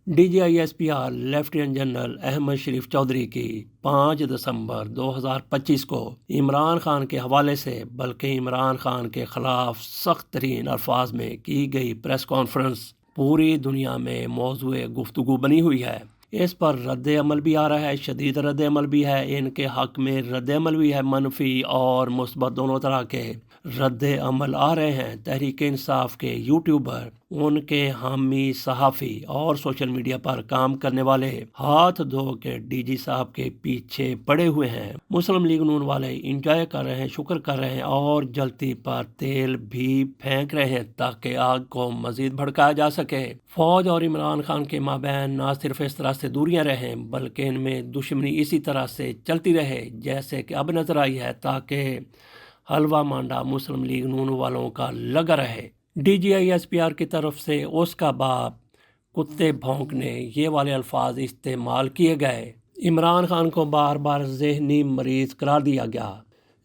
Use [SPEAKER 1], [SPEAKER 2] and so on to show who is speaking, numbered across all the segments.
[SPEAKER 1] D G I S P R lieutenant general Ahmed Sharif Chaudhry کی 5 دسمبر 2025 کو عمران خان کے حوالے سے بلکہ عمران خان کے خلاف سخت ترین الفاظ میں کی گئی پریس کانفرنس پوری دنیا میں موضوع گفتگو بنی ہوئی ہے۔ اس پر رد عمل بھی آ رہا ہے، شدید رد عمل بھی ہے، ان کے حق میں رد عمل بھی ہے، منفی اور مثبت دونوں طرح کے رد عمل آ رہے ہیں۔ تحریک انصاف کے یوٹیوبر، ان کے حامی صحافی اور سوشل میڈیا پر کام کرنے والے ہاتھ دھو کے ڈی جی صاحب کے پیچھے پڑے ہوئے ہیں۔ مسلم لیگ نون والے انجوائے کر رہے ہیں، شکر کر رہے ہیں اور جلتی پر تیل بھی پھینک رہے ہیں تاکہ آگ کو مزید بھڑکایا جا سکے۔ فوج اور عمران خان کے مابین نہ صرف اس طرح سے دوریاں رہیں بلکہ ان میں دشمنی اسی طرح سے چلتی رہے جیسے کہ اب نظر آئی ہے، تاکہ حلوہ مانڈا مسلم لیگ نون والوں کا لگا رہے۔ D G I S P R کی طرف سے اس کا باپ کتے بھونکنے یہ والے الفاظ استعمال کیے گئے۔ عمران خان کو بار بار ذہنی مریض قرار دیا گیا۔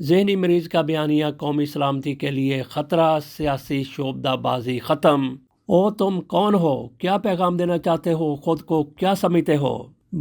[SPEAKER 1] ذہنی مریض کا بیانیہ قومی سلامتی کے لیے خطرہ، سیاسی شعبدہ بازی ختم۔ او تم کون ہو؟ کیا پیغام دینا چاہتے ہو؟ خود کو کیا سمجھتے ہو؟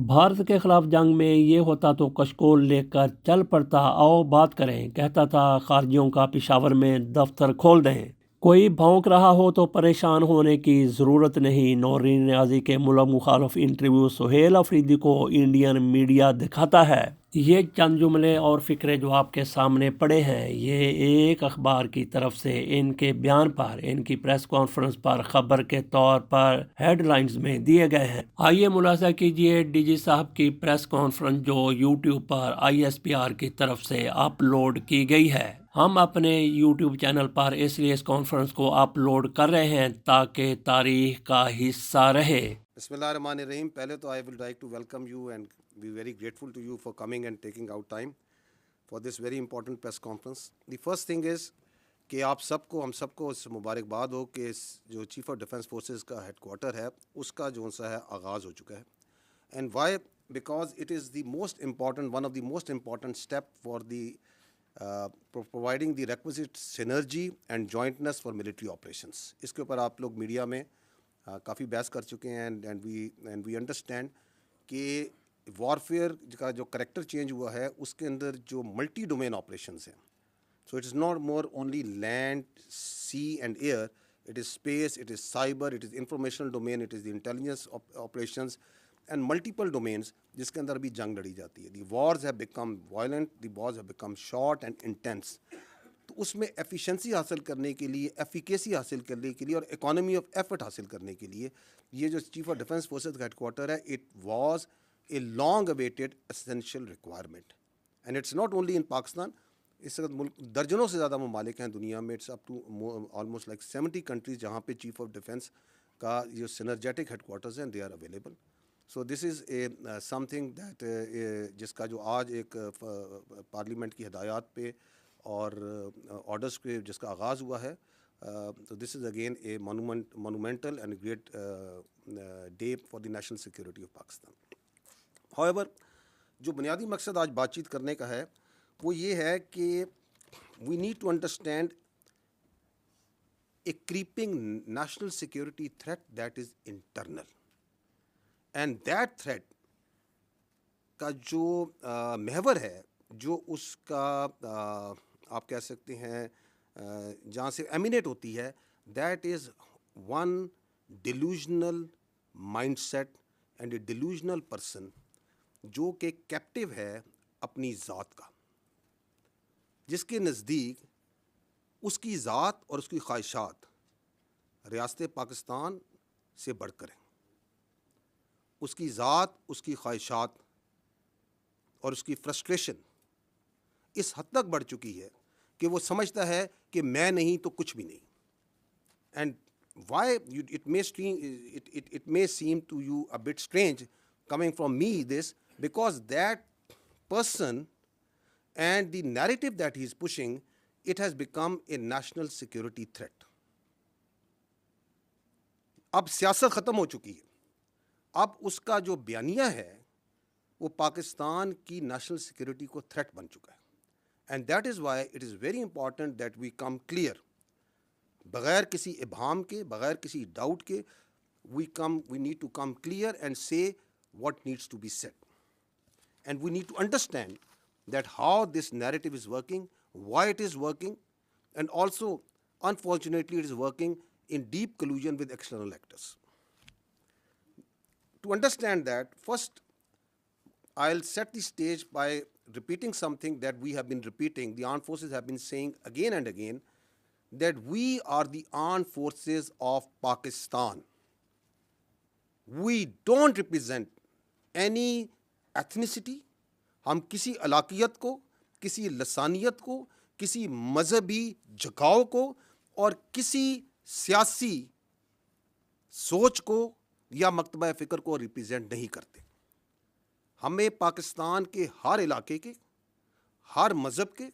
[SPEAKER 1] بھارت کے خلاف جنگ میں یہ ہوتا تو کشکول لے کر چل پڑتا، آؤ بات کریں، کہتا تھا خارجیوں کا پشاور میں دفتر کھول دیں۔ کوئی بھونک رہا ہو تو پریشان ہونے کی ضرورت نہیں۔ نورین نیازی کے ملک مخالف انٹرویو سہیل افریدی کو انڈین میڈیا دکھاتا ہے۔ یہ چند جملے اور فقرے جو آپ کے سامنے پڑے ہیں، یہ ایک اخبار کی طرف سے ان کے بیان پر، ان کی پریس کانفرنس پر خبر کے طور پر ہیڈ لائنز میں دیے گئے ہیں۔ آئیے ملاحظہ کیجئے ڈی جی صاحب کی پریس کانفرنس جو یوٹیوب پر آئی ایس پی آر کی طرف سے اپلوڈ کی گئی ہے۔ ہم اپنے یوٹیوب چینل پر اس لیے اس کانفرنس کو اپلوڈ کر رہے ہیں تاکہ تاریخ کا حصہ رہے۔
[SPEAKER 2] بسم اللہ الرحمن الرحیم. پہلے تو I would like to welcome you and be very grateful to you for coming and taking out time for this very important press conference. The first thing is کہ آپ سب کو، ہم سب کو اس مبارکباد ہو کہ اس جو چیف آف ڈیفنس فورسز کا headquarter ہے اس کا جو سا ہے آغاز ہو چکا ہے. And why? Because it is the most important, one of the most important step for the providing the requisite synergy and jointness for military operations. اس کے اوپر آپ لوگ میڈیا میں کافی بحث کر چکے ہیں اینڈ وی انڈرسٹینڈ کہ وارفیئر کا جو کریکٹر چینج ہوا ہے اس کے اندر جو ملٹی ڈومین آپریشنز ہیں. So it is not more only land, sea and air, it is space, it is cyber, it is informational domain, it is the intelligence operations and multiple domains جس کے اندر بھی جنگ لڑی جاتی ہے. The wars have become violent, the wars have become short and intense. تو اس میں ایفیشنسی حاصل کرنے کے لیے، ایفیکیسی حاصل کرنے کے لیے اور اکانومی آف ایفرٹ حاصل کرنے کے لیے یہ جو چیف آف ڈیفنس فورسز کا ہیڈ کوارٹر ہے، it was a long awaited essential requirement. And it's not only in Pakistan. اس وقت ملک درجنوں سے زیادہ ممالک ہیں دنیا میں، it's up to almost like 70 countries جہاں پہ چیف آف ڈیفنس کا جو سینرجیٹک ہیڈ کوارٹرز ہیں they are available. So this is a something that جس کا جو آج ایک پارلیمنٹ کی ہدایات پہ اور آرڈرس پہ جس کا آغاز ہوا ہے. تو this is again a monumental and great day for the national security of Pakistan. How جو بنیادی مقصد آج بات چیت کرنے کا ہے وہ یہ ہے کہ we need to understand a creeping national security threat that is internal. And that threat کا جو محور ہے، جو اس کا آپ کہہ سکتے ہیں جہاں سے ایمینیٹ ہوتی ہے، that is one delusional mind set and a delusional person جو کہ کیپٹیو ہے اپنی ذات کا، جس کے نزدیک اس کی ذات اور اس کی خواہشات ریاست پاکستان سے بڑھ کر ہیں. اس کی ذات، اس کی خواہشات اور اس کی فرسٹریشن اس حد تک بڑھ چکی ہے کہ وہ سمجھتا ہے کہ میں نہیں تو کچھ بھی نہیں. And why it may seem to you a bit strange coming from me this, because that person and the narrative that he is pushing, it has become a national security threat. اب سیاست ختم ہو چکی ہے. اب اس کا جو بیانیہ ہے وہ پاکستان کی نیشنل سیکورٹی کو تھریٹ بن چکا ہے. And that is why it is very important that we come clear, بغیر کسی ابہام کے، بغیر کسی ڈاؤٹ کے. we need to come clear and say what needs to be said. And we need to understand that how this narrative is working, why it is working, and also, unfortunately, it is working in deep collusion with external actors. To understand that, first, I'll set the stage by repeating something that we have been repeating, the armed forces have been saying again and again, that we are the armed forces of Pakistan. We don't represent any ethnicity. ہم کسی علاقیت کو, کسی لسانیت کو, کسی مذہبی جھکاؤ کو اور کسی سیاسی سوچ کو یا مکتبہ فکر کو ریپرزینٹ نہیں کرتے. ہمیں پاکستان کے ہر علاقے کے, ہر مذہب کے,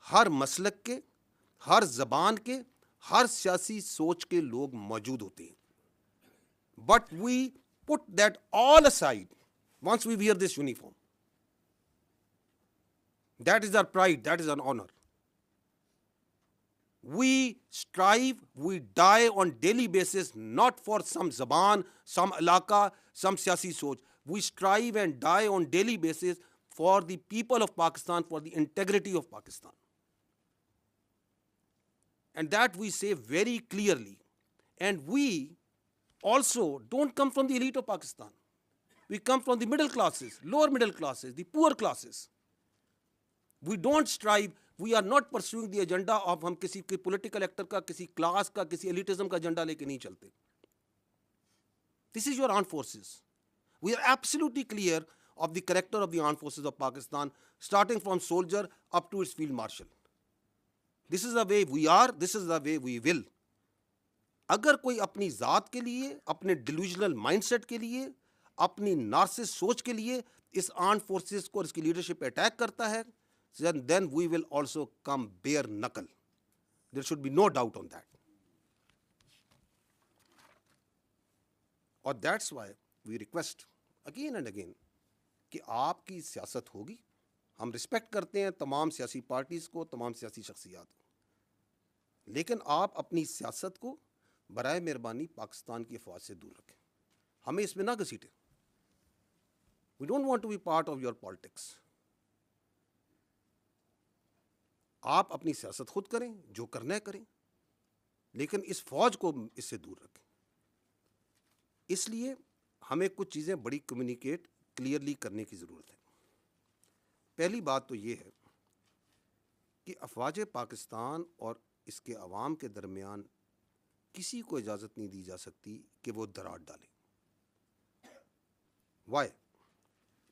[SPEAKER 2] ہر مسلک کے, ہر زبان کے, ہر سیاسی سوچ کے لوگ موجود ہوتے ہیں. But we put that all aside once we wear this uniform. That is our pride, that is our honor. We strive, we die on daily basis, not for some zaban, some alaka, some siyasi soch. We strive and die on daily basis for the people of Pakistan, for the integrity of Pakistan. And that we say very clearly. And we also don't come from the elite of Pakistan. We come from the middle classes, lower middle classes, the poor classes. We don't strive, we are not pursuing the agenda of ہم کسی political actor کا, کسی class کا, کسی elitism کا agenda لے کے نہیں چلتے. This is your armed forces. We are absolutely clear of the character of the armed forces of Pakistan, starting from soldier up to its field marshal. This is the way we are, this is the way we will. اگر کوئی اپنی ذات کے لیے, اپنے delusional mindset کے لیے, اپنی نارسس سوچ کے لیے اس armed forces کو اور اس کی leadership پہ اٹیک کرتا ہے, then we will also come bare knuckle. There should be no doubt on that. Or that's why we request again and again کہ آپ کی سیاست ہوگی. ہم رسپیکٹ کرتے ہیں تمام سیاسی پارٹیز کو, تمام سیاسی شخصیات کو, لیکن آپ اپنی سیاست کو برائے مہربانی پاکستان کی افواج سے دور رکھیں. ہمیں اس میں نہ گھسیٹیں. We don't want to be part of your politics. آپ اپنی سیاست خود کریں, جو کرنا ہے کریں, لیکن اس فوج کو اس سے دور رکھیں. اس لیے ہمیں کچھ چیزیں بڑی کمیونیکیٹ کلیئرلی کرنے کی ضرورت ہے. پہلی بات تو یہ ہے کہ افواج پاکستان اور اس کے عوام کے درمیان کسی کو اجازت نہیں دی جا سکتی کہ وہ دراڑ ڈالیں. Why?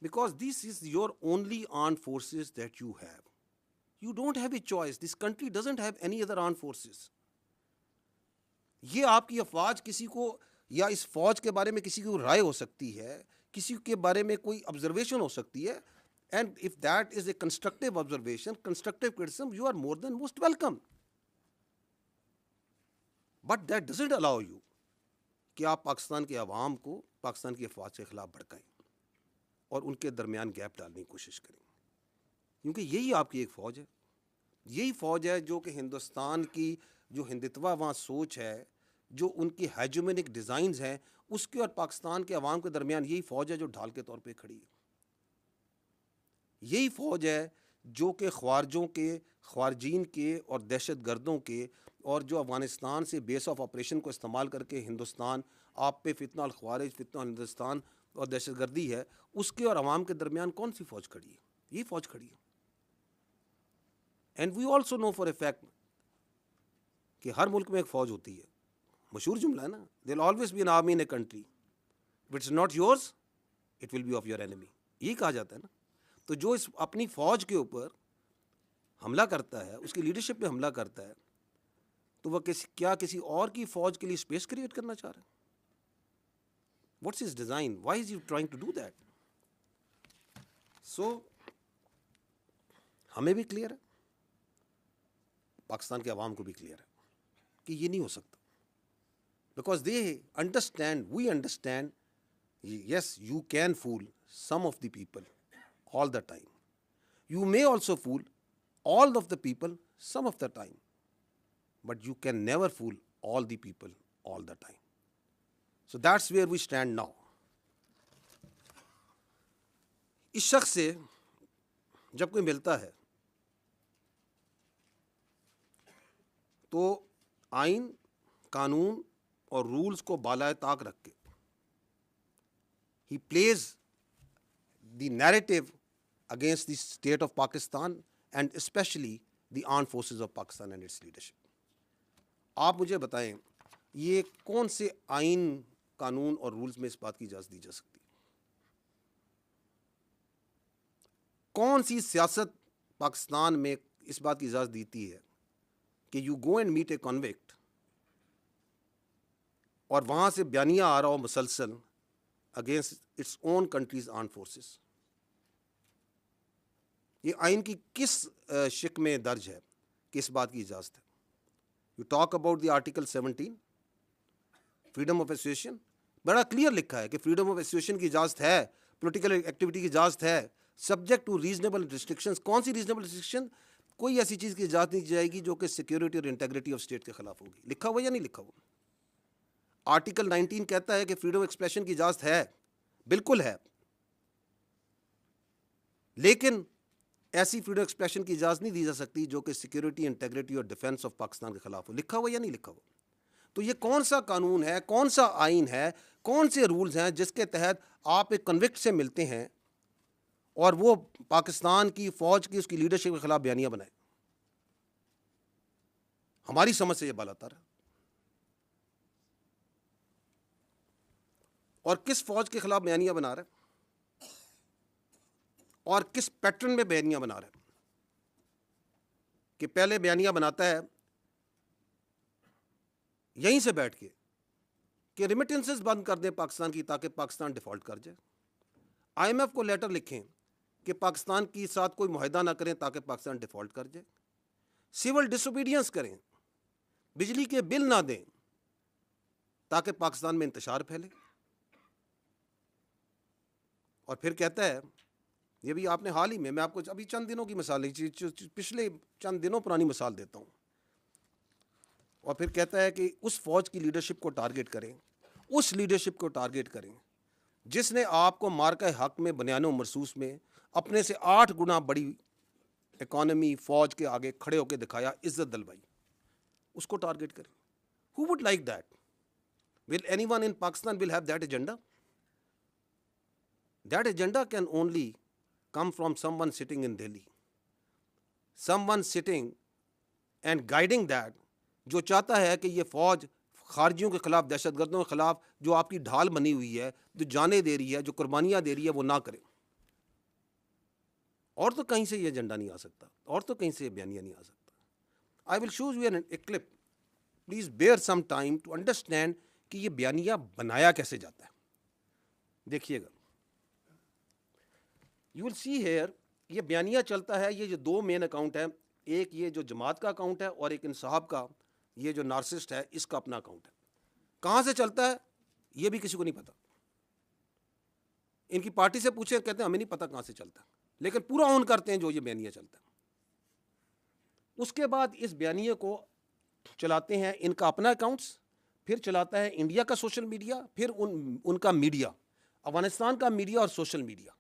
[SPEAKER 2] Because this is your only armed forces that you have. You don't have a choice. This country doesn't have any other armed forces. یہ آپ کی افواج کسی کو, یا اس فوج کے بارے میں کسی کو رائے ہو سکتی ہے, کسی کے بارے میں کوئی observation ہو سکتی ہے, and if that is a constructive observation, constructive criticism, you are more than most welcome. But that doesn't allow you کہ آپ پاکستان کے عوام کو پاکستان کی افواج کے خلاف بھڑکائیں اور ان کے درمیان گیپ ڈالنے کی کوشش کریں. کیونکہ یہی آپ کی ایک فوج ہے. یہی فوج ہے جو کہ ہندوستان کی جو ہندتوا وہاں سوچ ہے, جو ان کی ہیجومینک ڈیزائنز ہیں, اس کے اور پاکستان کے عوام کے درمیان یہی فوج ہے جو ڈھال کے طور پہ کھڑی ہے. یہی فوج ہے جو کہ خوارجوں کے, خوارجین کے اور دہشت گردوں کے, اور جو افغانستان سے بیس آف آپریشن کو استعمال کر کے ہندوستان آپ پہ فتنہ الخوارج, فتنہ ہندوستان اور دہشت گردی ہے, اس کے اور عوام کے درمیان کون سی فوج کھڑی ہے؟ یہی فوج کھڑی ہے. And we also know for a fact کہ ہر ملک میں ایک فوج ہوتی ہے. مشہور جملہ ہے نا, there will always be an army in a country, if it's not yours it will be of your enemy. یہی کہا جاتا ہے نا. تو جو اس اپنی فوج کے اوپر حملہ کرتا ہے, اس کی لیڈرشپ پہ حملہ کرتا ہے, تو وہ کیا کسی اور کی فوج کے لیے اسپیس کریٹ کرنا چاہ رہا ہے؟ What's his design? Why is you trying to do that? So ہمیں بھی کلیئر ہے, پاکستان کے عوام کو بھی کلیئر ہے کہ یہ نہیں ہو سکتا. Because they understand, we understand, yes you can fool some of the people all the time. You may also fool all of the people some of the time. But you can never fool all the people all the time. So that's where we stand now. اس شخص سے جب کوئی ملتا ہے تو آئین، قانون اور رولز کو بالائے طاق رکھ کے he plays the narrative against the state of Pakistan and especially the armed forces of Pakistan and its leadership. آپ مجھے بتائیں یہ کون سے آئین، قانون اور رولز میں اس بات کی اجازت دی جا سکتی؟ کون سی سیاست پاکستان میں اس بات کی اجازت دیتی ہے کہ you go and meet a convict اور وہاں سے بیانیہ آ رہا ہو مسلسل against its own country's armed forces? یہ آئین کی کس شق میں درج ہے کہ اس بات کی اجازت ہے؟ You talk about the article 17 freedom of association, بڑا کلیئر لکھا ہے کہ فریڈم آف ایسوسیشن کی اجازت ہے، پولیٹیکل ایکٹیویٹی کی اجازت ہے، سبجیکٹ ٹو ریزنیبل ریسٹرکشنز. کون سی ریزنیبل ریسٹرکشن؟ کوئی ایسی چیز کی اجازت نہیں دی جائے گی جو کہ سیکیورٹی اور انٹیگریٹی آف اسٹیٹ کے خلاف ہوگی. لکھا ہوا یا نہیں لکھا ہوا؟ آرٹیکل 19 کہتا ہے کہ فریڈم آف ایکسپریشن کی اجازت ہے، بالکل ہے، لیکن ایسی فریڈم آف ایکسپریشن کی اجازت نہیں دی جا سکتی جو کہ سیکیورٹی، انٹیگریٹی اور ڈیفنس آف پاکستان کے خلاف ہو. لکھا ہوا یا نہیں لکھا ہوا؟ تو یہ کون سا قانون ہے، کون سا آئین ہے، کون سے رولز ہیں جس کے تحت آپ ایک کنوکٹ سے ملتے ہیں اور وہ پاکستان کی فوج کی، اس کی لیڈرشپ کے خلاف بیانیہ بنائے؟ ہماری سمجھ سے یہ بالاتر ہے. اور کس فوج کے خلاف بیانیہ بنا رہا ہے اور کس پیٹرن میں بیانیہ بنا رہا ہے؟ کہ پہلے بیانیہ بناتا ہے یہیں سے بیٹھ کے کہ ریمیٹنسز بند کر دیں پاکستان کی تاکہ پاکستان ڈیفالٹ کر جائے. آئی ایم ایف کو لیٹر لکھیں کہ پاکستان کے ساتھ کوئی معاہدہ نہ کریں تاکہ پاکستان ڈیفالٹ کر جائے. سول ڈس اوبیڈینس کریں، بجلی کے بل نہ دیں تاکہ پاکستان میں انتشار پھیلے. اور پھر کہتا ہے، یہ بھی آپ نے حال ہی میں آپ کو ابھی چند دنوں کی مثال، پچھلے چند دنوں پرانی مثال دیتا ہوں. اور پھر کہتا ہے کہ اس فوج کی لیڈرشپ کو ٹارگٹ کریں، اس لیڈرشپ کو ٹارگٹ کریں جس نے آپ کو مارکہ حق میں بنیان و مرصوص میں اپنے سے 8 گنا بڑی اکانومی فوج کے آگے کھڑے ہو کے دکھایا، عزت دلوائی. اس کو ٹارگٹ کریں. Who would like that? Will anyone in Pakistan will have that agenda? That agenda can only come from someone sitting in Delhi. Someone sitting and guiding that, جو چاہتا ہے کہ یہ فوج خارجیوں کے خلاف، دہشت گردوں کے خلاف جو آپ کی ڈھال بنی ہوئی ہے، جو جانیں دے رہی ہے، جو قربانیاں دے رہی ہے، وہ نہ کریں. اور تو کہیں سے یہ ایجنڈا نہیں آ سکتا، اور تو کہیں سے یہ بیانیہ نہیں آ سکتا. I will show you a clip. Please bear some time to understand کہ یہ بیانیہ بنایا کیسے جاتا ہے. دیکھیے گا. You will see here یہ بیانیہ چلتا ہے. یہ جو 2 مین اکاؤنٹ ہے، ایک یہ جو جماعت کا اکاؤنٹ ہے اور ایک انصاف کا، یہ جو نارسسٹ ہے اس کا اپنا اکاؤنٹ ہے. کہاں سے چلتا ہے یہ بھی کسی کو نہیں پتا. ان کی پارٹی سے پوچھیں، کہتے ہیں ہمیں نہیں پتا کہاں سے چلتا، لیکن پورا اون کرتے ہیں جو یہ بیانیہ چلتا ہے. اس کے بعد اس بیانیے کو چلاتے ہیں ان کا اپنا اکاؤنٹس، پھر چلاتا ہے انڈیا کا سوشل میڈیا، پھر ان کا میڈیا، افغانستان کا میڈیا اور سوشل میڈیا.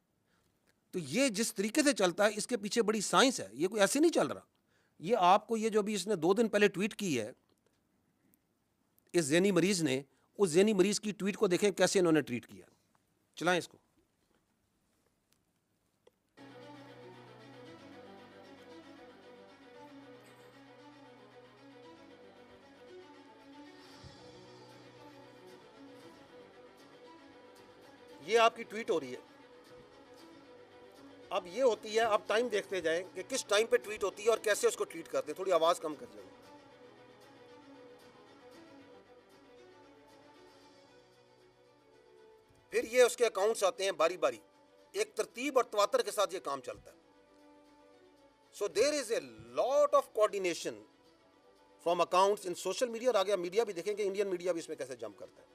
[SPEAKER 2] تو یہ جس طریقے سے چلتا ہے اس کے پیچھے بڑی سائنس ہے. یہ کوئی ایسے نہیں چل رہا. یہ آپ کو یہ جو بھی اس نے 2 دن پہلے ٹویٹ کی ہے اس ذہنی مریض نے، اس ذہنی مریض کی ٹویٹ کو دیکھیں کیسے انہوں نے ٹویٹ کیا. چلائیں اس کو. یہ آپ کی ٹویٹ ہو رہی ہے. اب یہ ہوتی ہے، آپ ٹائم دیکھتے جائیں کہ کس ٹائم پہ ٹویٹ ہوتی ہے اور کیسے اس کو ٹویٹ کرتے ہیں. تھوڑی آواز کم کر جائیں. پھر یہ اس کے اکاؤنٹس آتے ہیں باری باری، ایک ترتیب اور تواتر کے ساتھ یہ کام چلتا ہے. So there is a lot of coordination from accounts in social media. اور آگے آپ میڈیا بھی دیکھیں گے، انڈین میڈیا بھی اس میں کیسے جمپ کرتا ہے.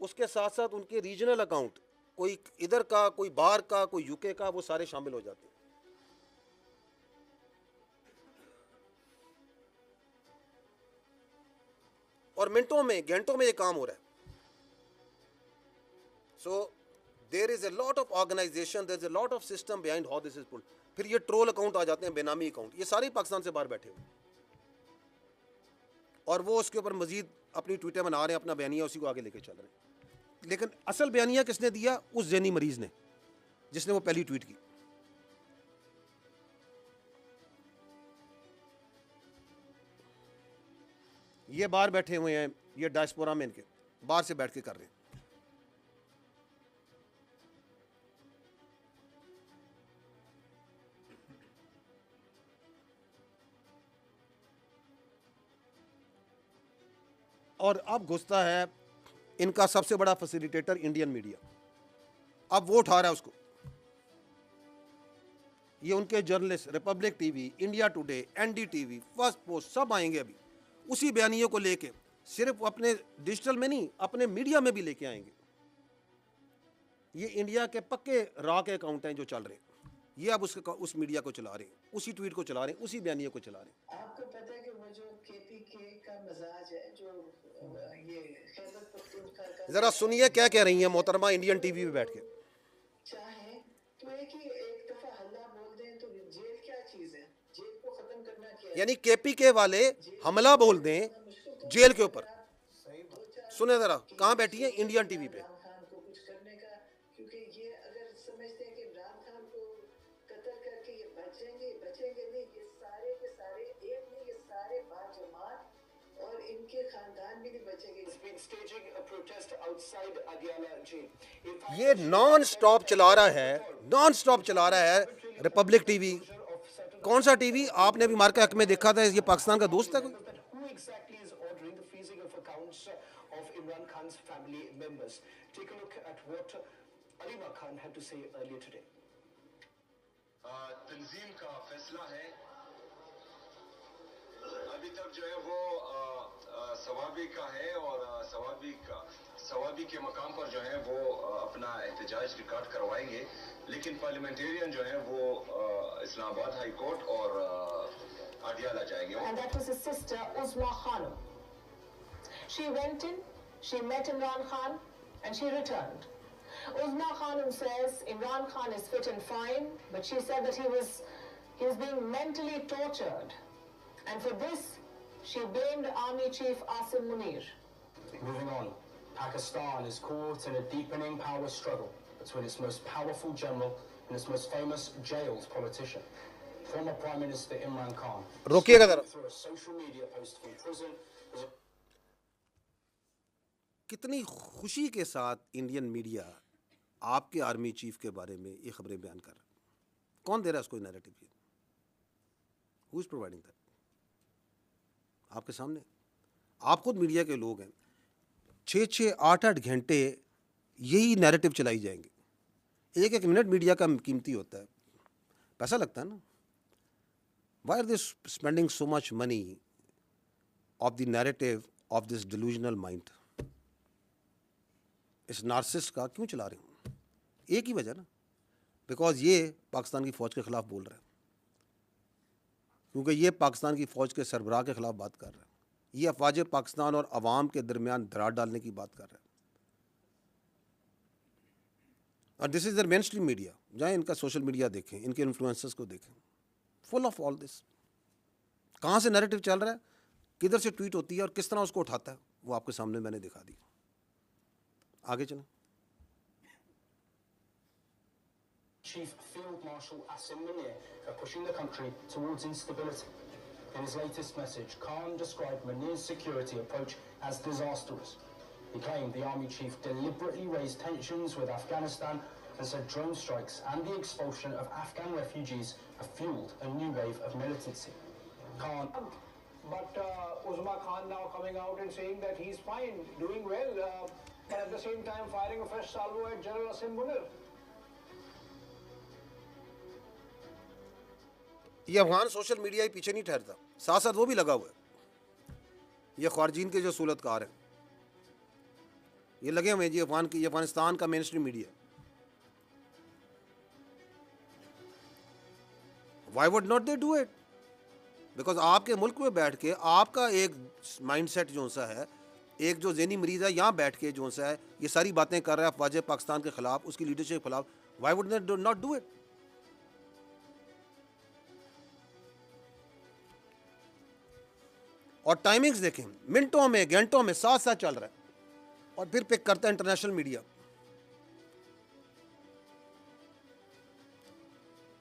[SPEAKER 2] اس کے ساتھ ساتھ ان کے ریجنل اکاؤنٹ، کوئی ادھر کا، کوئی باہر کا، کوئی یو کے کا، وہ سارے شامل ہو جاتے ہیں. اور منٹوں میں گھنٹوں میں یہ کام ہو رہا ہے. So there is a lot of organisation, there is a lot of system behind how this is pulled. پھر یہ ٹرول اکاؤنٹ آ جاتے ہیں, بے نامی اکاؤنٹ, یہ سارے پاکستان سے باہر بیٹھے ہوئے, اور وہ اس کے اوپر مزید اپنی ٹویٹیں بنا رہے ہیں, اپنا بیانیہ اسی کو آگے لے کے چل رہے ہیں. لیکن اصل بیانیہ کس نے دیا؟ اس ذہنی مریض نے, جس نے وہ پہلی ٹویٹ کی. یہ باہر بیٹھے ہوئے ہیں, یہ ڈائسپورا میں ان کے باہر سے بیٹھ کے کر رہے ہیں. اور اب گھستا ہے ان کا سب سے بڑا فیسیلیٹیٹر انڈین میڈیا. اب وہ اٹھا رہا ہے اس کو. یہ ان کے journalist Republic T V, India Today, N D T V, Firstpost سب آئیں گے ابھی اسی بیانیے کو لے کے. صرف اپنے ڈیجیٹل میں نہیں, اپنے میڈیا میں بھی لے کے آئیں گے. یہ انڈیا کے پکے را کے اکاؤنٹ ہیں جو چل رہے ہیں. یہ اب اس میڈیا کو چلا رہے ہیں, اسی ٹویٹ کو چلا رہے ہیں, اسی بیانیے کو چلا رہے ہیں.
[SPEAKER 3] آپ کو پتہ ہے کہ وہ جو کے پی کے کا مزاج ہے, جو یہ خیبر پختونخوا کا,
[SPEAKER 2] ذرا سنیے کیا کہہ رہی ہیں محترمہ انڈین ٹی وی پہ بیٹھ کے.
[SPEAKER 3] چاہیں تو ایک دفعہ حملہ بول دیں تو جیل کیا چیز ہے, جیل کو ختم کرنا کیا ہے.
[SPEAKER 2] یعنی کے پی کے والے حملہ بول دیں جیل کے اوپر. سنیں ذرا, کہاں بیٹھی ہیں؟ انڈین ٹی وی پہ.
[SPEAKER 3] عمران خان کو کچھ کرنے کا, کیونکہ یہ اگر سمجھتے ہیں کہ عمران خان کو قتل کر کے یہ بچیں گے نہیں, یہ سارے کے سارے ایک نہیں, یہ سارے باجماعت اور ان کے خاندان بھی نہیں بچیں گے.
[SPEAKER 2] یہ نان سٹاپ چلا رہا ہے, نان سٹاپ چلا رہا ہے ریپبلک ٹی وی. کون سا ٹی وی؟ آپ نے ابھی مارکا حق میں دیکھا تھا, یہ پاکستان کا دوست ہے کوئی.
[SPEAKER 4] تنظیم کا فیصلہ ہے ابھی تک جو ہے وہ ثوابی کا ہے, اور ثوابی کے مقام پر جو ہے وہ اپنا احتجاج ریکارڈ کروائیں گے. لیکن پارلیمنٹیرین جو ہے وہ اسلام آباد ہائی کورٹ اور اڈیالہ جائیں گے.
[SPEAKER 5] And that was his sister Uzma Khanum. She went in, she met Imran Khan and she returned. Uzma Khanum says Imran Khan is fit and fine, but she said that he was being mentally tortured. And for this, she blamed Army Chief Asim Munir.
[SPEAKER 6] Moving on, Pakistan is caught in a deepening power struggle between its most powerful general and its most famous jailed politician. Former Prime Minister Imran Khan.
[SPEAKER 2] روکیے گا ذرا.
[SPEAKER 6] Through a social media post from prison.
[SPEAKER 2] کتنی خوشی کے ساتھ Indian media آپ کے army chief کے بارے میں یہ خبریں بیان کر رہا ہے. کون دے رہا ہے اس کو narrative? Who is providing that? آپ کے سامنے. آپ خود میڈیا کے لوگ ہیں. 6-8 گھنٹے یہی نیریٹو چلائی جائیں گے. ایک منٹ میڈیا کا قیمتی ہوتا ہے, پیسہ لگتا ہے نا. Why are they spending so much money of the narrative of this delusional mind? اس نارسسٹ کا کیوں چلا رہے ہیں؟ ایک ہی وجہ نا, بیکاز یہ پاکستان کی فوج کے خلاف بول رہا ہے, کیونکہ یہ پاکستان کی فوج کے سربراہ کے خلاف بات کر رہا ہے. یہ افواج پاکستان اور عوام کے درمیان دراڑ ڈالنے کی بات کر رہا ہے. اور دس از در مین اسٹریم میڈیا. جائیں ان کا سوشل میڈیا دیکھیں, ان کے انفلوئنسرز کو دیکھیں, فل آف آل دس. کہاں سے نیریٹو چل رہا ہے, کدھر سے ٹویٹ ہوتی ہے اور کس طرح اس کو اٹھاتا ہے, وہ آپ کے سامنے میں نے دکھا دی. آگے چلیں.
[SPEAKER 6] Chief Field Marshal Asim Munir are pushing the country towards instability. In his latest message, Khan described Munir's security approach as disastrous. He claimed the army chief deliberately raised tensions with Afghanistan and said drone strikes and the expulsion of Afghan refugees have fueled a new wave of militancy. Khan.
[SPEAKER 7] But Uzma Khan now coming out and saying that he's fine, doing well, but at the same time firing a fresh salvo at General Asim Munir.
[SPEAKER 2] یہ Afghan social media ہی پیچھے نہیں ٹھہرتا, ساتھ ساتھ وہ بھی لگا ہوا ہے. یہ خارجین کے جو صورت کار ہیں یہ لگے ہوئے ہیں جی یہ افغانستان کا mainstream media. Why would not they do it? Because آپ کے ملک میں بیٹھ کے آپ کا ایک مائنڈ سیٹ جو سا ہے ایک جو ذہنی مریض ہے یہاں بیٹھ کے جو سا ہے یہ ساری باتیں کر رہا ہے افواج پاکستان کے خلاف, اس کی لیڈرشپ کے خلاف, Y would they not do it? اور ٹائمنگز دیکھیں, منٹوں میں گھنٹوں میں ساتھ ساتھ چل رہا ہے, اور پھر پک کرتا ہے انٹرنیشنل میڈیا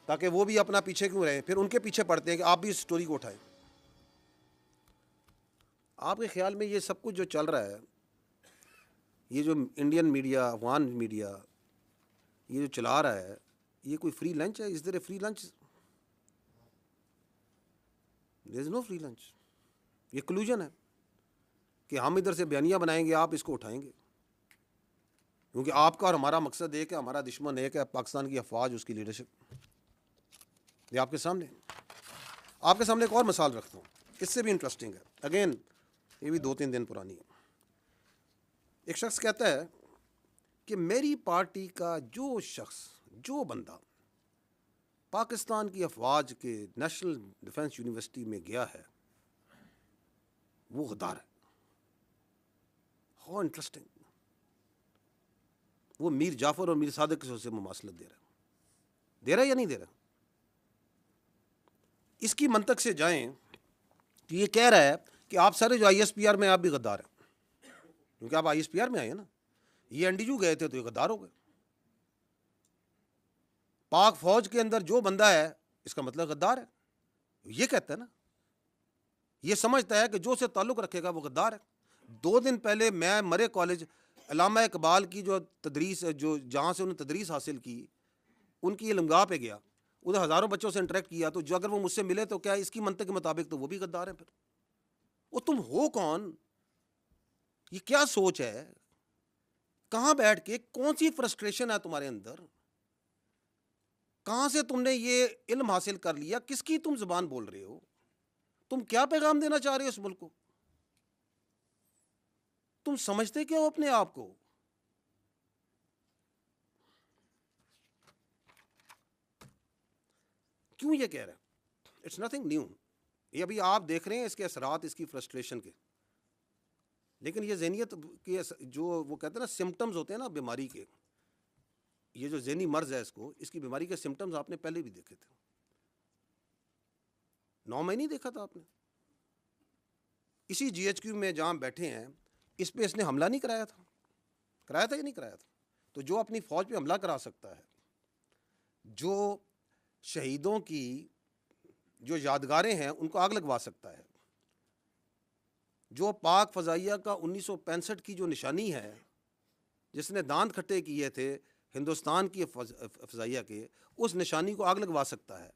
[SPEAKER 2] تاکہ وہ بھی اپنا پیچھے کیوں رہے, پھر ان کے پیچھے پڑتے ہیں کہ آپ بھی اس سٹوری کو اٹھائیں. آپ کے خیال میں یہ سب کچھ جو چل رہا ہے, یہ جو انڈین میڈیا, افغان میڈیا یہ جو چلا رہا ہے, یہ کوئی فری لنچ ہے؟ Is there a free lunch? There is no free lunch. یہ کلوژن ہے کہ ہم ادھر سے بیانیہ بنائیں گے, آپ اس کو اٹھائیں گے, کیونکہ آپ کا اور ہمارا مقصد ایک ہے, ہمارا دشمن ایک ہے, پاکستان کی افواج, اس کی لیڈرشپ. یہ آپ کے سامنے ایک اور مثال رکھتا ہوں, اس سے بھی انٹرسٹنگ ہے, اگین یہ بھی 2-3 دن پرانی ہے. ایک شخص کہتا ہے کہ میری پارٹی کا جو شخص, جو بندہ پاکستان کی افواج کے نیشنل ڈیفنس یونیورسٹی میں گیا ہے وہ غدار ہے. How interesting. وہ میر جعفر اور میر صادق سے مماثلت دے رہا ہے یا نہیں دے رہا؟ اس کی منطق سے جائیں تو یہ کہہ رہا ہے کہ آپ سارے جو آئی ایس پی آر میں آپ بھی غدار ہیں, کیونکہ آپ آئی ایس پی آر میں آئے ہیں نا, یہ این ڈی یو گئے تھے تو یہ غدار ہو گئے. پاک فوج کے اندر جو بندہ ہے اس کا مطلب غدار ہے, یہ کہتا ہے نا, یہ سمجھتا ہے کہ جو سے تعلق رکھے گا وہ غدار ہے. 2 دن پہلے میں مرے کالج, علامہ اقبال کی جو تدریس, جو جہاں سے انہوں نے تدریس حاصل کی, ان کی علمگاہ پہ گیا, ادھر ہزاروں بچوں سے انٹریکٹ کیا, تو جو اگر وہ مجھ سے ملے تو کیا اس کی منطق کے مطابق تو وہ بھی غدار ہے. پھر وہ تم ہو کون؟ یہ کیا سوچ ہے؟ کہاں بیٹھ کے کون سی فرسٹریشن ہے تمہارے اندر؟ کہاں سے تم نے یہ علم حاصل کر لیا؟ کس کی تم زبان بول رہے ہو؟ تم کیا پیغام دینا چاہ رہے ہو اس ملک کو؟ تم سمجھتے کیا ہو اپنے آپ کو؟ کیوں یہ کہہ رہا ہے؟ It's nothing new. یہ ابھی آپ دیکھ رہے ہیں اس کے اثرات, اس کی فرسٹریشن کے. لیکن یہ ذہنیت کے جو وہ کہتے ہیں نا سمٹمز ہوتے ہیں نا بیماری کے, یہ جو ذہنی مرض ہے اس کی بیماری کے سمٹمز آپ نے پہلے بھی دیکھے تھے. 9 مہینے دیکھا تھا آپ نے. اسی جی ایچ کیو میں جہاں بیٹھے ہیں اس پہ اس نے حملہ نہیں کرایا تھا یا نہیں کرایا تھا؟ تو جو اپنی فوج پہ حملہ کرا سکتا ہے, جو شہیدوں کی جو یادگاریں ہیں ان کو آگ لگوا سکتا ہے, جو پاک فضائیہ کا 1965 کی جو نشانی ہے, جس نے دانت کھٹے کیے تھے ہندوستان کی فضائیہ کے, اس نشانی کو آگ لگوا سکتا ہے,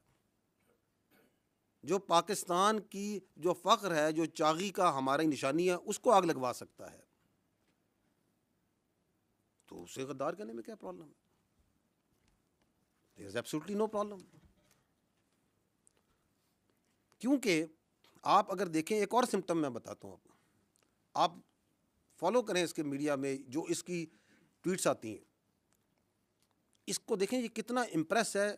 [SPEAKER 2] جو پاکستان کی جو فخر ہے, جو چاغی کا ہماری نشانی ہے, اس کو آگ لگوا سکتا ہے, تو اسے غدار کہنے میں کیا پرابلم ہے؟ There is absolutely no problem. کیونکہ آپ اگر دیکھیں, ایک اور سمٹم میں بتاتا ہوں آپ فالو کریں اس کے میڈیا میں جو اس کی ٹویٹس آتی ہیں, اس کو دیکھیں یہ کتنا امپریس ہے.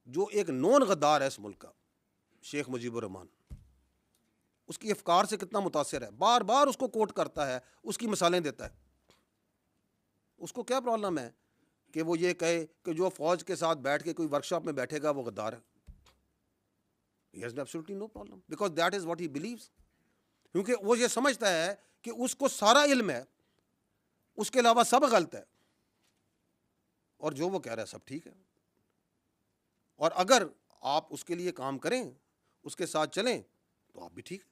[SPEAKER 2] جو ایک نون غدار ہے اس ملک کا, شیخ مجیب الرحمان, اس کی افکار سے کتنا متاثر ہے, بار بار اس کو کوٹ کرتا ہے, اس کی مثالیں دیتا ہے. اس کو کیا پرابلم ہے کہ وہ یہ کہے کہ جو فوج کے ساتھ بیٹھ کے کوئی ورکشاپ میں بیٹھے گا وہ غدار ہے؟ He has absolutely no problem because that is what he believes. کیونکہ وہ یہ سمجھتا ہے کہ اس کو سارا علم ہے, اس کے علاوہ سب غلط ہے, اور جو وہ کہہ رہا ہے سب ٹھیک ہے. اور اگر آپ اس کے لیے کام کریں, اس کے ساتھ چلیں, تو آپ بھی ٹھیک.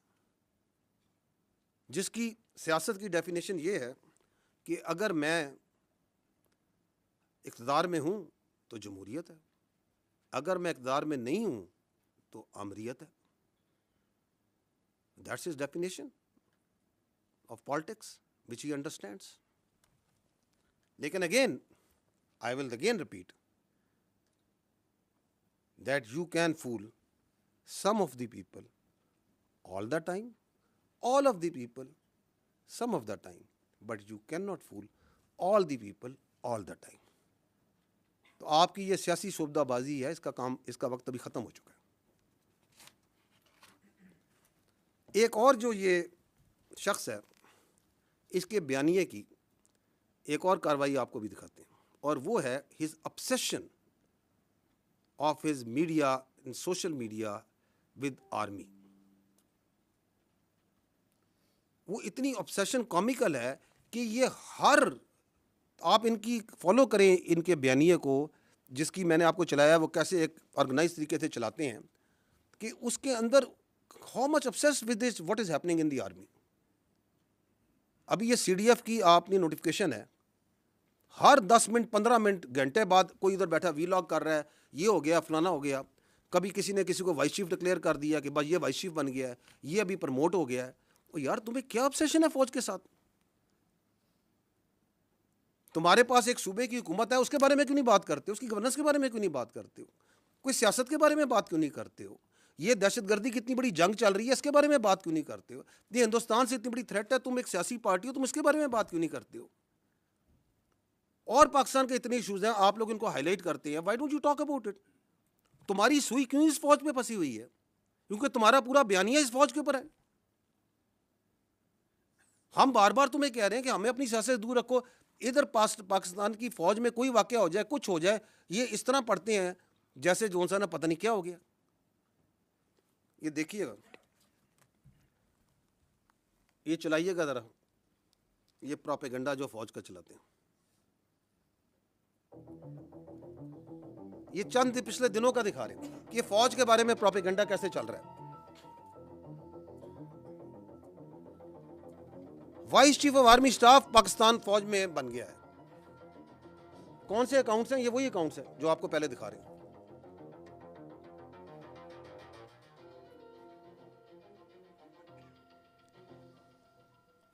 [SPEAKER 2] جس کی سیاست کی ڈیفینیشن یہ ہے کہ اگر میں اقتدار میں ہوں تو جمہوریت ہے, اگر میں اقتدار میں نہیں ہوں تو آمریت ہے. That's his definition of politics which he understands. لیکن again, I will again repeat that you can fool some of the people all the time, all of the people some of the time, but you cannot fool all the people all the time. تو آپ کی یہ سیاسی شعبدہ بازی ہے, اس کا وقت ابھی ختم ہو چکا ہے. ایک اور جو یہ شخص ہے اس کے بیانیے کی ایک اور کاروائی آپ کو بھی دکھاتے ہیں, اور وہ ہے his obsession of his media social media with army. وہ اتنی obsession کامیکل ہے کہ یہ ہر, آپ ان کی فالو کریں ان کے بیانیے کو, جس کی میں نے آپ کو چلایا وہ کیسے ایک آرگنائز طریقے سے چلاتے ہیں, کہ اس کے اندر how much obsessed with this what is happening in the army. ابھی یہ سی ڈی ایف کی آپ نے نوٹیفکیشن ہے, ہر 10 منٹ 15 منٹ گھنٹے بعد کوئی ادھر بیٹھا وی لاگ کر رہا ہے, یہ ہو گیا فلانا ہو گیا. کبھی کسی نے کسی کو وائس چیف ڈکلیئر کر دیا کہ بس یہ وائس چیف بن گیا ہے, یہ ابھی پروموٹ ہو گیا ہے. اور یار تمہیں کیا obsession ہے فوج کے ساتھ؟ تمہارے پاس ایک صوبے کی حکومت ہے, اس کے بارے میں کیوں نہیں بات کرتے ہو؟ اس کی گورننس کے بارے میں کیوں نہیں بات کرتے ہو؟ کوئی سیاست کے بارے میں بات کیوں نہیں کرتے ہو؟ یہ دہشت گردی کی اتنی بڑی جنگ چل رہی ہے, اس کے بارے میں بات کیوں نہیں کرتے ہو؟ یہ ہندوستان سے اتنی بڑی تھریٹ ہے, تم ایک سیاسی پارٹی ہو, تم اس کے بارے میں بات کیوں نہیں کرتے ہو؟ اور پاکستان کے اتنے ایشوز ہیں, آپ لوگ ان کو ہائی لائٹ کرتے ہیں, why don't you talk about it? تمہاری سوئی کیوں اس فوج پہ پھنسی ہوئی ہے؟ کیونکہ تمہارا پورا بیانیہ اس فوج کے اوپر ہے. ہم بار بار تمہیں کہہ رہے ہیں کہ ہمیں اپنی سیاست سے دور رکھو. ادھر پاکستان کی فوج میں کوئی واقعہ ہو جائے, کچھ ہو جائے, یہ اس طرح پڑھتے ہیں جیسے جون سا نا پتہ نہیں کیا ہو گیا. یہ دیکھیے گا, یہ چلائیے گا ذرا, یہ پروپیگنڈا جو فوج کا چلاتے ہیں. یہ چند پچھلے دنوں کا دکھا رہے ہیں کہ فوج کے بارے میں پروپیگنڈا کیسے چل رہا ہے. Vice chief of army staff Pakistan فوج میں بن گیا ہے. کون سے اکاؤنٹس ہیں؟ یہ وہی اکاؤنٹس ہیں جو آپ کو پہلے دکھا رہے ہیں.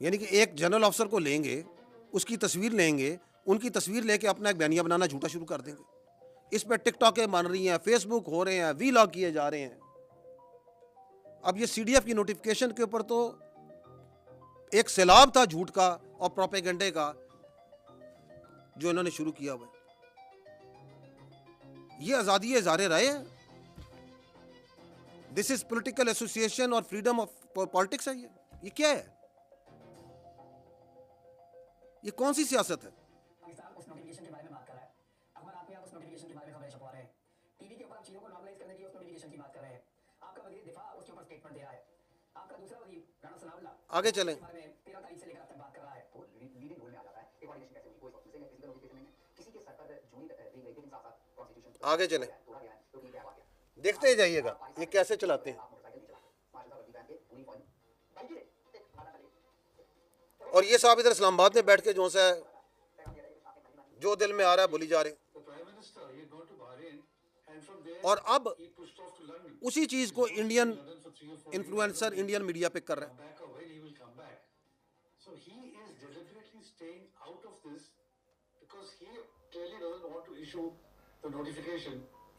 [SPEAKER 2] یعنی کہ ایک جنرل افسر کو لیں گے, اس کی تصویر لیں گے, ان کی تصویر لے کے اپنا ایک بیانیہ بنانا جھوٹا شروع کر دیں گے. اس پہ ٹک ٹاکیں بن رہی ہیں, فیس بک ہو رہے ہیں, وی لاگ کیے جا رہے ہیں. اب یہ سی ڈی ایف کی نوٹیفکیشن کے اوپر تو ایک سیلاب تھا جھوٹ کا اور پروپیگنڈے کا جو انہوں نے شروع کیا ہوا ہے. یہ آزادی اظہار رائے ہے, دس از پولیٹیکل ایسوسیشن اور فریڈم آف پالیٹکس ہے. یہ کیا ہے؟ یہ کون سی سیاست ہے؟
[SPEAKER 8] اس نوٹیفکیشن کے بارے میں بات کر رہا ہے. اخبار آپ اس نوٹیفکیشن کے بارے میں خبریں چھپوا رہے ہیں. ٹی وی کے اوپر چیزوں کو نارملائز کرنے کی اس نوٹیفکیشن کی بات کر رہے ہیں. آپ کا وزیر دفاع اس کے اوپر اسٹیٹمنٹ دے رہا ہے. آپ کا دوسرا وزیر رانا ثناء اللہ
[SPEAKER 2] آگے چلیں.
[SPEAKER 8] 13 تاریخ سے لے کر اب تک بات کر رہا ہے. وہ لیڈنگ رول میں آ جاتا ہے. یہ کوارڈینیشن کیسے ہوئی؟ کوئی فیزیکل نوٹیفکیشن نہیں ہے. کسی کے سر پر جوئی دی گئی تھی, ساتھ ساتھ کانسٹیٹیوشن
[SPEAKER 2] آگے چلیں,
[SPEAKER 8] توڑا گیا ہے. تو یہ کیا واقعہ ہے؟
[SPEAKER 2] دیکھتے جائیے گا یہ کیسے چلاتے ہیں. اور یہ صاحب ادھر اسلام آباد میں بیٹھ کے جو سا جو دل میں آ رہا ہے بولی جا رہے ہیں. اور اب اسی چیز کو انڈین انفلوئنسر انڈین میڈیا پک کر رہا ہے.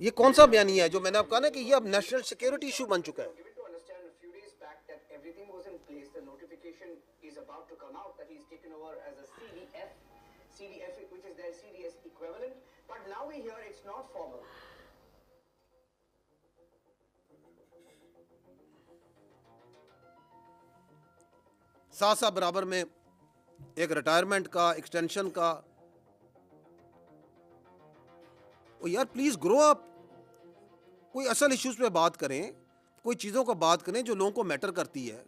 [SPEAKER 2] یہ کون سا بیانیہ ہے جو میں نے آپ کہا نا کہ یہ اب نیشنل سیکیورٹی ایشو بن چکا ہے.
[SPEAKER 5] CDF, which is their CDS equivalent, but now we hear it's not formal.
[SPEAKER 2] ساتھ ساتھ برابر میں ایک ریٹائرمنٹ کا, ایکسٹینشن کا. یار پلیز گرو اپ, کوئی اصل ایشوز پہ بات کریں, کوئی چیزوں کو بات کریں جو لوگوں کو میٹر کرتی ہے.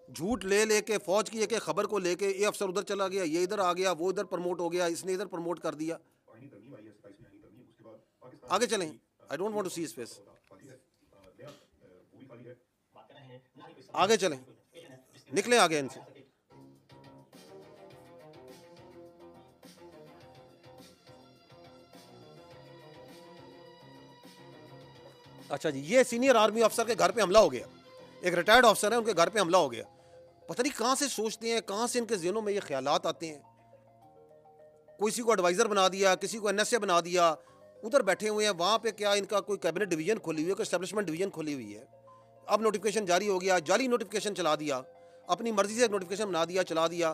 [SPEAKER 2] جھوٹ لے لے کے فوج کی ایک خبر کو لے کے یہ افسر ادھر چلا گیا, یہ ادھر آ گیا, وہ ادھر پروموٹ ہو گیا, اس نے ادھر پروموٹ کر دیا. آگے چلیں. I don't want to see his face. آگے چلیں, نکلیں آگے ان سے. اچھا جی, یہ سینئر آرمی افسر کے گھر پہ حملہ ہو گیا. ایک ریٹائرڈ افسر ہے, ان کے گھر پہ حملہ ہو گیا. پتہ نہیں کہاں سے سوچتے ہیں, کہاں سے ان کے ذہنوں میں یہ خیالات آتے ہیں. کسی کو ایڈوائزر بنا دیا, کسی کو NSA بنا دیا, ادھر بیٹھے ہوئے ہیں. وہاں پہ کیا ان کا کوئی کیبنٹ ڈویژن کھولی ہوئی ہے, کوئی اسٹیبلشمنٹ ڈویژن کھولی ہوئی ہے. اب نوٹیفکیشن جاری ہو گیا, جعلی نوٹیفکیشن چلا دیا, اپنی مرضی سے ایک نوٹیفکیشن بنا دیا, چلا دیا.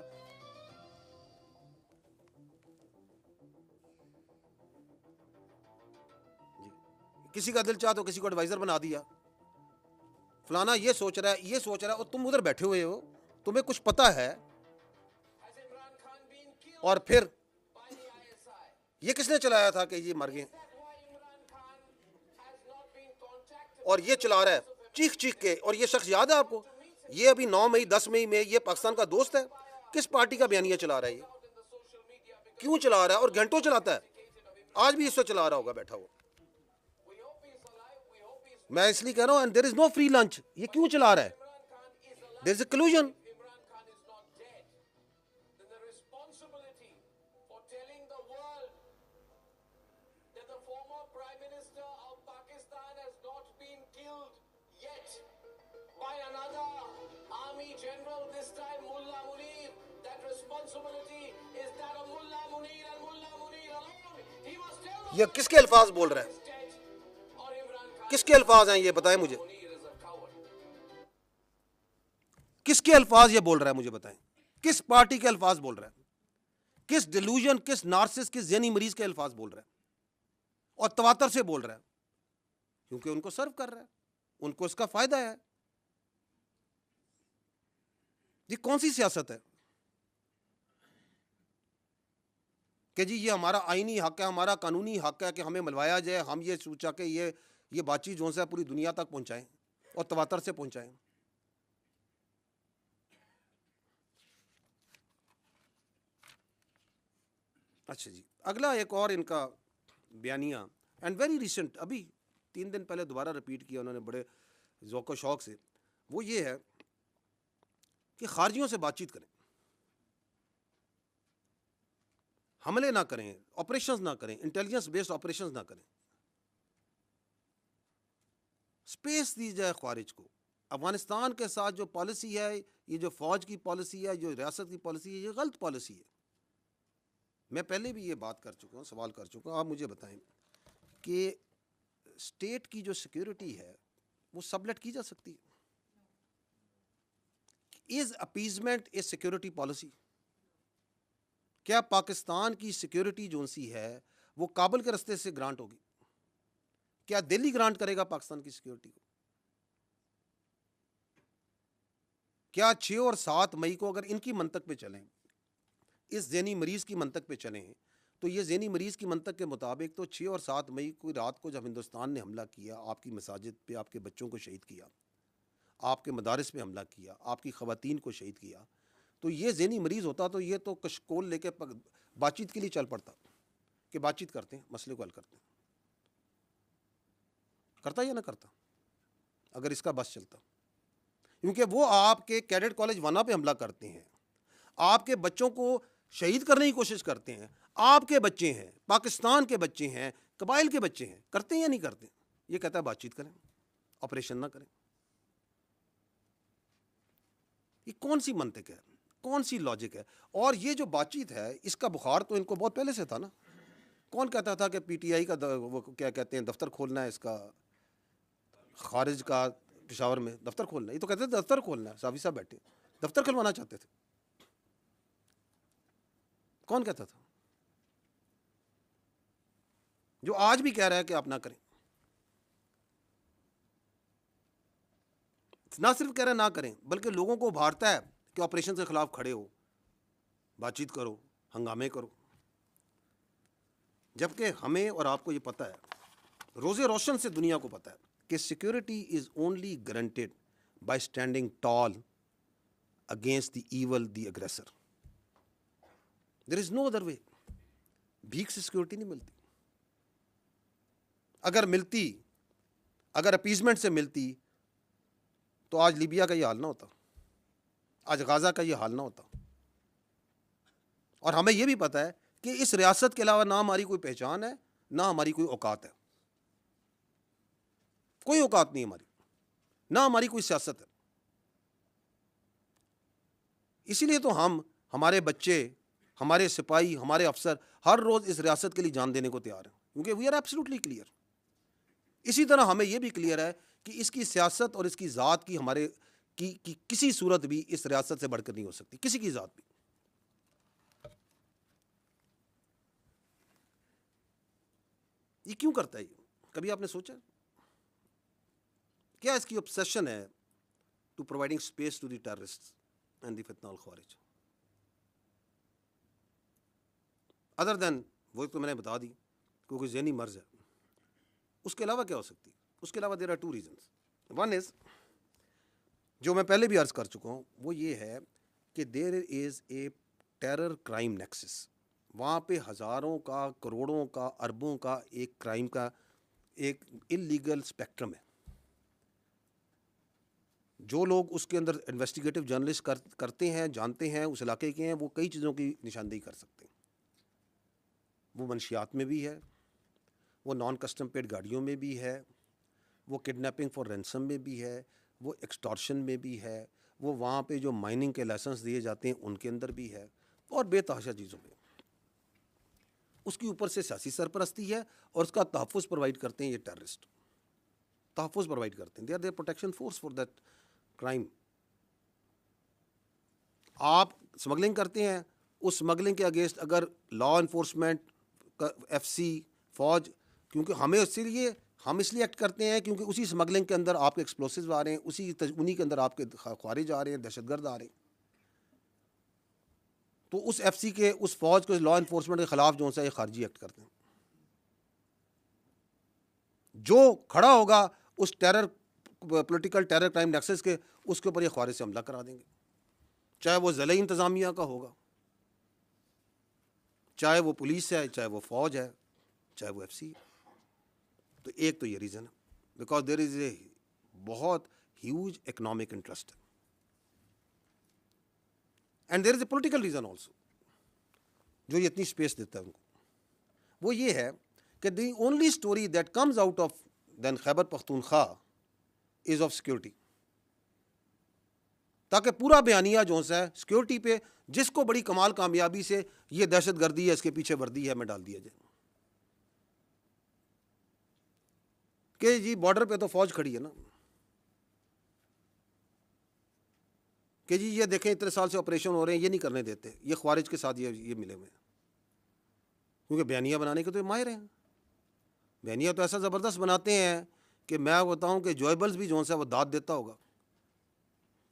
[SPEAKER 2] کسی کا دل چاہ تو کسی کو ایڈوائزر بنا دیا. فلانا یہ سوچ رہا ہے اور تم ادھر بیٹھے ہوئے ہو, تمہیں کچھ پتا ہے, اور پھر یہ کس نے چلایا تھا کہ یہ مر گئے, اور یہ چلا رہا ہے چیخ چیخ کے. اور یہ شخص یاد ہے آپ کو, یہ ابھی 9 مئی 10 مئی میں یہ پاکستان کا دوست ہے. کس پارٹی کا بیانیہ چلا رہا ہے, یہ کیوں چلا رہا ہے, اور گھنٹوں چلاتا ہے, آج بھی اس سے چلا رہا ہوگا بیٹھا ہوا. میں اس لیے کہہ رہا ہوں, and there is no free lunch. یہ کیوں چلا رہا ہے, دیر از اے کلوژن. یہ کس کے الفاظ بول رہا ہے, کس کے الفاظ ہیں یہ بتائیں مجھے, کس کے الفاظ یہ بول رہا ہے مجھے بتائیں, کس پارٹی کے الفاظ بول رہا ہے, کس ڈیلوژن, کس نارسس, کس ذہنی مریض کے الفاظ بول رہا ہے, اور تواتر سے بول رہا ہے, کیونکہ ان کو سرو کر رہا ہے, ان کو اس کا فائدہ ہے. یہ کون سی سیاست ہے کہ جی یہ ہمارا آئینی حق ہے, ہمارا قانونی حق ہے کہ ہمیں ملوایا جائے, ہم یہ سوچا کہ یہ بات چیت جو ہے پوری دنیا تک پہنچائیں اور تواتر سے پہنچائیں. اچھا جی, اگلا ایک اور ان کا بیانیہ, اینڈ ویری ریسنٹ, ابھی 3 دن پہلے دوبارہ رپیٹ کیا انہوں نے بڑے ذوق و شوق سے. وہ یہ ہے کہ خارجیوں سے بات چیت کریں, حملے نہ کریں, آپریشنز نہ کریں, انٹیلیجنس بیسڈ آپریشنز نہ کریں, سپیس دی جائے خارج کو. افغانستان کے ساتھ جو پالیسی ہے, یہ جو فوج کی پالیسی ہے, جو ریاست کی پالیسی ہے, یہ غلط پالیسی ہے. میں پہلے بھی یہ بات کر چکا ہوں, سوال کر چکا ہوں. آپ مجھے بتائیں کہ اسٹیٹ کی جو سیکیورٹی ہے وہ سبلیٹ کی جا سکتی ہے؟ از اپیزمنٹ اے سیکیورٹی پالیسی؟ کیا پاکستان کی سیکیورٹی جو سی ہے وہ کابل کے رستے سے گرانٹ ہوگی؟ کیا دہلی گرانٹ کرے گا پاکستان کی سیکیورٹی کو؟ کیا 6 اور 7 مئی کو اگر ان کی منطق پہ چلیں, اس ذہنی مریض کی منطق پہ چلیں, تو یہ ذہنی مریض کی منطق کے مطابق تو 6 اور 7 مئی کو رات کو جب ہندوستان نے حملہ کیا, آپ کی مساجد پہ آپ کے بچوں کو شہید کیا, آپ کے مدارس پہ حملہ کیا, آپ کی خواتین کو شہید کیا, تو یہ ذہنی مریض ہوتا تو یہ تو کشکول لے کے بات چیت کے لیے چل پڑتا کہ بات چیت کرتے ہیں, مسئلے کو حل کرتے ہیں. کرتا یا نہ کرتا اگر اس کا بس چلتا؟ کیونکہ وہ آپ کے کیڈٹ کالج وانا پہ حملہ کرتے ہیں, آپ کے بچوں کو شہید کرنے کی کوشش کرتے ہیں, آپ کے بچے ہیں, پاکستان کے بچے ہیں, قبائل کے بچے ہیں, کرتے ہیں یا نہیں کرتے؟ یہ کہتا ہے بات چیت کریں, آپریشن نہ کریں. یہ کون سی منطق ہے, کون سی لاجک ہے؟ اور یہ جو بات چیت ہے اس کا بخار تو ان کو بہت پہلے سے تھا نا. کون کہتا تھا کہ پی ٹی آئی کا وہ کیا کہتے ہیں دفتر کھولنا ہے, اس کا خارج کا پشاور میں دفتر کھولنا ہے, یہ تو کہتے تھے دفتر کھولنا ہے. صافی صاحب بیٹھے دفتر کھلوانا چاہتے تھے. کون کہتا تھا؟ جو آج بھی کہہ رہا ہے کہ آپ نہ کریں. نہ صرف کہہ رہا ہے نہ کریں, بلکہ لوگوں کو ابھارتا ہے کہ آپریشن کے خلاف کھڑے ہو, بات چیت کرو, ہنگامے کرو. جبکہ ہمیں اور آپ کو یہ پتہ ہے, روزے روشن سے دنیا کو پتہ ہے کہ security is only guaranteed by standing tall against the evil, the aggressor. There is no other way. بھیک سے سیکورٹی نہیں ملتی. اگر ملتی, اگر اپیزمنٹ سے ملتی تو آج لیبیا کا یہ حال نہ ہوتا, آج غازہ کا یہ حال نہ ہوتا. اور ہمیں یہ بھی پتہ ہے کہ اس ریاست کے علاوہ نہ ہماری کوئی پہچان ہے, نہ ہماری کوئی اوقات ہے. کوئی اوقات نہیں ہماری, نہ ہماری کوئی سیاست ہے. اسی لیے تو ہم, ہمارے بچے, ہمارے سپاہی, ہمارے افسر ہر روز اس ریاست کے لیے جان دینے کو تیار ہیں, کیونکہ وی آر ایبسلیوٹلی کلیئر. اسی طرح ہمیں یہ بھی کلیئر ہے کہ اس کی سیاست اور اس کی ذات کی ہمارے کی کسی صورت بھی اس ریاست سے بڑھ کر نہیں ہو سکتی, کسی کی ذات بھی. یہ کیوں کرتا ہے؟ یہ کبھی آپ نے سوچا کیا اس کی obsession ہے to providing space to the terrorists and the fitna al-Khawarij. Other than وہ تو میں نے بتا دی کیونکہ ذہنی مرض ہے. اس کے علاوہ کیا ہو سکتی ہے؟ اس کے علاوہ there are two reasons. One is جو میں پہلے بھی عرض کر چکا ہوں وہ یہ ہے کہ there is a terror crime nexus. وہاں پہ ہزاروں کا، کروڑوں کا، اربوں کا ایک کرائم کا ایک انلیگل اسپیکٹرم ہے. جو لوگ اس کے اندر انویسٹیگیٹو جرنلسٹ کرتے ہیں، جانتے ہیں، اس علاقے کے ہیں، وہ کئی چیزوں کی نشاندہی کر سکتے ہیں. وہ منشیات میں بھی ہے، وہ نان کسٹم پیڈ گاڑیوں میں بھی ہے، وہ کڈنیپنگ فار رینسم میں بھی ہے، وہ ایکسٹارشن میں بھی ہے، وہ وہاں پہ جو مائننگ کے لائسنس دیے جاتے ہیں ان کے اندر بھی ہے، اور بے تحاشا چیزوں میں. اس کے اوپر سے سیاسی سرپرستی ہے اور اس کا تحفظ پرووائڈ کرتے ہیں یہ ٹیررسٹ. تحفظ پرووائڈ کرتے ہیں. They are their protection force for that crime. آپ اسمگلنگ کرتے ہیں، اس اسمگلنگ کے اگینسٹ اگر لا انفورسمنٹ، ایف سی، فوج، کیونکہ ہمیں اس لیے ایکٹ کرتے ہیں کیونکہ اسی اسمگلنگ کے اندر آپ کے ایکسپلوسیو آ رہے ہیں، انہی کے اندر آپ کے خوارج آ رہے ہیں، دہشت گرد آ رہے ہیں. تو اس ایف سی کے، اس فوج کے، لا انفورسمنٹ کے خلاف جو ہے یہ خارجی ایکٹ کرتے ہیں. جو کھڑا ہوگا اس پولیٹیکل ٹیرر کرائم نیکسس کے، اس کے اوپر یہ خوارج سے حملہ کرا دیں گے، چاہے وہ ضلعی انتظامیہ کا ہوگا، چاہے وہ پولیس ہے، چاہے وہ فوج ہے، چاہے وہ ایف سی ہے. تو ایک تو یہ ریزن ہے بیکاز دیر از اے بہت ہیوج اکنامک انٹرسٹ ہے. And there is a political reason also جو یہ اتنی اسپیس دیتا ہے ان کو. وہ یہ ہے کہ the only story that comes out of then Khyber Pakhtunkhwa is of security. تاکہ پورا بیانیہ جو ہے سیکورٹی پہ، جس کو بڑی کمال کامیابی سے یہ دہشت گردی ہے، اس کے پیچھے وردی ہے، میں ڈال دیا جائے کہ جی بارڈر پہ تو فوج کھڑی ہے نا، کہ جی یہ دیکھیں اتنے سال سے آپریشن ہو رہے ہیں، یہ نہیں کرنے دیتے، یہ خوارج کے ساتھ یہ ملے ہوئے ہیں. کیونکہ بیانیہ بنانے کے تو یہ ماہر ہیں. بیانیہ تو ایسا زبردست بناتے ہیں کہ میں بتاؤں کہ جوائبلز بھی جو ہے وہ داد دیتا ہوگا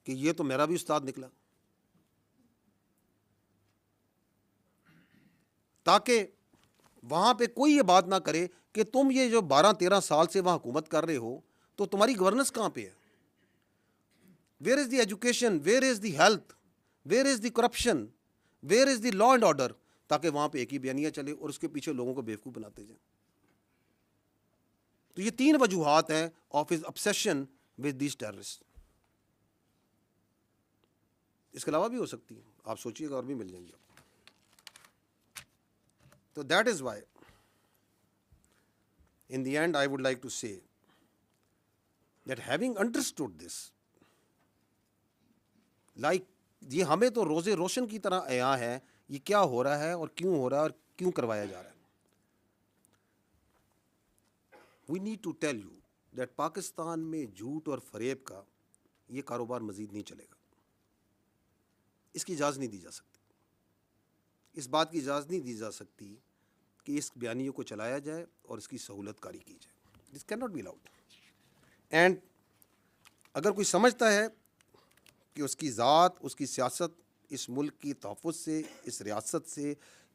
[SPEAKER 2] کہ یہ تو میرا بھی استاد نکلا. تاکہ وہاں پہ کوئی یہ بات نہ کرے کہ تم یہ جو 12-13 سال سے وہاں حکومت کر رہے ہو تو تمہاری گورننس کہاں پہ ہے؟ Where is the education, where is the health, where is the corruption, where is the law and order? تاکہ وہاں پہ ایک ہی بیانیہ چلے اور اس کے پیچھے لوگوں کو بیوقوف بناتے جائیں. تو یہ 3 وجوہات ہیں of his obsession with these terrorists. اس کے علاوہ بھی ہو سکتی ہیں، آپ سوچیے گا اور بھی مل جائیں گے. تو that is Y in the end I would like to say that having understood this, like یہ ہمیں تو روزے روشن کی طرح عیاں ہے یہ کیا ہو رہا ہے اور کیوں ہو رہا ہے اور کیوں کروایا جا رہا ہے. We need to tell you that Pakistan میں جھوٹ اور فریب کا یہ کاروبار مزید نہیں چلے گا. اس کی اجازت نہیں دی جا سکتی. اس بات کی اجازت نہیں دی جا سکتی کہ اس بیانیے کو چلایا جائے اور اس کی سہولت کاری کی جائے. This can not be allowed. اینڈ اگر کوئی سمجھتا ہے کہ اس کی ذات، اس کی سیاست اس ملک کی تحفظ سے، اس ریاست سے،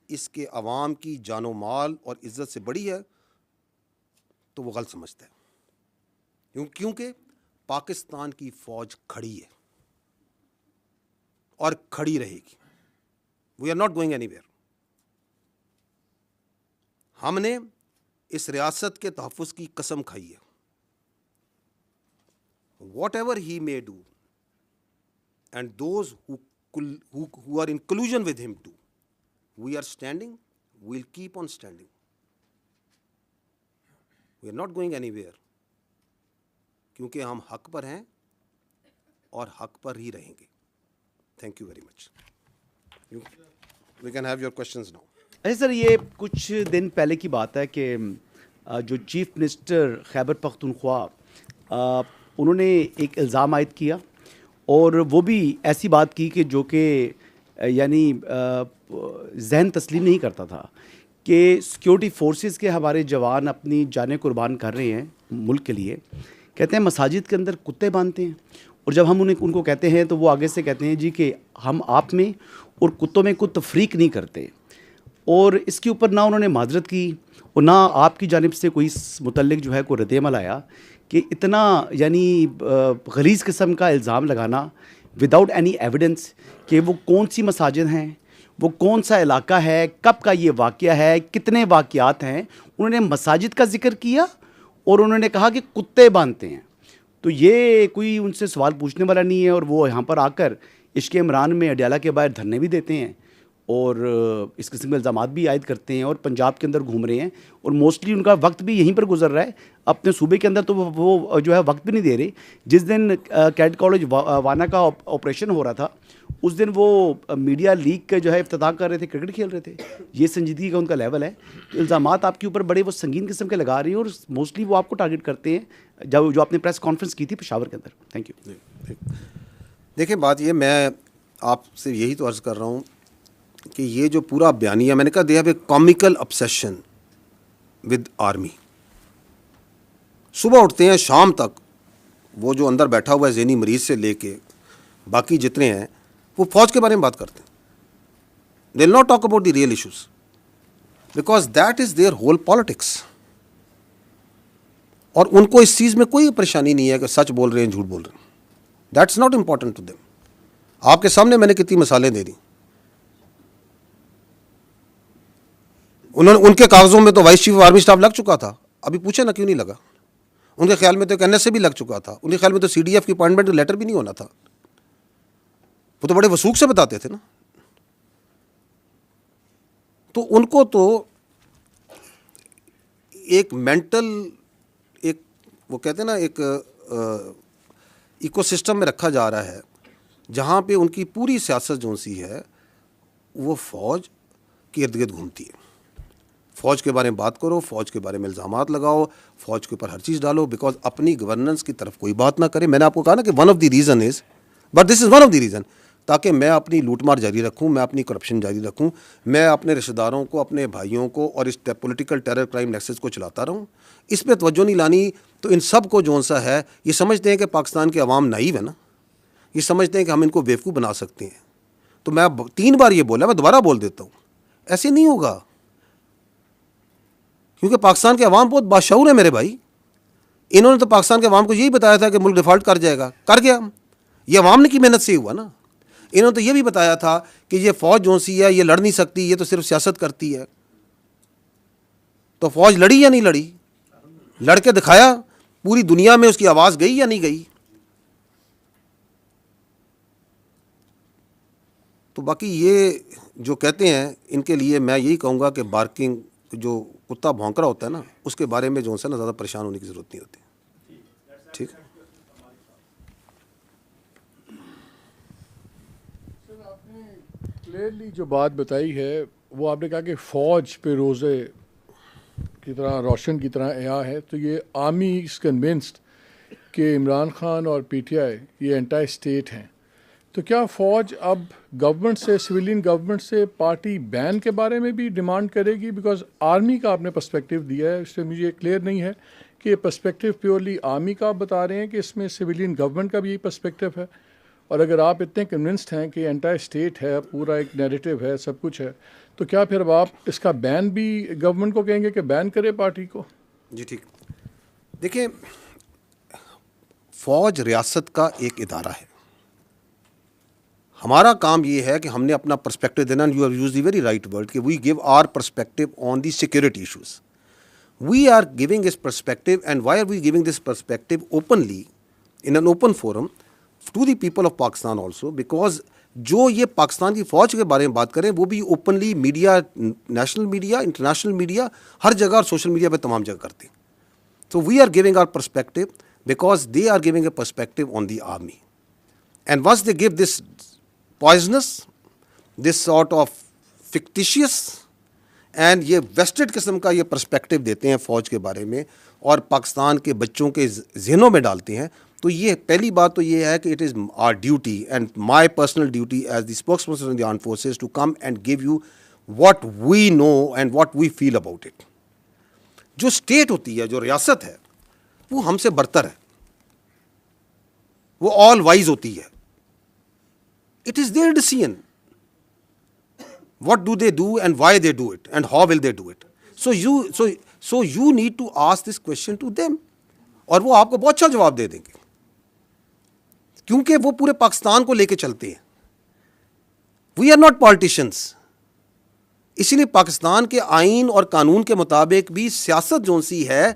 [SPEAKER 2] اس کے عوام کی جان و مال اور عزت سے بڑی ہے تو وہ غلط سمجھتا ہے. کیونکہ پاکستان کی فوج کھڑی ہے اور کھڑی رہے گی. We are not going anywhere. ہم نے اس ریاست کے تحفظ کی قسم کھائی ہے. What ever he may do and those who are in collusion with him too, we are standing, we'll keep on standing. We are not going anywhere کیونکہ ہم حق پر ہیں اور حق پر ہی رہیں گے. Thank you very much. We can have your questions now.
[SPEAKER 9] اچھا سر، یہ کچھ دن پہلے کی بات ہے کہ جو چیف منسٹر خیبر پختونخوا انہوں نے ایک الزام عائد کیا اور وہ بھی ایسی بات کی کہ جو کہ یعنی ذہن تسلیم نہیں کرتا تھا کہ سیکیورٹی فورسز کے ہمارے جوان اپنی جانیں قربان کر رہے ہیں ملک کے لیے. کہتے ہیں مساجد کے اندر کتے باندھتے ہیں اور جب ہم ان کو کہتے ہیں تو وہ آگے سے کہتے ہیں جی کہ ہم آپ میں اور کتوں میں کوئی تفریق نہیں کرتے. اور اس کے اوپر نہ انہوں نے معذرت کی اور نہ آپ کی جانب سے کوئی اس متعلق جو ہے کوئی رد عمل آیا کہ اتنا یعنی غلیظ قسم کا الزام لگانا وداؤٹ اینی ایویڈنس کہ وہ کون سی مساجد ہیں, وہ کون سا علاقہ ہے, کب کا یہ واقعہ ہے, کتنے واقعات ہیں. انہوں نے مساجد کا ذکر کیا اور انہوں نے کہا کہ کتے باندھتے ہیں. تو یہ کوئی ان سے سوال پوچھنے والا نہیں ہے, اور وہ یہاں پر آ کر عشق عمران میں اڈیالہ کے باہر دھرنے بھی دیتے ہیں اور اس قسم کے الزامات بھی عائد کرتے ہیں اور پنجاب کے اندر گھوم رہے ہیں, اور موسٹلی ان کا وقت بھی یہیں پر گزر رہا ہے. اپنے صوبے کے اندر تو وہ جو ہے وقت بھی نہیں دے رہے. جس دن کیڈ کالج وانا کا آپریشن ہو رہا تھا اس دن وہ میڈیا لیگ کے جو ہے افتتاح کر رہے تھے, کرکٹ کھیل رہے تھے. یہ سنجیدگی کا ان کا لیول ہے. الزامات آپ کے اوپر بڑے وہ سنگین قسم کے لگا رہے ہیں اور موسٹلی وہ آپ کو ٹارگٹ کرتے ہیں جو آپ نے پریس کانفرنس کی تھی پشاور کے اندر. Thank you.
[SPEAKER 2] دیکھیں بات یہ, میں آپ سے یہی تو عرض کر رہا ہوں کہ یہ جو پورا بیانیہ, میں نے کہا they have a comical obsession with army. صبح اٹھتے ہیں شام تک وہ جو اندر بیٹھا ہوا ہے ذہنی مریض سے لے کے باقی جتنے ہیں وہ فوج کے بارے میں بات کرتے ہیں. They will not talk about the real issues because that is their whole politics. اور ان کو اس چیز میں کوئی پریشانی نہیں ہے کہ سچ بول رہے ہیں جھوٹ بول رہے ہیں. That's not important to them. آپ کے سامنے میں نے کتنی مثالیں دے دی. ان کے کاغذوں میں تو vice chief of army staff لگ چکا تھا, ابھی پوچھے نا کیوں نہیں لگا. ان کے خیال میں تو این ایس سے بھی لگ چکا تھا, ان کے خیال میں تو سی ڈی ایف کی اپائنٹمنٹ لیٹر بھی نہیں ہونا تھا. وہ تو بڑے وثوق سے بتاتے تھے نا. تو ان کو تو ایک مینٹل ایک وہ کہتے ہیں نا ایک ایکو سسٹم میں رکھا جا رہا ہے جہاں پہ ان کی پوری سیاست جو سی ہے وہ فوج کے ارد گرد گھومتی ہے. فوج کے بارے میں بات کرو, فوج کے بارے میں الزامات لگاؤ, فوج کے اوپر ہر چیز ڈالو, بیکاز اپنی گورننس کی طرف کوئی بات نہ کرے. میں نے آپ کو کہا نا کہ one of the reason is, but this is one of the reason, تاکہ میں اپنی لوٹ مار جاری رکھوں, میں اپنی کرپشن جاری رکھوں, میں اپنے رشتہ داروں کو, اپنے بھائیوں کو اور اس پولیٹیکل ٹیرر کرائم نیکسس کو چلاتا رہوں. اس پہ توجہ نہیں لانی. تو ان سب کو جو سا ہے یہ سمجھتے ہیں کہ پاکستان کے عوام نائیو ہے نا, یہ سمجھتے ہیں کہ ہم ان کو بیوقوف بنا سکتے ہیں. تو میں 3 بار یہ بولا, میں دوبارہ بول دیتا ہوں, ایسے نہیں ہوگا. کیونکہ پاکستان کے عوام بہت باشعور ہے میرے بھائی. انہوں نے تو پاکستان کے عوام کو یہی بتایا تھا کہ ملک ڈیفالٹ کر جائے گا, کر گیا. یہ عوام نے کی محنت سے ہی ہوا نا. انہوں نے تو یہ بھی بتایا تھا کہ یہ فوج جو سی ہے یہ لڑ نہیں سکتی, یہ تو صرف سیاست کرتی ہے. تو فوج لڑی یا نہیں لڑی؟ لڑ کے دکھایا. پوری دنیا میں اس کی آواز گئی یا نہیں گئی؟ تو باقی یہ جو کہتے ہیں ان کے لیے میں یہی کہوں گا کہ بارکنگ جو کتا بھونک رہا ہوتا ہے نا اس کے بارے میں جو ہے نا زیادہ پریشان ہونے کی ضرورت نہیں ہوتی. ٹھیک ہے.
[SPEAKER 10] کلیئرلی جو بات بتائی ہے وہ آپ نے کہا کہ فوج پہ روزے کی طرح روشن کی طرح عیاں ہے. تو یہ آرمی از کنونسڈ کہ عمران خان اور پی ٹی آئی یہ انٹائی اسٹیٹ ہیں. تو کیا فوج اب گورنمنٹ سے, سویلین گورنمنٹ سے پارٹی بین کے بارے میں بھی ڈیمانڈ کرے گی؟ بیکاز آرمی کا آپ نے پرسپیکٹیو دیا ہے, اس سے مجھے کلیئر نہیں ہے کہ یہ پرسپیکٹیو پیورلی آرمی کا آپ بتا رہے ہیں کہ اس میں سویلین گورنمنٹ کا بھی یہی پرسپیکٹیو ہے. اور اگر آپ اتنے کنونسڈ ہیں کہ انٹائر اسٹیٹ ہے, پورا ایک نیریٹو ہے, سب کچھ ہے, تو کیا پھر اب آپ اس کا بین بھی گورنمنٹ کو کہیں گے کہ بین کرے پارٹی کو؟
[SPEAKER 2] جی ٹھیک. دیکھیں, فوج ریاست کا ایک ادارہ ہے. ہمارا کام یہ ہے کہ ہم نے اپنا پرسپیکٹو دینا. You have used the very right word کہ we give our perspective on the security issues. We are giving this perspective, and why are we giving this perspective openly in an open forum to the people of Pakistan also, because جو یہ پاکستان کی فوج کے بارے میں بات کریں وہ بھی openly media, national media, international media, ہر جگہ اور سوشل میڈیا پہ تمام جگہ کرتے ہیں. تو we are giving our perspective because they are giving a perspective on the army. And once they gave this poisonous, this sort of fictitious and یہ ویسٹڈ قسم کا یہ پرسپیکٹو دیتے ہیں فوج کے بارے میں اور پاکستان کے بچوں کے ذہنوں میں ڈالتے ہیں, تو یہ پہلی بات تو یہ ہے کہ it is our duty and my personal duty as the spokesperson of the armed forces to come and give you what we know and what we feel about it. جو اسٹیٹ ہوتی ہے, جو ریاست ہے, وہ ہم سے برتر ہے, وہ آل وائز ہوتی ہے. It is their decision. What do they do and why they do it and how will they do it? So you need to ask this question to them. اور وہ آپ کو بہت اچھا جواب دے دیں گے, کیونکہ وہ پورے پاکستان کو لے کے چلتے ہیں. We are not politicians. اسی لیے پاکستان کے آئین اور قانون کے مطابق بھی سیاست جو سی ہے,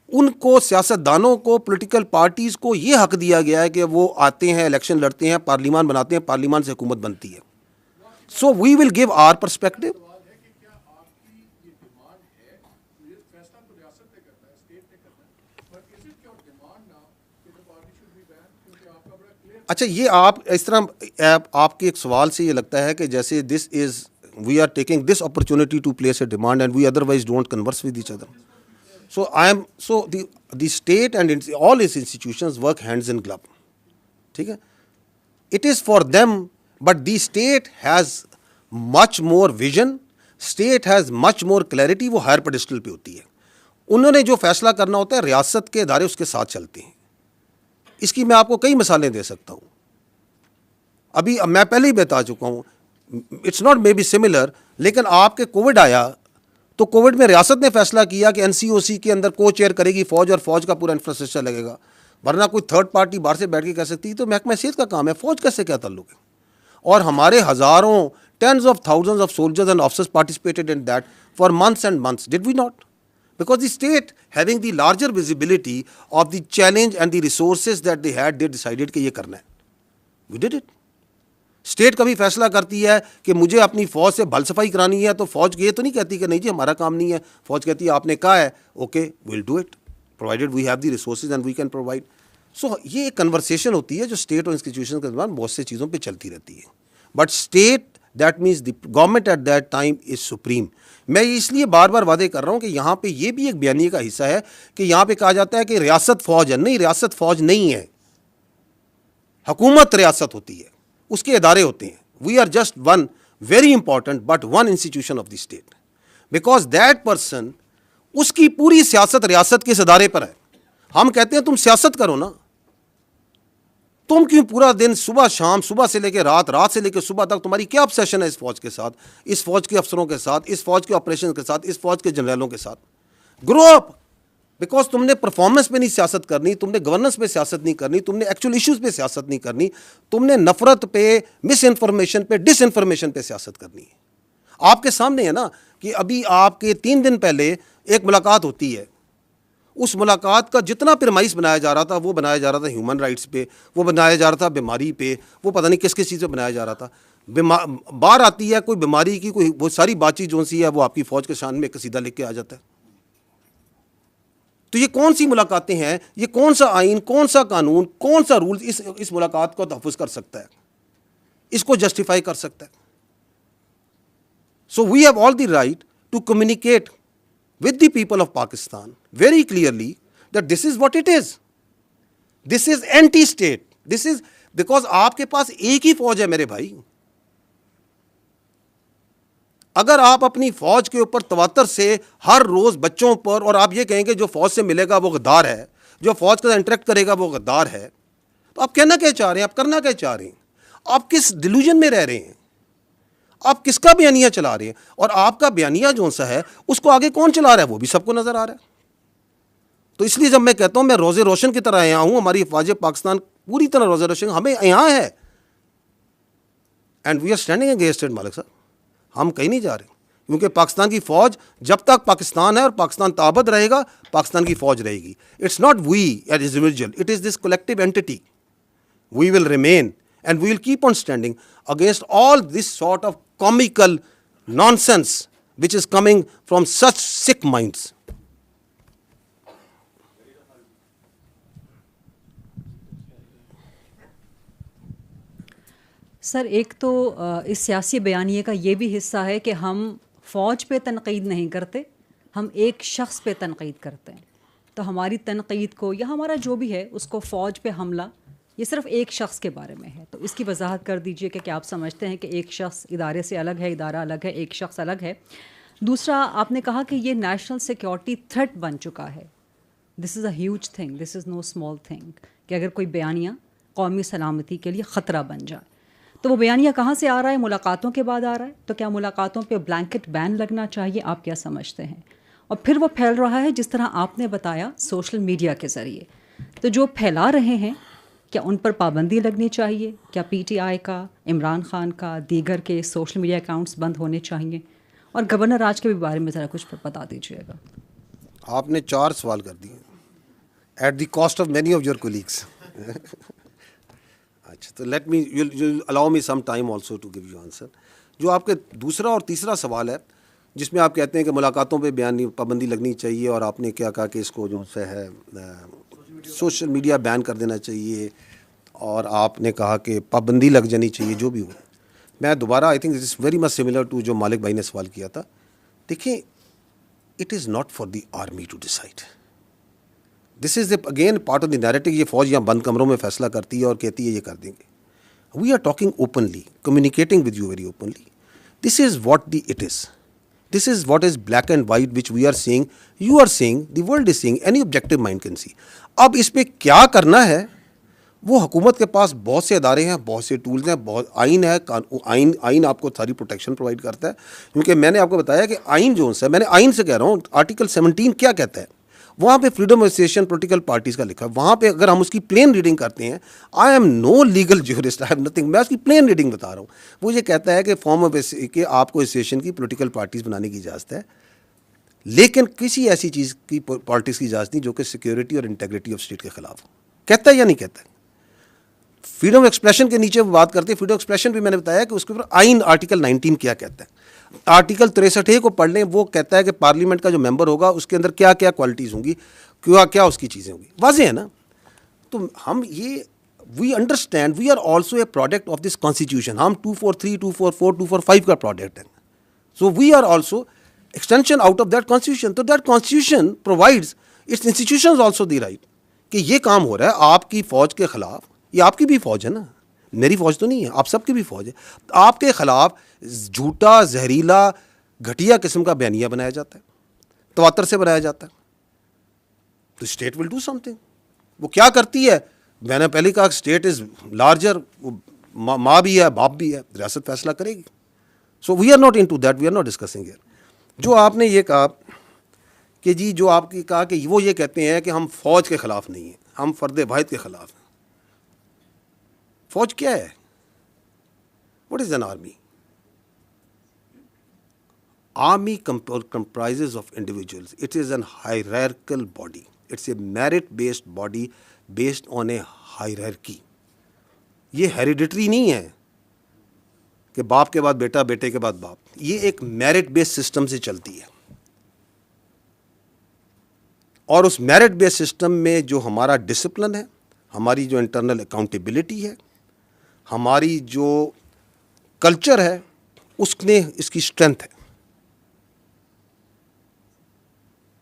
[SPEAKER 2] ان کو سیاست دانوں کو, پولیٹیکل پارٹیز کو یہ حق دیا گیا ہے کہ وہ آتے ہیں, الیکشن لڑتے ہیں, پارلیمان بناتے ہیں, پارلیمان سے حکومت بنتی ہے. So we will give our perspective. اچھا, یہ آپ اس طرح آپ کے ایک سوال سے یہ لگتا ہے کہ جیسے this is we are taking this opportunity to place a demand and we otherwise don't converse with each other. So the state and all its institutions work hands in glove. ٹھیک ہے, it is for them, but the state has much more vision, state has much more clarity. وہ higher pedestal پہ ہوتی ہے. انہوں نے جو فیصلہ کرنا ہوتا ہے, ریاست کے ادارے اس کے ساتھ چلتے ہیں. اس کی میں آپ کو کئی مثالیں دے سکتا ہوں. ابھی میں پہلے ہی بتا چکا ہوں, it's not may be similar, لیکن آپ کے کووڈ آیا تو کووڈ میں ریاست نے فیصلہ کیا کہ NCOC کے اندر کو چیئر کرے گی فوج, اور فوج کا پورا انفراسٹرکچر لگے گا. ورنہ کوئی تھرڈ پارٹی باہر سے بیٹھ کے کہہ سکتی, تو محکمہ صحت کا کام ہے, فوج کیسے کیا تعلق ہے. اور ہمارے ہزاروں, tens of thousands of soldiers and officers participated in that for months and months. Did we not? Because the state having the larger visibility of the challenge and the resources that they had, they decided کہ یہ کرنا ہے. We did it. State کبھی فیصلہ کرتی ہے کہ مجھے اپنی فوج سے بھل صفائی کرانی ہے, تو فوج یہ تو نہیں کہتی کہ نہیں جی ہمارا کام نہیں ہے. فوج کہتی ہے آپ نے کہا ہے, okay we'll do it provided we have the resources and we can provide. So یہ ایک کنورسیشن ہوتی ہے جو اسٹیٹ اور انسٹیٹیوشن کے دوران بہت سی چیزوں پہ چلتی رہتی ہے. But state that means the government at that time is supreme. میں اس لیے بار بار وعدے کر رہا ہوں کہ یہاں پہ یہ بھی ایک بیانیے کا حصہ ہے کہ یہاں پہ کہا جاتا ہے کہ ریاست فوج ہے. نہیں, ریاست فوج نہیں ہے, حکومت ریاست ہوتی ہے, اس کے ادارے ہوتے ہیں. We are just one very important but one institution of the state, because that person, اس کی پوری سیاست ریاست کے اس ادارے پر ہے. ہم کہتے ہیں تم سیاست کرو نا, تم کیوں پورا دن صبح شام, صبح سے لے کے رات, رات سے لے کے صبح تک تمہاری کیا obsession ہے اس فوج کے ساتھ, اس فوج کے افسروں کے ساتھ, اس فوج کے آپریشن کے ساتھ, اس فوج کے جنرلوں کے ساتھ. گرو اپ, بیکاز تم نے پرفارمنس پہ نہیں سیاست کرنی, تم نے گورننس پہ سیاست نہیں کرنی, تم نے ایکچوئل ایشوز پہ سیاست نہیں کرنی, تم نے نفرت پہ, مس انفارمیشن پہ, ڈس انفارمیشن پہ سیاست کرنی ہے. آپ کے سامنے ہے نا کہ ابھی آپ کے 3 دن پہلے ایک ملاقات ہوتی ہے. اس ملاقات کا جتنا پرمائز بنایا جا رہا تھا, وہ بنایا جا رہا تھا ہیومن رائٹس پہ, وہ بنایا جا رہا تھا بیماری پہ, وہ پتہ نہیں کس کس چیز پہ بنایا جا رہا تھا. باہر آتی ہے کوئی بیماری کی کوئی وہ ساری بات چیت جو سی ہے وہ آپ کی فوج کے شان میں ایک قصیدہ لکھ کے آ جاتا ہے. تو یہ کون سی ملاقاتیں ہیں, یہ کون سا آئین, کون سا قانون, کون سا رول اس ملاقات کو تحفظ کر سکتا ہے, اس کو جسٹیفائی کر سکتا ہے. So we have all the right to communicate with the people of Pakistan very clearly that this is what it is. This is anti-state. This is because آپ کے پاس ایک ہی فوج ہے میرے بھائی. اگر آپ اپنی فوج کے اوپر تواتر سے ہر روز بچوں پر, اور آپ یہ کہیں گے جو فوج سے ملے گا وہ غدار ہے, جو فوج کے ساتھ انٹریکٹ کرے گا وہ غدار ہے, تو آپ کہنا کیا چاہ رہے ہیں, آپ کرنا کیا چاہ رہے ہیں, آپ کس ڈیلوژن میں رہ رہے ہیں, آپ کس کا بیانیہ چلا رہے ہیں, اور آپ کا بیانیہ جو سا ہے اس کو آگے کون چلا رہا ہے وہ بھی سب کو نظر آ رہا ہے. تو اس لیے جب میں کہتا ہوں میں روزے روشن کی طرح یہاں ہوں, ہماری فوج پاکستان پوری طرح روزے روشن ہمیں یہاں ہے, and we are standing against it. مالک صاحب ہم کہیں نہیں جا رہے, کیونکہ پاکستان کی فوج جب تک پاکستان ہے اور پاکستان تابد رہے گا, پاکستان کی فوج رہے گی. It's not we as individual, it is this collective entity. We will remain and we will keep on standing against all this sort of comical nonsense which is coming from such sick minds.
[SPEAKER 11] سر, ایک تو اس سیاسی بیانیے کا یہ بھی حصہ ہے کہ ہم فوج پہ تنقید نہیں کرتے, ہم ایک شخص پہ تنقید کرتے ہیں. تو ہماری تنقید کو یا ہمارا جو بھی ہے اس کو فوج پہ حملہ, یہ صرف ایک شخص کے بارے میں ہے. تو اس کی وضاحت کر دیجئے کہ کیا آپ سمجھتے ہیں کہ ایک شخص ادارے سے الگ ہے, ادارہ الگ ہے, ایک شخص الگ ہے. دوسرا, آپ نے کہا کہ یہ نیشنل سیکیورٹی تھریٹ بن چکا ہے. This is a huge thing, this is no small thing, کہ اگر کوئی بیانیہ قومی سلامتی کے لیے خطرہ بن جائے. تو وہ بیانیہ کہاں سے آ رہا ہے؟ ملاقاتوں کے بعد آ رہا ہے. تو کیا ملاقاتوں پہ بلینکٹ بین لگنا چاہیے؟ آپ کیا سمجھتے ہیں؟ اور پھر وہ پھیل رہا ہے جس طرح آپ نے بتایا سوشل میڈیا کے ذریعے. تو جو پھیلا رہے ہیں کیا ان پر پابندی لگنی چاہیے؟ کیا پی ٹی آئی کا، عمران خان کا، دیگر کے سوشل میڈیا اکاؤنٹس بند ہونے چاہیے؟ اور گورنر راج کے بھی بارے میں ذرا کچھ بتا دیجیے گا.
[SPEAKER 2] آپ نے 4 سوال کر دیے at the cost of many of your colleagues. اچھا تو let me allow me some time also to give you answer. جو آپ کے دوسرا اور تیسرا سوال ہے جس میں آپ کہتے ہیں کہ ملاقاتوں پہ پابندی لگنی چاہیے، اور آپ نے کیا کہا کہ اس کو جو سے ہے سوشل میڈیا بین کر دینا چاہیے، اور آپ نے کہا کہ پابندی لگ جانی چاہیے جو بھی ہو. میں دوبارہ I think it is very much similar to جو مالک بھائی نے سوال کیا تھا. دیکھیں it is not for the army to decide. This is again part of the narrative. یہ فوج یہاں بند کمروں میں فیصلہ کرتی ہے اور کہتی ہے یہ کر دیں گے. We are talking openly, communicating with you very openly. This is what the it is. This is what is black and white which we are seeing, you are seeing, the world is seeing, any objective mind can see. اب اس پہ کیا کرنا ہے وہ حکومت کے پاس بہت سے ادارے ہیں، بہت سے ٹولز ہیں، بہت آئین ہے. آئین آپ کو ساری پروٹیکشن پرووائڈ کرتا ہے. کیونکہ میں نے آپ کو بتایا کہ آئین جو ہے، میں نے آئین سے کہہ رہا ہوں، آرٹیکل 17 کیا کہتا ہے. وہاں پہ freedom of association political parties کا لکھا ہے. وہاں پہ اگر ہم اس کی پلین ریڈنگ کرتے ہیں، I am no legal jurist, I am nothing, میں اس کی پلین ریڈنگ بتا رہا ہوں. وہ یہ کہتا ہے کہ فارم آف کہ آپ کو ایسوسیشن کی پولیٹیکل پارٹیز بنانے کی اجازت ہے، لیکن کسی ایسی چیز کی پالیٹکس کی اجازت نہیں جو کہ سیکیورٹی اور انٹیگریٹی آف اسٹیٹ کے خلاف ہو. کہتا ہے یا نہیں کہتا ہے؟ فریڈم آف ایکسپریشن کے نیچے وہ بات کرتے ہیں. فریڈم آف ایکسپریشن بھی میں نے بتایا کہ اس کے اوپر آئین آرٹیکل 19 کیا کہتا ہے. آرٹیکل 63 کو پڑھ لیں. وہ کہتا ہے کہ پارلیمنٹ کا جو ممبر ہوگا اس کے اندر کیا کیا کوالٹیز ہوں گی، کیا اس کی چیزیں ہوں گی. واضح ہے نا. تو ہم یہ we understand we are also a product of this constitution. ہم 243 244 245 کا پروڈکٹ ہیں. So we are also extension out of that constitution. تو that constitution provides its institutions also the right کہ یہ کام ہو رہا ہے آپ کی فوج کے خلاف. یہ آپ کی بھی فوج ہے نا، میری فوج تو نہیں ہے، آپ سب کی بھی فوج ہے. آپ کے خلاف جھوٹا، زہریلا، گھٹیا قسم کا بیانیہ بنایا جاتا ہے، تواتر سے بنایا جاتا ہے. تو state will do some thing. وہ کیا کرتی ہے؟ میں نے پہلے کہا اسٹیٹ از لارجر. ماں بھی ہے، باپ بھی ہے، ریاست فیصلہ کرے گی. So we are not into that, we are not discussing here. جو آپ نے یہ کہا کہ جی جو آپ کی کہا کہ وہ یہ کہتے ہیں کہ ہم فوج کے خلاف نہیں ہیں، ہم فرد واحد کے خلاف ہیں. فوج کیا ہے؟ What is an army? Army comprises of individuals. It is an hierarchical body. It's a merit-based body based on a hierarchy. یہ ہیریڈیٹری نہیں ہے کہ باپ کے بعد بیٹا، بیٹے کے بعد باپ. یہ ایک میرٹ بیس سسٹم سے چلتی ہے. اور اس میرٹ بیس سسٹم میں جو ہمارا ڈسپلن ہے، ہماری جو انٹرنل اکاؤنٹیبلٹی ہے، ہماری جو کلچر ہے، اس نے اس کی اسٹرینتھ ہے.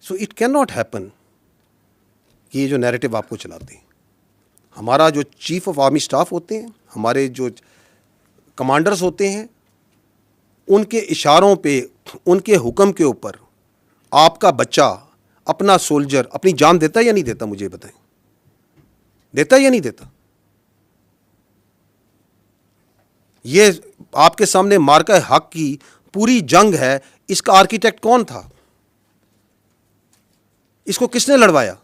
[SPEAKER 2] So it can not happen کہ یہ جو نیریٹو آپ کو چلاتے ہیں. ہمارا جو چیف آف آرمی اسٹاف ہوتے ہیں، ہمارے جو کمانڈرز ہوتے ہیں، ان کے اشاروں پہ، ان کے حکم کے اوپر آپ کا بچہ، اپنا سولجر اپنی جان دیتا ہے یا نہیں دیتا؟ مجھے بتائیں، دیتا ہے یا نہیں دیتا؟ یہ آپ کے سامنے مارکہ حق کی پوری جنگ ہے. اس کا آرکیٹیکٹ کون تھا؟ اس کو کس نے لڑوایا؟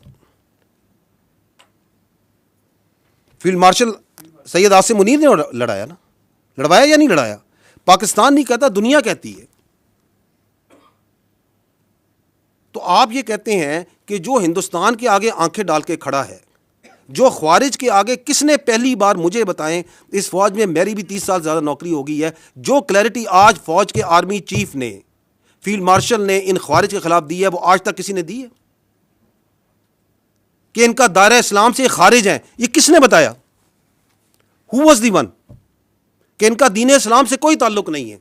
[SPEAKER 2] فیلڈ مارشل سید عاصم منیر نے لڑایا نا. لڑوایا یا نہیں لڑایا؟ پاکستان نہیں کہتا، دنیا کہتی ہے. تو آپ یہ کہتے ہیں کہ جو ہندوستان کے آگے آنکھیں ڈال کے کھڑا ہے، جو خوارج کے آگے، کس نے پہلی بار مجھے بتائیں، اس فوج میں میری بھی 30 سال زیادہ نوکری ہو گئی ہے، جو کلیئرٹی آج فوج کے آرمی چیف نے، فیلڈ مارشل نے ان خوارج کے خلاف دی ہے، وہ آج تک کسی نے دی ہے؟ کہ ان کا دائرہ اسلام سے خارج ہیں، یہ کس نے بتایا؟ Who was the one? کہ ان کا دین اسلام سے کوئی تعلق نہیں ہے.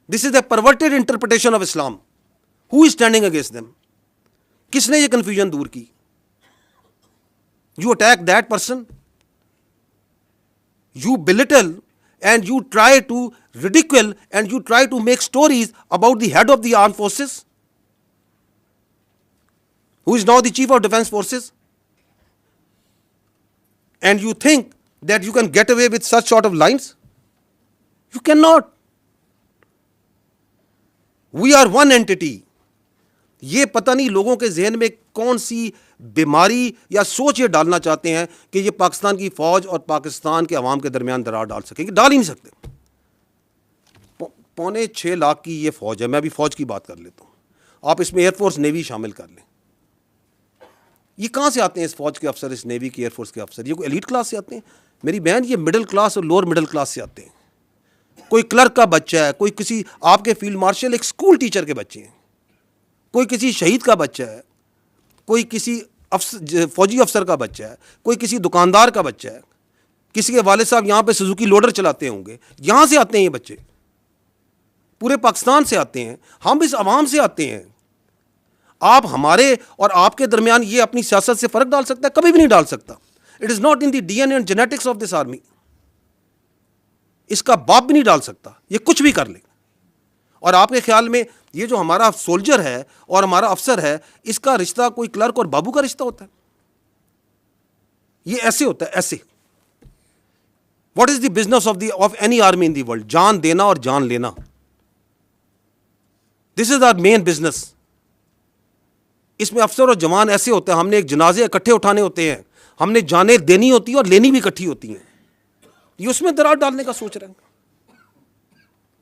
[SPEAKER 2] This is a perverted interpretation of Islam. Who is standing against them? کس نے یہ کنفیوژن دور کی؟ You attack that person, you belittle and you try to radical and you try to make stories about the head of the arm forces who is now the chief of defense forces, and you think that you can get away with such sort of lines? You cannot. We are one entity. یہ پتہ نہیں لوگوں کے ذہن میں کون سی بیماری یا سوچ یہ ڈالنا چاہتے ہیں کہ یہ پاکستان کی فوج اور پاکستان کے عوام کے درمیان درار ڈال سکیں گے. ڈال ہی نہیں سکتے. 5.25 لاکھ کی یہ فوج ہے. میں ابھی فوج کی بات کر لیتا ہوں. آپ اس میں ایئر فورس نیوی شامل کر لیں. یہ کہاں سے آتے ہیں اس فوج کے افسر, اس نیوی کی, ایئر فورس کے افسر؟ یہ کوئی ایلیٹ کلاس سے آتے ہیں؟ میری بہن, یہ مڈل کلاس اور لوور مڈل کلاس سے آتے ہیں. کوئی کلرک کا بچہ ہے, کوئی کسی آپ کے فیلڈ مارشل ایک اسکول ٹیچر کے بچے ہیں, کوئی کسی شہید کا بچہ ہے, کوئی کسی فوجی افسر کا بچہ ہے, کوئی کسی دکاندار کا بچہ ہے, کسی کے والد صاحب یہاں پہ سوزوکی لوڈر چلاتے ہوں گے. یہاں سے آتے ہیں یہ بچے, پورے پاکستان سے آتے ہیں. ہم اس عوام سے آتے ہیں. آپ ہمارے اور آپ کے درمیان یہ اپنی سیاست سے فرق ڈال سکتا ہے؟ کبھی بھی نہیں ڈال سکتا. It is not in the D N A and genetics of this army. اس کا باپ بھی نہیں ڈال سکتا. یہ کچھ بھی کر لے. اور آپ کے خیال میں یہ جو ہمارا سولجر ہے اور ہمارا افسر ہے, اس کا رشتہ کوئی کلرک اور بابو کا رشتہ ہوتا ہے؟ یہ ایسے ہوتا ہے, ایسے. What is the business of any army in the world? جان دینا اور جان لینا. دس از آر مین بزنس. اس میں افسر اور جوان ایسے ہوتے ہیں, ہم نے ایک جنازے اکٹھے اٹھانے ہوتے ہیں, ہم نے جانیں دینی ہوتی ہیں اور لینی بھی اکٹھی ہوتی ہیں. یہ اس میں درار ڈالنے کا سوچ رہے ہیں.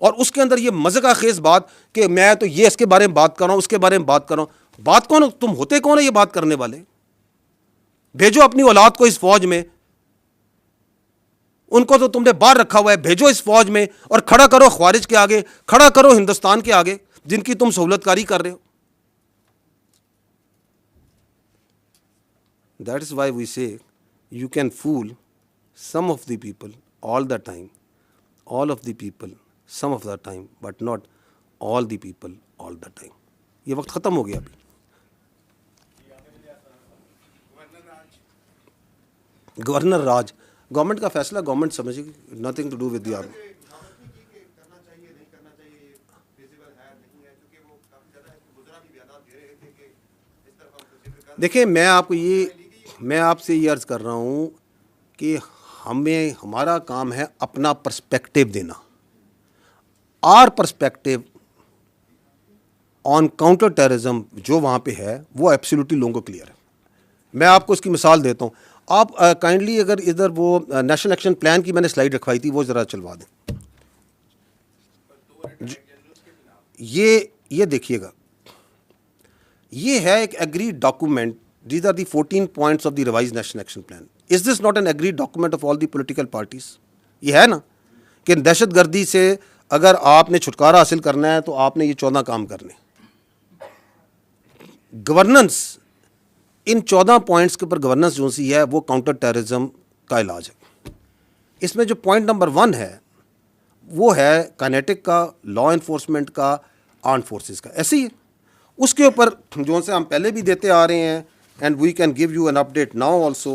[SPEAKER 2] اور اس کے اندر یہ مزے کا خیز بات کہ میں تو یہ اس کے بارے میں بات کر رہا ہوں, اس کے بارے میں بات کر رہا ہوں. بات کون؟ تم ہوتے کون ہے یہ بات کرنے والے؟ بھیجو اپنی اولاد کو اس فوج میں. ان کو تو تم نے باہر رکھا ہوا ہے. بھیجو اس فوج میں اور کھڑا کرو خوارج کے آگے, کھڑا کرو ہندوستان کے آگے جن کی تم سہولت کاری کر رہے ہو. That is why we say you can fool some of the people all the time, all of the people some of the time, but not all the people all the time. یہ وقت ختم ہو گیا ابھی. Governor راج, government کا فیصلہ government سمجھے گی, nothing to do with the army. دیکھیں میں آپ سے یہ عرض کر رہا ہوں کہ ہمارا کام ہے اپنا پرسپیکٹو دینا. Our perspective on counter terrorism جو وہاں پہ ہے وہ ایبسلیوٹلی لوگوں کو کلیئر ہے. میں آپ کو اس کی مثال دیتا ہوں. آپ کائنڈلی اگر ادھر وہ نیشنل ایکشن پلان کی میں نے سلائیڈ رکھوائی تھی, وہ ذرا چلوا دیں. یہ دیکھیے گا, یہ ہے ایک agreed document. These are the 14 points of the revised national action plan. Is this not an agreed document of all the political parties? یہ ہے نا کہ دہشت گردی سے اگر آپ نے چھٹکارا حاصل کرنا ہے تو آپ نے یہ 14 کام کرنے. گورننس, ان 14 پوائنٹس کے اوپر گورننس جو سی ہے وہ کاؤنٹر ٹیررزم کا علاج ہے. اس میں جو پوائنٹ نمبر 1 ہے وہ ہے کائنیٹک کا, لا انفورسمنٹ کا, آرمڈ فورسز کا. ایسے ہی اس کے اوپر جو سے ہم پہلے بھی دیتے آ رہے ہیں. And we can give you an update now also.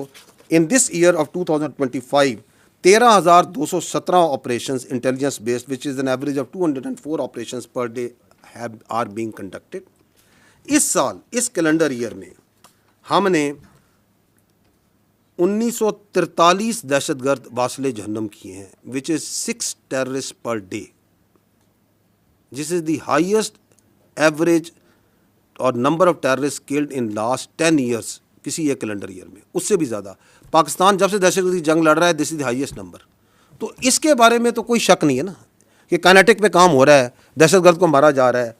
[SPEAKER 2] In this year of 2025, 13,217 operations intelligence based, which is an average of 204 operations per day are being conducted. اس سال, اس کیلنڈر ایئر میں ہم نے 1943 دہشت گرد واصل جہنم کیے ہیں, which is 6 terrorists per day. This is the highest average اور number of terrorist killed in last 10 years کسی ایک کیلنڈر ایئر میں. اس سے بھی زیادہ پاکستان جب سے دہشت گردی جنگ لڑ رہا ہے, this is the highest number. تو اس کے بارے میں تو کوئی شک نہیں ہے نا کہ کائنیٹک پہ کام ہو رہا ہے, دہشت گرد کو مارا جا رہا ہے,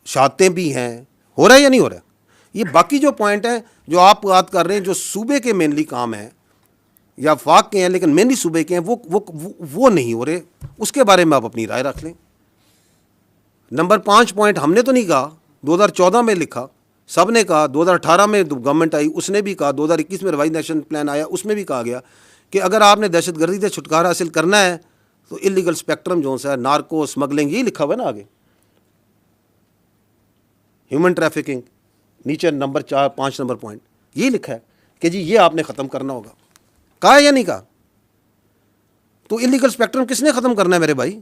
[SPEAKER 2] شہادتیں بھی ہیں, ہو رہا ہے یا نہیں ہو رہا ہے. یہ باقی جو پوائنٹ ہیں جو آپ بات کر رہے ہیں جو صوبے کے مینلی کام ہیں یا وفاق کے ہیں لیکن مینلی صوبے کے ہیں, وہ نہیں ہو رہے. اس کے بارے میں آپ اپنی رائے رکھ لیں. نمبر 5 پوائنٹ ہم نے تو نہیں کہا, 2014 میں لکھا, سب نے کہا. 2018 میں گورنمنٹ آئی, اس نے بھی کہا. 2021 میں ریوائز نیشنل پلان آیا, اس میں بھی کہا گیا کہ اگر آپ نے دہشت گردی سے چھٹکارا حاصل کرنا ہے تو انلیگل اسپیکٹرم جو ہے, نارکو اسمگلنگ, یہی لکھا ہوا ہے نا آگے. ہیومن ٹریفکنگ نیچے نمبر 4-5 نمبر پوائنٹ یہی لکھا ہے کہ جی یہ آپ نے ختم کرنا ہوگا. کہا ہے یا نہیں کہا؟ تو انلیگل اسپیکٹرم کس نے ختم کرنا ہے میرے بھائی؟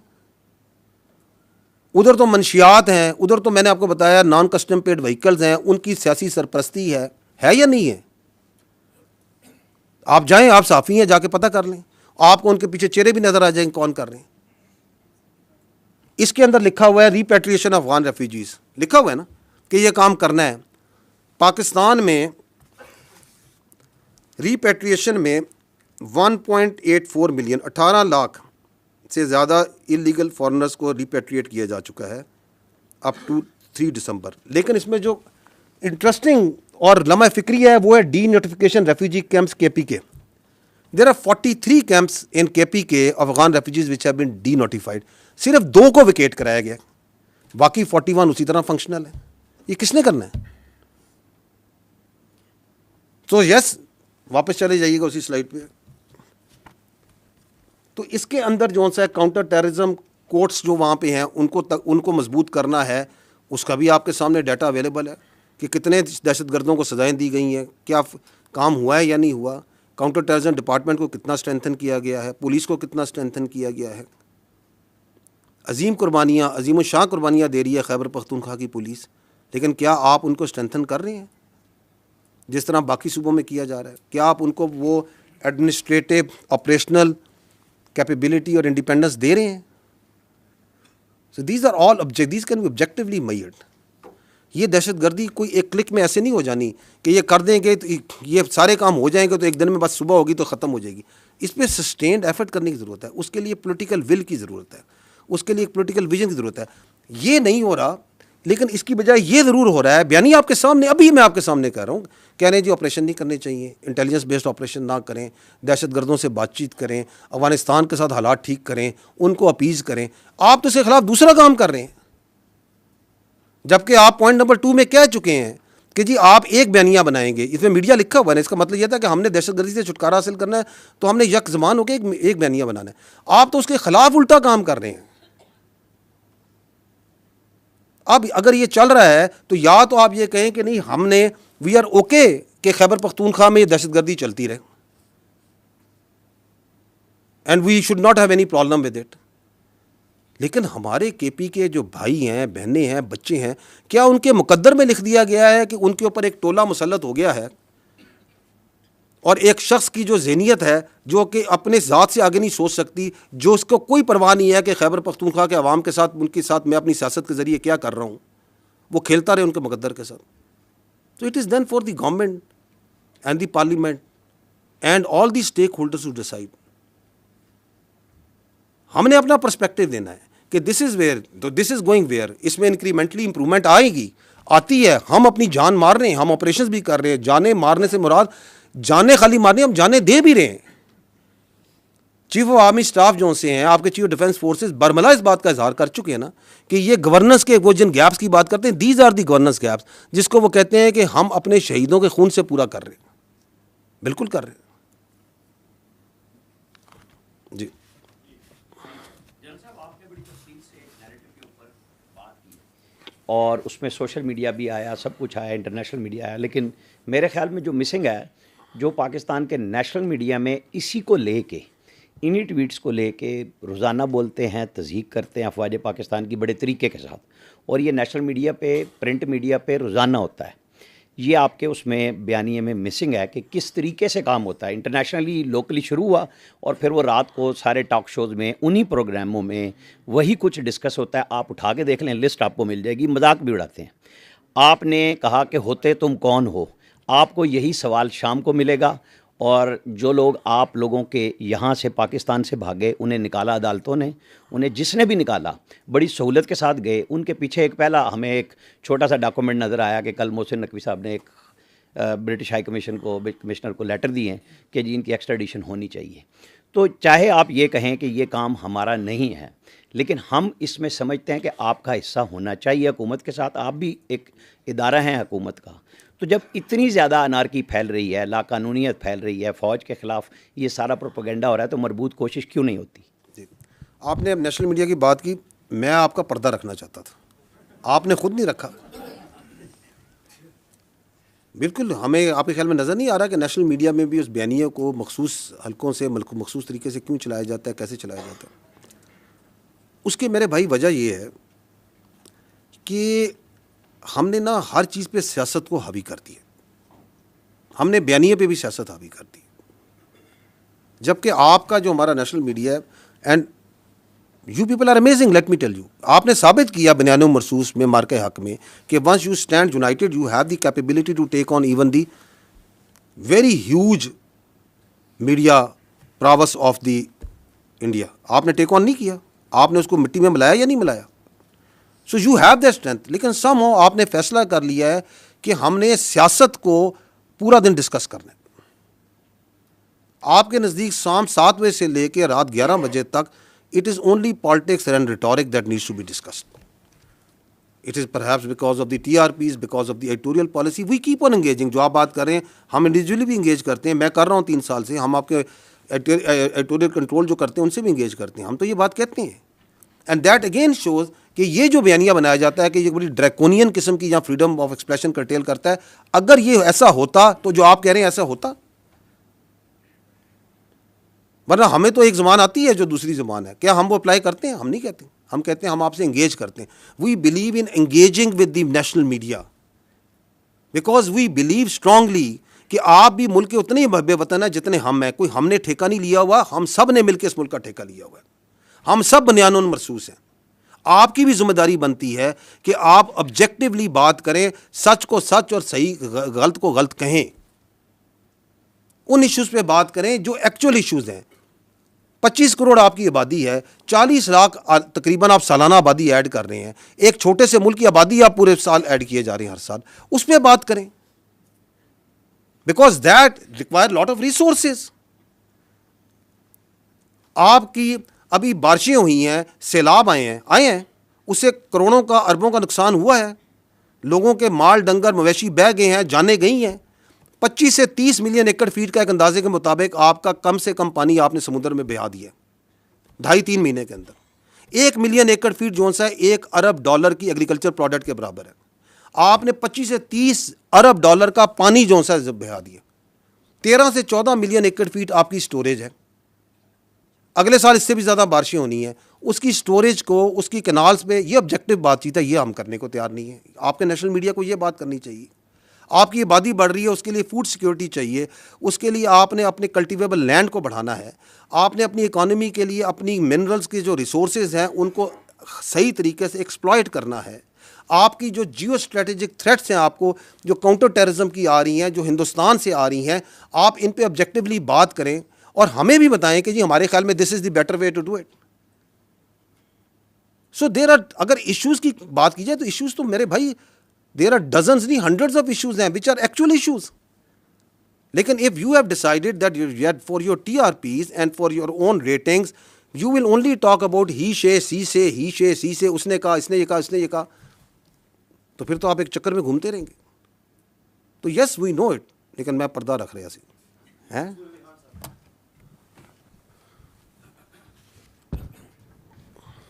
[SPEAKER 2] ادھر تو منشیات ہیں, ادھر تو میں نے آپ کو بتایا نان کسٹم پیڈ وہیکلز ہیں, ان کی سیاسی سرپرستی ہے یا نہیں ہے؟ آپ جائیں, آپ صحافی ہیں, جا کے پتہ کر لیں, آپ کو ان کے پیچھے چہرے بھی نظر آ جائیں کون کر رہے ہیں. اس کے اندر لکھا ہوا ہے ریپیٹریشن آف افغان ریفیوجیز, لکھا ہوا ہے نا کہ یہ کام کرنا ہے. پاکستان میں ریپیٹریشن میں 1.84 ملین 18 لاکھ سے زیادہ انلیگل فارنرز کو ریپیٹریٹ کیا جا چکا ہے اپ ٹو 3 دسمبر. لیکن اس میں جو انٹرسٹنگ اور لمحہ فکری ہے وہ ہے ڈی نوٹیفیکیشن ریفیوجی کیمپس کے پی کے. دیر آر 43 کیمپس ان کے پی کے Afghan refugees which have been D notified. صرف 2 کو ویکیٹ کرایا گیا, باقی 41 اسی طرح فنکشنل ہے. یہ کس نے کرنا ہے؟ تو یس, واپس چلے جائیے گا اسی سلائڈ پہ. تو اس کے اندر جو سا کاؤنٹر ٹیررزم کورٹس جو وہاں پہ ہیں ان کو مضبوط کرنا ہے. اس کا بھی آپ کے سامنے ڈیٹا اویلیبل ہے کہ کتنے دہشت گردوں کو سزائیں دی گئی ہیں, کیا کام ہوا ہے یا نہیں ہوا, کاؤنٹر ٹیررزم ڈپارٹمنٹ کو کتنا اسٹرینتھن کیا گیا ہے, پولیس کو کتنا اسٹرینتھن کیا گیا ہے. عظیم قربانیاں, عظیم الشان قربانیاں دے رہی ہے خیبر پختونخوا کی پولیس, لیکن کیا آپ ان کو اسٹرینتھن کر رہے ہیں جس طرح باقی صوبوں میں کیا جا رہا ہے؟ کیا آپ ان کو وہ ایڈمنسٹریٹو آپریشنل کیپیبلٹی اور انڈیپینڈنس دے رہے ہیں؟ So these are all these can be objectively measured. یہ دہشت گردی کوئی ایک کلک میں ایسے نہیں ہو جانی کہ یہ کر دیں گے تو یہ سارے کام ہو جائیں گے تو ایک دن میں بس صبح ہوگی تو ختم ہو جائے گی. اس پہ سسٹینڈ ایفرٹ کرنے کی ضرورت ہے, اس کے لیے پولیٹیکل ول کی ضرورت ہے, اس کے لیے ایک پولیٹیکل ویژن کی ضرورت ہے. یہ نہیں ہو رہا, لیکن اس کی بجائے یہ ضرور ہو رہا ہے. بیانی آپ کے سامنے, ابھی میں آپ کے سامنے کہہ رہا ہوں, کہہ رہے ہیں جی آپریشن نہیں کرنے چاہیے, انٹیلیجنس بیسڈ آپریشن نہ کریں, دہشت گردوں سے بات چیت کریں, افغانستان کے ساتھ حالات ٹھیک کریں, ان کو اپیز کریں. آپ تو اس کے خلاف دوسرا کام کر رہے ہیں, جبکہ آپ پوائنٹ نمبر 2 میں کہہ چکے ہیں کہ جی آپ ایک بیانیہ بنائیں گے. اس میں میڈیا لکھا ہوا ہے, اس کا مطلب یہ تھا کہ ہم نے دہشت گردی سے چھٹکارا حاصل کرنا ہے تو ہم نے یک زمان ہو کے ایک بیانیہ بنانا ہے. آپ تو اس کے خلاف الٹا کام کر رہے ہیں. اب اگر یہ چل رہا ہے تو یا تو آپ یہ کہیں کہ نہیں ہم نے وی آر اوکے کہ خیبر پختونخوا میں یہ دہشت گردی چلتی رہے and we should not have any problem with it. لیکن ہمارے کے پی کے جو بھائی ہیں, بہنیں ہیں, بچے ہیں, کیا ان کے مقدر میں لکھ دیا گیا ہے کہ ان کے اوپر ایک ٹولہ مسلط ہو گیا ہے اور ایک شخص کی جو ذہنیت ہے جو کہ اپنے ذات سے آگے نہیں سوچ سکتی, جو اس کو کوئی پرواہ نہیں ہے کہ خیبر پختونخوا کے عوام کے ساتھ, ان کے ساتھ میں اپنی سیاست کے ذریعے کیا کر رہا ہوں, وہ کھیلتا رہے ان کے مقدر کے ساتھ. تو it is then for the government and the parliament and all the stakeholders to decide. ہم نے اپنا پرسپیکٹو دینا ہے کہ this is where, this is going where. اس میں انکریمنٹلی امپرومنٹ آئے گی, آتی ہے. ہم اپنی جان مار رہے ہیں, ہم آپریشنز بھی کر رہے ہیں. جانیں مارنے سے مراد جانیں خالی مارنے, ہم جانیں دے بھی رہے ہیں. چیف آف آرمی اسٹاف جو سے ہیں, آپ کے چیف آف ڈیفینس فورسز برملا اس بات کا اظہار کر چکے ہیں نا کہ یہ گورننس کے وہ جن گیپس کی بات کرتے ہیں, these are the governance gaps, جس کو وہ کہتے ہیں کہ ہم اپنے شہیدوں کے خون سے پورا کر رہے ہیں. بالکل کر رہے ہیں جی.
[SPEAKER 12] اور اس میں سوشل میڈیا بھی آیا, سب کچھ آیا, انٹرنیشنل میڈیا آیا. لیکن میرے خیال میں جو مسنگ ہے, جو پاکستان کے نیشنل میڈیا میں اسی کو لے کے, انہی ٹویٹس کو لے کے روزانہ بولتے ہیں, تضحیق کرتے ہیں افواج پاکستان کی بڑے طریقے کے ساتھ, اور یہ نیشنل میڈیا پہ, پرنٹ میڈیا پہ روزانہ ہوتا ہے. یہ آپ کے اس میں بیانیے میں مسنگ ہے کہ کس طریقے سے کام ہوتا ہے. انٹرنیشنلی, لوکلی شروع ہوا اور پھر وہ رات کو سارے ٹاک شوز میں, انہی پروگراموں میں وہی کچھ ڈسکس ہوتا ہے. آپ اٹھا کے دیکھ لیں, لسٹ آپ کو مل جائے گی. مذاق بھی اڑاتے ہیں. آپ نے کہا کہ ہوتے تم کون ہو, آپ کو یہی سوال شام کو ملے گا. اور جو لوگ آپ لوگوں کے یہاں سے پاکستان سے بھاگے, انہیں نکالا عدالتوں نے, انہیں جس نے بھی نکالا بڑی سہولت کے ساتھ گئے. ان کے پیچھے ایک پہلا ہمیں ایک چھوٹا سا ڈاکومنٹ نظر آیا کہ کل محسن نقوی صاحب نے ایک برٹش ہائی کمشنر کو لیٹر دیے ہیں کہ جی ان کی ایکسٹریڈیشن ہونی چاہیے. تو چاہے آپ یہ کہیں کہ یہ کام ہمارا نہیں ہے, لیکن ہم اس میں سمجھتے ہیں کہ آپ کا حصہ ہونا چاہیے حکومت کے ساتھ. آپ بھی ایک ادارہ ہیں حکومت کا. تو جب اتنی زیادہ انارکی پھیل رہی ہے, لا قانونیت پھیل رہی ہے, فوج کے خلاف یہ سارا پروپیگنڈا ہو رہا ہے, تو مربوط کوشش کیوں نہیں ہوتی؟
[SPEAKER 2] جی, آپ نے اب نیشنل میڈیا کی بات کی, میں آپ کا پردہ رکھنا چاہتا تھا, آپ نے خود نہیں رکھا. بالکل ہمیں آپ کے خیال میں نظر نہیں آ رہا کہ نیشنل میڈیا میں بھی اس بیانیے کو مخصوص حلقوں سے, مخصوص طریقے سے کیوں چلایا جاتا ہے, کیسے چلایا جاتا ہے. اس کے میرے بھائی وجہ یہ ہے کہ ہم نے نا ہر چیز پہ سیاست کو حاوی کر دی ہے. ہم نے بیانیے پہ بھی سیاست حاوی کر دی. جبکہ آپ کا جو ہمارا نیشنل میڈیا ہے, and you people are amazing, let me tell you, آپ نے ثابت کیا بنیان و مرصوص میں مارکہ حق میں کہ once you stand united you have the capability to take on even the very huge media prowess of the India. آپ نے ٹیک آن نہیں کیا, آپ نے اس کو مٹی میں ملایا یا نہیں ملایا. So you have that strength. لیکن سم ہو آپ نے فیصلہ کر لیا ہے کہ ہم نے سیاست کو پورا دن ڈسکس کرنا ہے. آپ کے نزدیک شام 7 بجے سے لے کے رات 11 بجے تک it is only politics and rhetoric that needs to be discussed. It is perhaps because of the TRPs, because of the editorial policy. We keep on engaging. جو آپ بات کر رہے ہیں ہم انڈیویجولی بھی انگیج کرتے ہیں. میں کر رہا ہوں 3 سال سے. ہم آپ کے ایڈیٹوریل کنٹرول جو کرتے ہیں ان سے بھی انگیج کرتے ہیں. ہم تو یہ بات کہتے ہیں. اینڈ دیٹ اگین شوز کہ یہ جو بیانیہ بنایا جاتا ہے کہ یہ بڑی ڈریکونین قسم کی یا فریڈم آف ایکسپریشن کرٹیل کرتا ہے, اگر یہ ایسا ہوتا تو جو آپ کہہ رہے ہیں ایسا ہوتا. ورنہ ہمیں تو ایک زبان آتی ہے جو دوسری زبان ہے, کیا ہم وہ اپلائی کرتے ہیں؟ ہم نہیں کہتے. ہم کہتے ہیں ہم آپ سے انگیج کرتے ہیں. We believe in engaging with the national media because we believe strongly کہ آپ بھی ملک کے اتنے ہی بے وطن ہیں جتنے ہم ہیں. کوئی ہم نے ٹھیکہ نہیں لیا ہوا, ہم سب نے مل کے اس ملک کا ٹھیکہ لیا ہوا ہے. ہم سب بنیان مرصوص ہیں. آپ کی بھی ذمہ داری بنتی ہے کہ آپ آبجیکٹیولی بات کریں, سچ کو سچ اور صحیح غلط کو غلط کہیں. ان ایشوز پہ بات کریں جو ایکچوئل ایشوز ہیں. 25 کروڑ آپ کی آبادی ہے, 40 لاکھ تقریباً آپ سالانہ آبادی ایڈ کر رہے ہیں. ایک چھوٹے سے ملک کی آبادی آپ پورے سال ایڈ کیے جا رہے ہیں ہر سال. اس پہ بات کریں because that require lot of resources. آپ کی ابھی بارشیں ہوئی ہیں, سیلاب آئے ہیں, اس سے کروڑوں کا اربوں کا نقصان ہوا ہے. لوگوں کے مال ڈنگر مویشی بہہ گئے ہیں, جانیں گئی ہیں. 25 سے 30 ملین ایکڑ فیٹ کا ایک اندازے کے مطابق آپ کا کم سے کم پانی آپ نے سمندر میں بہا دیا 2.5-3 مہینے کے اندر. 1 ملین ایکڑ فیٹ جو سا $1 ارب کی ایگریکلچر پروڈکٹ کے برابر ہے. آپ نے 25 سے 30 ارب ڈالر کا پانی جو سا بہا دیا. 13 سے 14 ملین ایکڑ فیٹ آپ کی سٹوریج ہے. اگلے سال اس سے بھی زیادہ بارشیں ہونی ہیں. اس کی سٹوریج کو, اس کی کینالز پہ, یہ آبجیکٹیو بات چیت ہے, یہ ہم کرنے کو تیار نہیں ہے. آپ کے نیشنل میڈیا کو یہ بات کرنی چاہیے. آپ کی آبادی بڑھ رہی ہے, اس کے لیے فوڈ سیکیورٹی چاہیے, اس کے لیے آپ نے اپنے کلٹیویبل لینڈ کو بڑھانا ہے. آپ نے اپنی اکانومی کے لیے اپنی منرلز کے جو ریسورسز ہیں ان کو صحیح طریقے سے ایکسپلائٹ کرنا ہے. آپ کی جو جیو اسٹریٹجک تھریٹس ہیں آپ کو, جو کاؤنٹر ٹیررزم کی آ رہی ہیں, جو ہندوستان سے آ رہی ہیں, آپ ان پہ آبجیکٹیولی بات کریں اور ہمیں بھی بتائیں کہ جی ہمارے خیال میں this is the better way to do it. So there are, اگر ایشوز کی بات کی جائے تو ایشوز تو میرے بھائی there are dozens نہیں hundreds of issues ہیں which are actual issues. لیکن if you have decided that for your TRPs and for your own ratings you will only talk about he say اس نے کہا, اس نے یہ کہا, اس نے یہ کہا, تو پھر تو آپ ایک چکر میں گھومتے رہیں گے. تو yes we know it, لیکن میں پردہ رکھ رہا سی ہیں.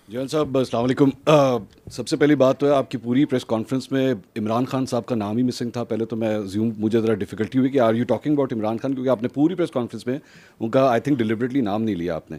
[SPEAKER 13] جان صاحب السلام علیکم. سب سے پہلی بات تو ہے آپ کی پوری پریس کانفرنس میں عمران خان صاحب کا نام ہی مسنگ تھا. پہلے تو میں مجھے ذرا ڈیفیکلٹی ہوئی کہ are you talking about Imran Khan, کیونکہ آپ نے پوری پریس کانفرنس میں ان کا آئی تھنک ڈیلیبریٹلی نام نہیں لیا آپ نے.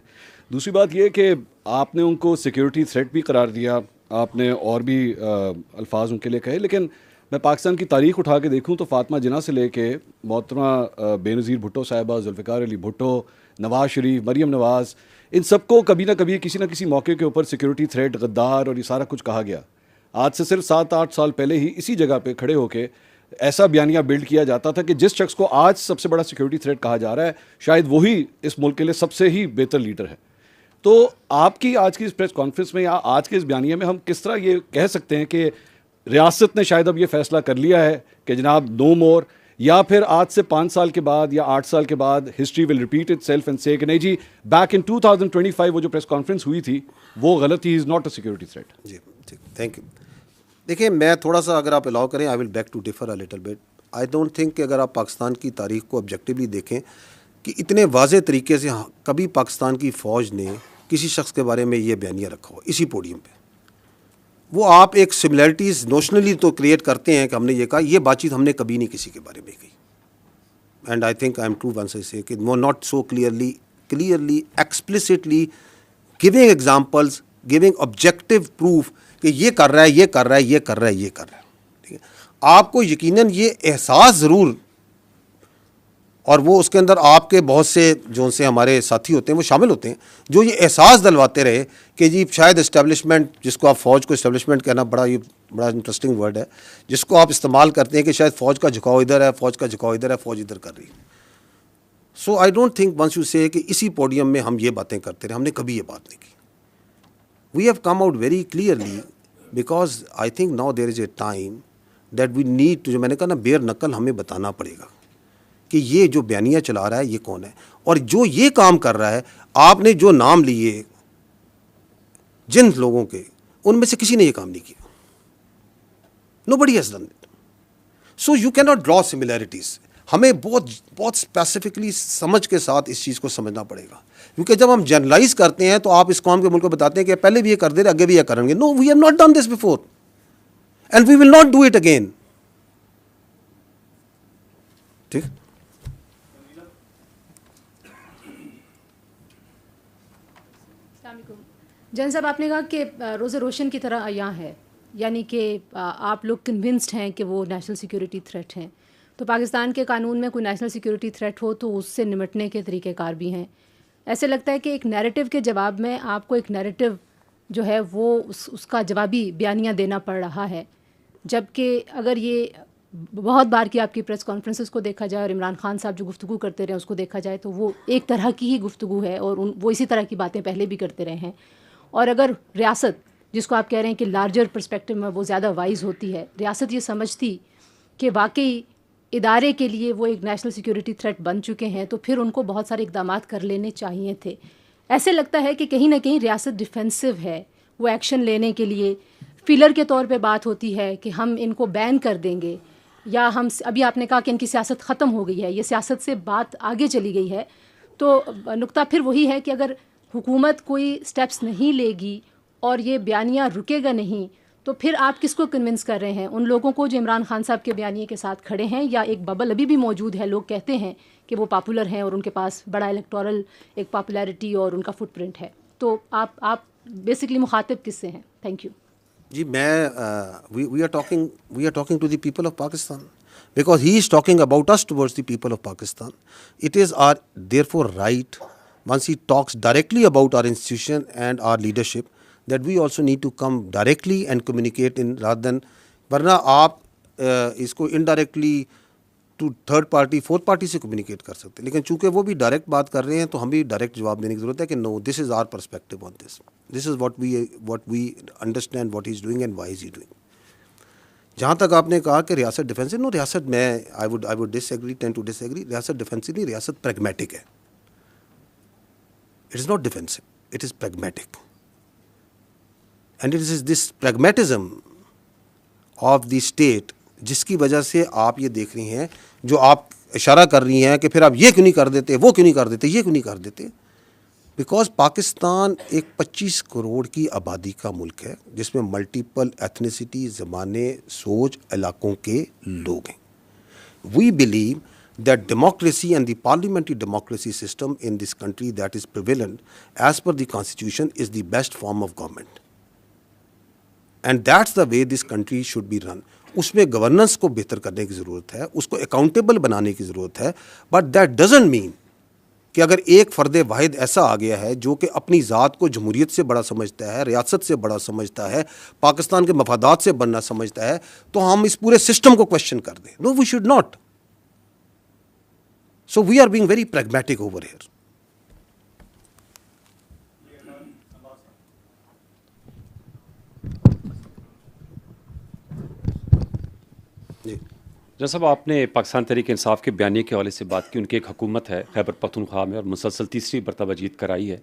[SPEAKER 13] دوسری بات یہ کہ آپ نے ان کو سیکیورٹی تھریٹ بھی قرار دیا, آپ نے اور بھی الفاظ ان کے لیے کہے. لیکن میں پاکستان کی تاریخ اٹھا کے دیکھوں تو فاطمہ جناح سے لے کے محترمہ بے نظیر بھٹو صاحبہ, ذوالفقار علی بھٹو, نواز شریف, مریم نواز, ان سب کو کبھی نہ کبھی کسی نہ کسی موقع کے اوپر سیکیورٹی تھریٹ, غدار اور یہ سارا کچھ کہا گیا. آج سے صرف 7-8 سال پہلے ہی اسی جگہ پہ کھڑے ہو کے ایسا بیانیہ بلڈ کیا جاتا تھا کہ جس شخص کو آج سب سے بڑا سیکیورٹی تھریٹ کہا جا رہا ہے شاید وہی اس ملک کے لیے سب سے ہی بہتر لیڈر ہے. تو آپ کی آج کی اس پریس کانفرنس میں یا آج کے اس بیانیے میں ہم کس طرح یہ کہہ سکتے ہیں کہ ریاست نے شاید اب یہ فیصلہ کر لیا ہے کہ جناب نو مور, یا پھر آج سے 5 سال کے بعد یا 8 سال کے بعد history will repeat it self and سے کہ نہیں جی بیک ان 2025 وہ جو پریس کانفرنس ہوئی تھی وہ غلط ہی, is not a security threat.
[SPEAKER 2] جی ٹھیک, تھینک یو. دیکھیں میں تھوڑا سا اگر آپ الاؤ کریں I will beg to differ a little bit. I don't think کہ اگر آپ پاکستان کی تاریخ کو آبجیکٹیولی دیکھیں کہ اتنے واضح طریقے سے کبھی پاکستان کی فوج نے کسی شخص کے بارے میں یہ بیانیہ رکھا ہو اسی پوڈیم پہ. وہ آپ ایک سملیرٹیز نوشنلی تو کریٹ کرتے ہیں کہ ہم نے یہ کہا, یہ بات چیت ہم نے کبھی نہیں کسی کے بارے میں کہی. And I think I am true once I say کہ not so clearly explicitly giving examples, giving objective proof کہ یہ کر رہا ہے, یہ کر رہا ہے, یہ کر رہا ہے, یہ کر رہا ہے. ٹھیک ہے, آپ کو یقیناً یہ احساس ضرور اور وہ اس کے اندر آپ کے بہت سے جو سے ہمارے ساتھی ہوتے ہیں وہ شامل ہوتے ہیں جو یہ احساس دلواتے رہے کہ جی شاید اسٹیبلشمنٹ، جس کو آپ فوج کو اسٹیبلشمنٹ کہنا بڑا انٹرسٹنگ ورڈ ہے، جس کو آپ استعمال کرتے ہیں کہ شاید فوج کا جھکاؤ ادھر ہے، فوج کا جھکاؤ ادھر ہے، فوج ادھر کر رہی ہے. So I don't think once you say کہ اسی پوڈیم میں ہم یہ باتیں کرتے رہے، ہم نے کبھی یہ بات نہیں کی. We have come out very clearly because I think now there is a time that we need to, جو میں نے کہا نا بیر نقل ہمیں بتانا پڑے گا کہ یہ جو بیانیہ چلا رہا ہے یہ کون ہے، اور جو یہ کام کر رہا ہے. آپ نے جو نام لیے جن لوگوں کے، ان میں سے کسی نے یہ کام نہیں کیا. Nobody has done it. So you cannot draw similarities. ہمیں بہت اسپیسیفکلی سمجھ کے ساتھ اس چیز کو سمجھنا پڑے گا، کیونکہ جب ہم جنرلائز کرتے ہیں تو آپ اس قوم کے ملک کو بتاتے ہیں کہ پہلے بھی یہ کر دے رہے، آگے بھی یہ کریں گے. No, we have not done this before and we will not do it again. ٹھیک.
[SPEAKER 14] جن صاحب، آپ نے کہا کہ روز روشن کی طرح عیاں ہے، یعنی کہ آپ لوگ کنونسڈ ہیں کہ وہ نیشنل سیکیورٹی تھریٹ ہیں. تو پاکستان کے قانون میں کوئی نیشنل سیکیورٹی تھریٹ ہو تو اس سے نمٹنے کے طریقہ کار بھی ہیں. ایسے لگتا ہے کہ ایک نیریٹو کے جواب میں آپ کو ایک نیریٹو جو ہے وہ اس کا جوابی بیانیہ دینا پڑ رہا ہے، جبکہ اگر یہ بہت بار کی آپ کی پریس کانفرنسز کو دیکھا جائے اور عمران خان صاحب جو گفتگو کرتے رہے اس کو دیکھا جائے تو وہ ایک طرح کی ہی گفتگو ہے، اور وہ اسی طرح کی باتیں پہلے بھی کرتے رہے ہیں. اور اگر ریاست، جس کو آپ کہہ رہے ہیں کہ لارجر پرسپیکٹو میں وہ زیادہ وائز ہوتی ہے، ریاست یہ سمجھتی کہ واقعی ادارے کے لیے وہ ایک نیشنل سیکیورٹی تھریٹ بن چکے ہیں، تو پھر ان کو بہت سارے اقدامات کر لینے چاہیے تھے. ایسے لگتا ہے کہ کہیں نہ کہیں ریاست ڈیفینسو ہے، وہ ایکشن لینے کے لیے فیلر کے طور پہ بات ہوتی ہے کہ ہم ان کو بین کر دیں گے، یا ہم ابھی آپ نے کہا کہ ان کی سیاست ختم ہو گئی ہے، یہ سیاست سے بات آگے چلی گئی ہے. تو نقطہ پھر وہی ہے کہ اگر حکومت کوئی سٹیپس نہیں لے گی اور یہ بیانیہ رکے گا نہیں، تو پھر آپ کس کو کنونس کر رہے ہیں؟ ان لوگوں کو جو عمران خان صاحب کے بیانیے کے ساتھ کھڑے ہیں، یا ایک ببل ابھی بھی موجود ہے، لوگ کہتے ہیں کہ وہ پاپولر ہیں اور ان کے پاس بڑا الیکٹورل ایک پاپولیرٹی اور ان کا فٹ پرنٹ ہے. تو آپ بیسکلی مخاطب کس سے ہیں؟ Thank you.
[SPEAKER 2] جی میں we are talking to the people of Pakistan because he is talking about us towards the people of Pakistan. It is our therefore right, once he talks directly about our institution and our leadership, that we also need to come directly and communicate in rather than, ورنہ آپ اس کو indirectly to third party fourth party سے communicate کر سکتے ہیں، لیکن چونکہ وہ بھی ڈائریکٹ بات کر رہے ہیں تو ہم بھی ڈائریکٹ جواب دینے کی ضرورت ہے کہ no, this is our perspective on this, this is what we understand what he is doing and why is he doing. جہاں تک آپ نے کہا کہ ریاست ڈیفینسو، نو، ریاست میں I would disagree, tend to disagree. ریاست ڈیفینسو نہیں، ریاست پریگمیٹک ہے. It is not defensive, it is pragmatic. And it is this pragmatism of the state جس کی وجہ سے آپ یہ دیکھ رہی ہیں، جو آپ اشارہ کر رہی ہیں کہ پھر آپ یہ کیوں نہیں کر دیتے، وہ کیوں نہیں کر دیتے، یہ کیوں نہیں کر دیتے. بیکاز پاکستان ایک 25 کروڑ کی آبادی کا ملک ہے جس میں ملٹیپل ایتھنیسٹی، زبانیں، سوچ، علاقوں کے لوگ ہیں. We believe that democracy and the parliamentary democracy system in this country that is prevalent as per the constitution is the best form of government, and that's the way this country should be run. اس میں governance کو بہتر کرنے کی ضرورت ہے، اس کو accountable بنانے کی ضرورت ہے. بٹ دیٹ ڈزنٹ مین کہ اگر ایک فرد واحد ایسا آ گیا ہے جو کہ اپنی ذات کو جمہوریت سے بڑا سمجھتا ہے، ریاست سے بڑا سمجھتا ہے، پاکستان کے مفادات سے بڑا سمجھتا ہے، تو ہم اس پورے سسٹم کو کوشچن کر دیں. No, we should not. So we are being very pragmatic over here.
[SPEAKER 15] جب صاحب آپ نے پاکستان تحریک انصاف کے بیانیے کے حوالے سے بات کی، ان کی ایک حکومت ہے خیبر پختونخوا میں اور مسلسل تیسری مرتبہ جیت کرائی ہے.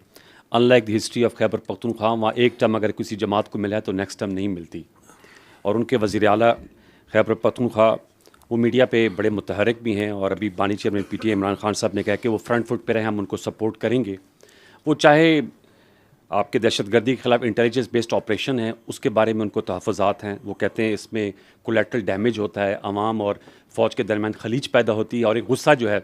[SPEAKER 15] In like the history of Khyber Pakhtunkhwa, وہاں ایک ٹرم اگر کسی جماعت کو ملا ہے تو نیکسٹ ٹرم نہیں ملتی. اور ان کے وزیر اعلیٰ خیبر پختونخوا وہ میڈیا پہ بڑے متحرک بھی ہیں، اور ابھی بانی chairman P T I Imran Khan صاحب نے کہا کہ وہ فرنٹ فٹ پہ رہے، ہم ان کو سپورٹ کریں گے. وہ چاہے آپ کے دہشت گردی کے خلاف انٹیلیجنس بیسڈ آپریشن ہے، اس کے بارے میں ان کو تحفظات ہیں. وہ کہتے ہیں اس میں کولیٹرل ڈیمیج ہوتا ہے، عوام اور فوج کے درمیان خلیج پیدا ہوتی ہے، اور ایک غصہ جو ہے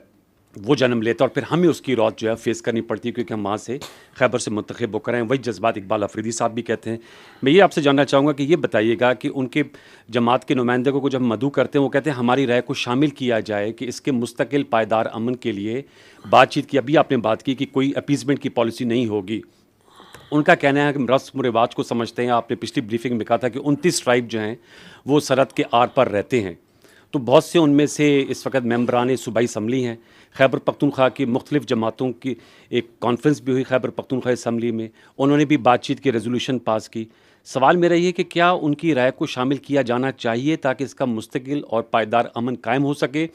[SPEAKER 15] وہ جنم لیتا ہے اور پھر ہمیں اس کی رات جو ہے فیس کرنی پڑتی ہے کیونکہ ہم وہاں سے خیبر سے منتخب ہو کر ہیں. وہی جذبات اقبال افریدی صاحب بھی کہتے ہیں. میں یہ آپ سے جاننا چاہوں گا کہ یہ بتائیے گا کہ ان کے جماعت کے نمائندے کو جب مدعو کرتے ہیں وہ کہتے ہیں ہماری رائے کو شامل کیا جائے کہ اس کے مستقل پائیدار امن کے لیے بات چیت کی. ابھی آپ نے بات کی کہ کوئی اپیزمنٹ کی پالیسی نہیں ہوگی. ان کا کہنا ہے کہ رسم و رواج کو سمجھتے ہیں. آپ نے پچھلی بریفنگ میں کہا تھا کہ 29 ٹرائب جو ہیں وہ سرحد کے آر پر رہتے ہیں. تو بہت سے ان میں سے اس وقت ممبران صوبائی اسمبلی ہیں. خیبر پختونخوا کی مختلف جماعتوں کی ایک کانفرنس بھی ہوئی خیبر پختونخوا اسمبلی میں. انہوں نے بھی بات چیت کی ریزولوشن پاس کی. سوال میرا یہ کہ کیا ان کی رائے کو شامل کیا جانا چاہیے تاکہ اس کا مستقل اور پائیدار امن قائم ہو سکے,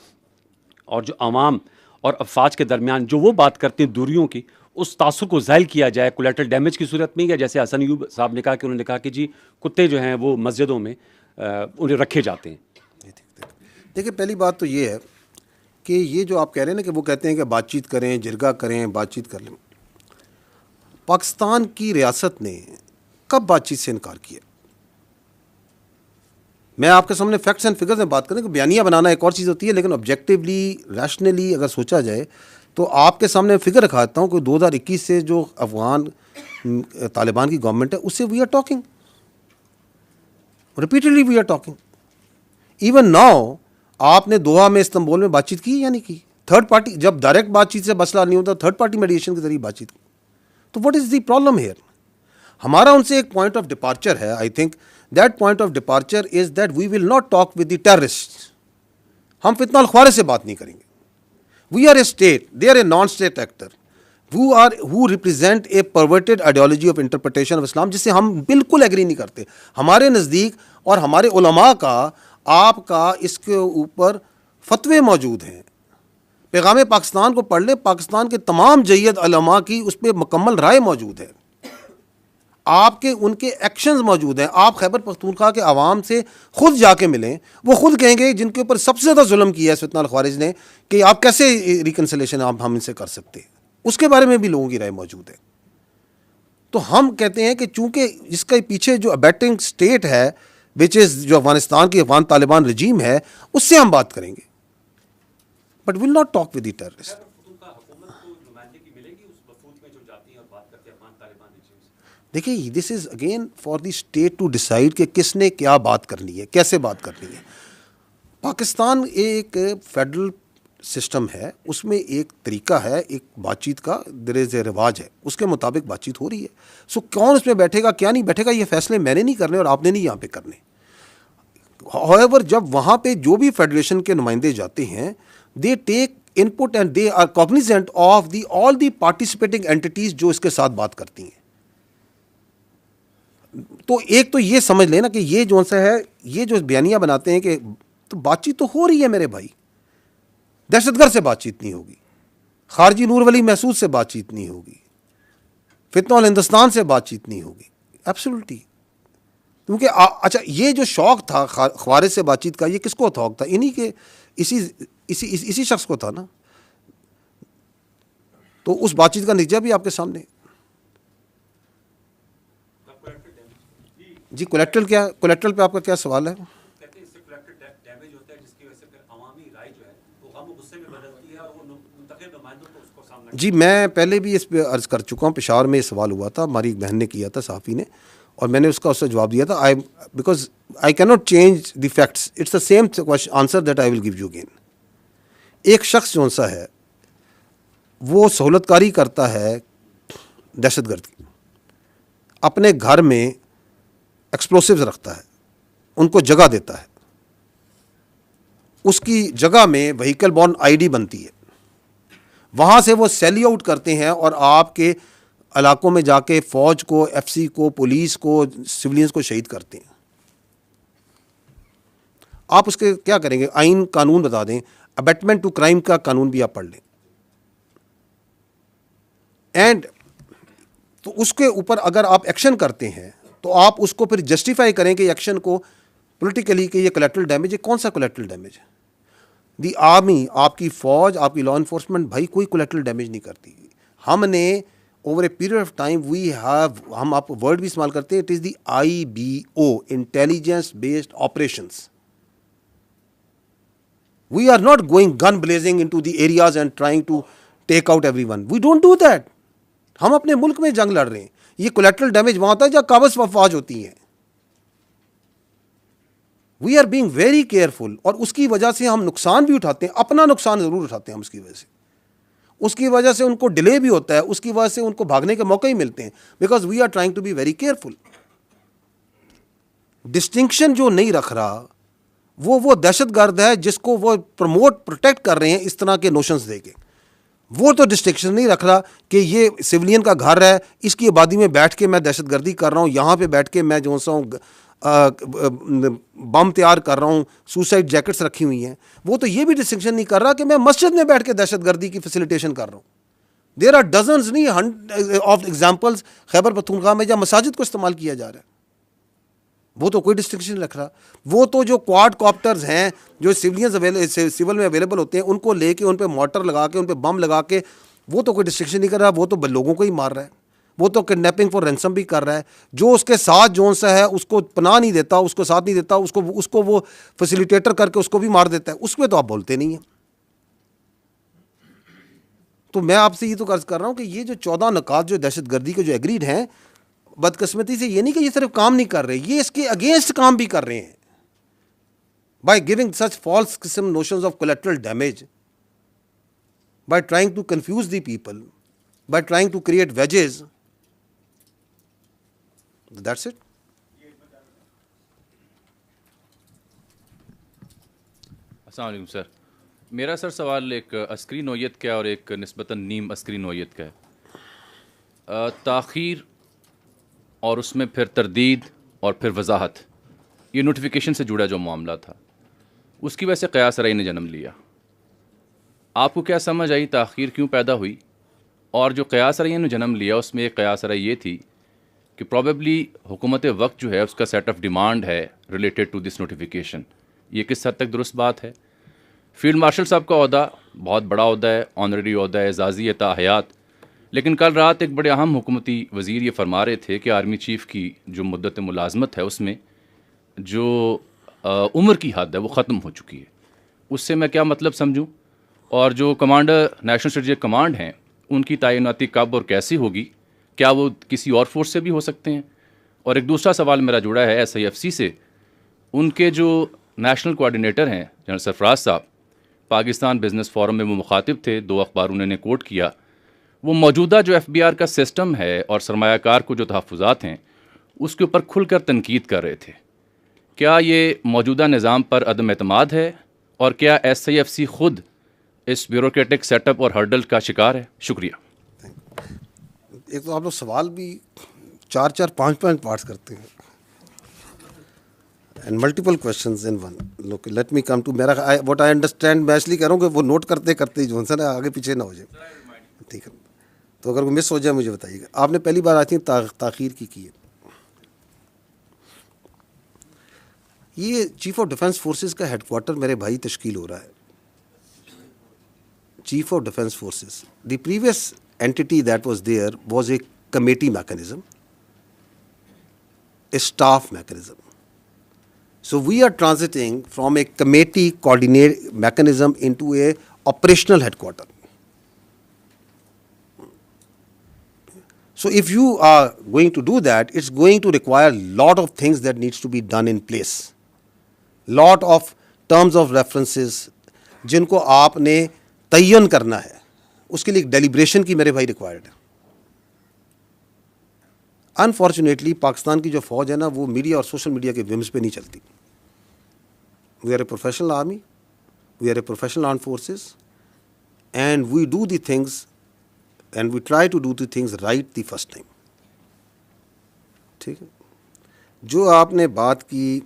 [SPEAKER 15] اور جو عوام اور افواج کے درمیان جو وہ بات کرتے ہیں دوریوں کی, اس تاثر کو زائل کیا جائے کولیٹرل ڈیمیج کی صورت میں, یا جیسے حسن ایوب صاحب نے کہا کہ انہوں نے کہا کہ جی کتے جو ہیں وہ مسجدوں میں انہیں رکھے جاتے ہیں.
[SPEAKER 2] دیکھیں پہلی بات تو یہ ہے کہ یہ جو آپ کہہ رہے ہیں نا کہ وہ کہتے ہیں کہ بات چیت کریں, جرگہ کریں, بات چیت کر لیں. پاکستان کی ریاست نے کب بات چیت سے انکار کیا؟ میں آپ کے سامنے فیکٹس اینڈ فگرز میں بات کریں کہ بیانیہ بنانا ایک اور چیز ہوتی ہے, لیکن آبجیکٹیولی ریشنلی اگر سوچا جائے تو آپ کے سامنے فگر رکھاتا ہوں کہ 2021 سے جو افغان طالبان کی گورنمنٹ ہے اس سے we are talking repeatedly, we are talking. Even now آپ نے دوحہ میں استنبول میں بات چیت کی یا نہیں کی؟ تھرڈ پارٹی, جب ڈائریکٹ بات چیت سے مسئلہ نہیں ہوتا تھرڈ پارٹی میڈیشن کے ذریعے بات چیت کی. تو what is the problem here? ہمارا ان سے ایک پوائنٹ آف ڈپارچر ہے. I think that point of departure is that we will not talk with the terrorist. ہم فتنہ الخوارے سے بات نہیں کریں گے. We are a state, they are a non state actor who represent a perverted ideology of interpretation of Islam, جس سے ہم بالکل ایگری نہیں کرتے. ہمارے نزدیک اور ہمارے علماء کا آپ کا اس کے اوپر فتوے موجود ہیں. پیغام پاکستان کو پڑھ لیں, پاکستان کے تمام جید علماء کی اس پہ مکمل رائے موجود ہے. آپ کے ان کے ایکشنز موجود ہیں. آپ خیبر پختونخوا کے عوام سے خود جا کے ملیں, وہ خود کہیں گے جن کے اوپر سب سے زیادہ ظلم کیا ہے فتنہ الخوارج نے, کہ آپ کیسے ریکنسلیشن ہم ان سے کر سکتے ہیں. اس کے بارے میں بھی لوگوں کی رائے موجود ہے. تو ہم کہتے ہیں کہ چونکہ اس کے پیچھے جو ابیٹنگ اسٹیٹ ہے وچ از جو افغانستان کی افغان طالبان رجیم ہے, اس سے ہم بات کریں گے, but will not talk with the terrorist. دیکھیے this is again for the state to decide کہ کس نے کیا بات کرنی ہے, کیسے بات کرنی ہے. پاکستان ایک فیڈرل سسٹم ہے, اس میں ایک طریقہ ہے ایک بات چیت کا, دیر از اے رواج ہے, اس کے مطابق بات چیت ہو رہی ہے. سو کون اس میں بیٹھے گا کیا نہیں بیٹھے گا یہ فیصلے میں نے نہیں کرنے اور آپ نے نہیں یہاں پہ کرنے. however جب وہاں پہ جو بھی فیڈریشن کے نمائندے جاتے ہیں they take input and they are cognizant of the all the participating entities جو اس کے ساتھ بات کرتی ہیں. تو ایک تو یہ سمجھ لینا کہ یہ جو سا ہے یہ جو بیانیہ بناتے ہیں کہ تو بات چیت تو ہو رہی ہے میرے بھائی. دہشت گرد سے بات چیت نہیں ہوگی, خارجی نور ولی محسود سے بات چیت نہیں ہوگی, فتنہ الہندوستان سے بات چیت نہیں ہوگی. ایبسولوٹلی. کیونکہ اچھا یہ جو شوق تھا خوارج سے بات چیت کا, یہ کس کو شوق تھا؟ انہی کے اسی شخص کو تھا نا. تو اس بات چیت کا نتیجہ بھی آپ کے سامنے. جی کولیکٹرل کیا, کولیکٹرل پہ آپ کا کیا سوال ہے؟ جی میں پہلے بھی اس پہ عرض کر چکا ہوں, پشاور میں یہ سوال ہوا تھا, ہماری ایک بہن نے کیا تھا صحافی نے, اور میں نے اس سے جواب دیا تھا. Because I can not change the facts, it's the same answer that I will give you again. ایک شخص جو سا ہے وہ سہولت کاری کرتا ہے دہشت گرد کی, اپنے گھر میں ایکسپلوسیوز رکھتا ہے, ان کو جگہ دیتا ہے, اس کی جگہ میں وہیکل بورن آئی ڈی بنتی ہے, وہاں سے وہ سیلی آؤٹ کرتے ہیں اور آپ کے علاقوں میں جا کے فوج کو, ایف سی کو, پولیس کو, سولینز کو شہید کرتے ہیں. آپ اس کے کیا کریں گے؟ آئین قانون بتا دیں, ابیٹمنٹ ٹو کرائم کا قانون بھی آپ پڑھ لیں, اینڈ تو اس کے اوپر اگر آپ ایکشن کرتے ہیں تو آپ اس کو پھر جسٹیفائی کریں کہ ایکشن کو پولیٹیکلی کہ یہ کولیٹرل ڈیمیج ہے. کون سا کولیٹرل ڈیمیج ہے؟ دی آرمی, آپ کی فوج, آپ کی لا انفورسمنٹ بھائی کوئی کولیٹرل ڈیمیج نہیں کرتی. ہم نے over a period of time we have, ہم آپ ورڈ بھی استعمال کرتے ہیں, it is the I, BO, intelligence based operations. We are not going gun blazing into the areas and trying to take out everyone. We don't do that. ہم اپنے ملک میں جنگ لڑ رہے ہیں. یہ کولیٹرل ڈیمیج وہاں ہوتا ہے جہاں قابض افواج ہوتی ہیں. We are being very careful, اور اس کی وجہ سے ہم نقصان بھی اٹھاتے ہیں, اپنا نقصان ضرور اٹھاتے ہیں ہم اس کی وجہ سے. اس کی وجہ سے ان کو ڈیلے بھی ہوتا ہے, اس کی وجہ سے ان کو بھاگنے کے موقع ہی ملتے ہیں, because we are trying to be very careful. Distinction جو نہیں رکھ رہا وہ دہشت گرد ہے جس کو وہ پروموٹ پروٹیکٹ کر رہے ہیں اس طرح کے نوشنز دے کے. وہ تو ڈسٹنکشن نہیں رکھ رہا کہ یہ سویلین کا گھر ہے, اس کی آبادی میں بیٹھ کے میں دہشت گردی کر رہا ہوں, یہاں پہ بیٹھ کے میں جو سا بم تیار کر رہا ہوں, سوسائڈ جیکٹس رکھی ہوئی ہیں. وہ تو یہ بھی ڈسٹنکشن نہیں کر رہا کہ میں مسجد میں بیٹھ کے دہشت گردی کی فیسیلیٹیشن کر رہا ہوں. دیر آر ڈزنز نہیں آف ایگزامپلز خیبر پختونخوا میں جہاں مساجد کو استعمال کیا جا رہا ہے. وہ تو کوئی ڈسٹنکشن نہیں رکھ رہا. وہ تو جو کوارڈ کاپٹرز ہیں جو سول میں اویلیبل ہوتے ہیں ان کو لے کے ان پہ موٹر لگا کے ان پہ بم لگا کے, وہ تو کوئی ڈسٹنکشن نہیں کر رہا. وہ تو لوگوں کو ہی مار رہا ہے. وہ تو کڈنیپنگ فار رینسم بھی کر رہا ہے. جو اس کے ساتھ جو سا ہے اس کو پناہ نہیں دیتا, اس کو ساتھ نہیں دیتا, اس کو وہ فیسیلیٹیٹر کر کے اس کو بھی مار دیتا ہے. اس پہ تو آپ بولتے نہیں ہیں. تو میں آپ سے یہ تو عرض کر رہا ہوں کہ یہ جو 14 نکات جو دہشت گردی کے جو ایگریڈ ہیں, بدقسمتی سے یہ نہیں کہ یہ صرف کام نہیں کر رہے, یہ اس کے اگینسٹ کام بھی کر رہے ہیں. بائی گیونگ سچ فالس قسم notions of collateral damage, by trying to confuse the people, by trying to create wedges. That's it.
[SPEAKER 16] السلام علیکم سر. میرا سر سوال ایک عسکری نوعیت کا اور ایک نسبتاً نیم عسکری نوعیت کا ہے. تاخیر اور اس میں پھر تردید اور پھر وضاحت, یہ نوٹیفیکیشن سے جڑا جو معاملہ تھا اس کی وجہ سے قیاس رأی نے جنم لیا. آپ کو کیا سمجھ آئی تاخیر کیوں پیدا ہوئی؟ اور جو قیاس رأی نے جنم لیا اس میں ایک قیاس رأی یہ تھی کہ پروبیبلی حکومت وقت جو ہے اس کا سیٹ آف ڈیمانڈ ہے ریلیٹڈ ٹو دس نوٹیفیکیشن. یہ کس حد تک درست بات ہے؟ فیلڈ مارشل صاحب کا عہدہ بہت بڑا عہدہ ہے, آنریری عہدہ ہے, اعزازی ہے تا حیات, لیکن کل رات ایک بڑے اہم حکومتی وزیر یہ فرما رہے تھے کہ آرمی چیف کی جو مدت ملازمت ہے اس میں جو عمر کی حد ہے وہ ختم ہو چکی ہے. اس سے میں کیا مطلب سمجھوں؟ اور جو کمانڈر نیشنل اسٹریٹجک کمانڈ ہیں ان کی تعیناتی کب اور کیسی ہوگی؟ کیا وہ کسی اور فورس سے بھی ہو سکتے ہیں؟ اور ایک دوسرا سوال میرا جڑا ہے SIFC سے. ان کے جو نیشنل کوآرڈینیٹر ہیں جنرل سرفراز صاحب, پاکستان بزنس فورم میں وہ مخاطب تھے, 2 اخبار انہوں نے کوٹ کیا. وہ موجودہ جو FBR کا سسٹم ہے اور سرمایہ کار کو جو تحفظات ہیں اس کے اوپر کھل کر تنقید کر رہے تھے. کیا یہ موجودہ نظام پر عدم اعتماد ہے؟ اور کیا SIFC خود اس بیوروکریٹک سیٹ اپ اور ہرڈل کا شکار ہے؟ شکریہ.
[SPEAKER 2] ایک تو آپ لوگ سوال بھی 4 5 پارٹس کرتے ہیں and multiple questions in one. Look let me come to میرا واٹ آئی انڈرسٹینڈ. میں اس لیے کہہ رہا ہوں کہ وہ نوٹ کرتے کرتے جو ہے نا آگے پیچھے نہ ہو جائے, ٹھیک ہے؟ تو اگر وہ مس ہو جائے مجھے بتائیے گا. آپ نے پہلی بار آتی ہیں تاخیر کی ہے. یہ چیف آف ڈیفینس فورسز کا ہیڈ کوارٹر میرے بھائی تشکیل ہو رہا ہے. Chief of defence forces, the previous entity that was there was a committee mechanism, a staff mechanism. So we are transiting from a committee coordinate mechanism into a operational headquarter. So if you are going to do that, it's going to require a lot of things that needs to be done in place. Lot of terms of references جن کو آپ نے تعین کرنا ہے, اس کے لیے ایک ڈیلیبریشن کی میرے بھائی ریکوائرڈ ہے. انفارچونیٹلی پاکستان کی جو فوج ہے نا وہ میڈیا اور سوشل میڈیا کے ومز پہ نہیں چلتی. We are a professional army, we are a professional arm forces, and we do the things and we try to do the things right the first time. ٹھیک ہے. جو آپ نے بات کی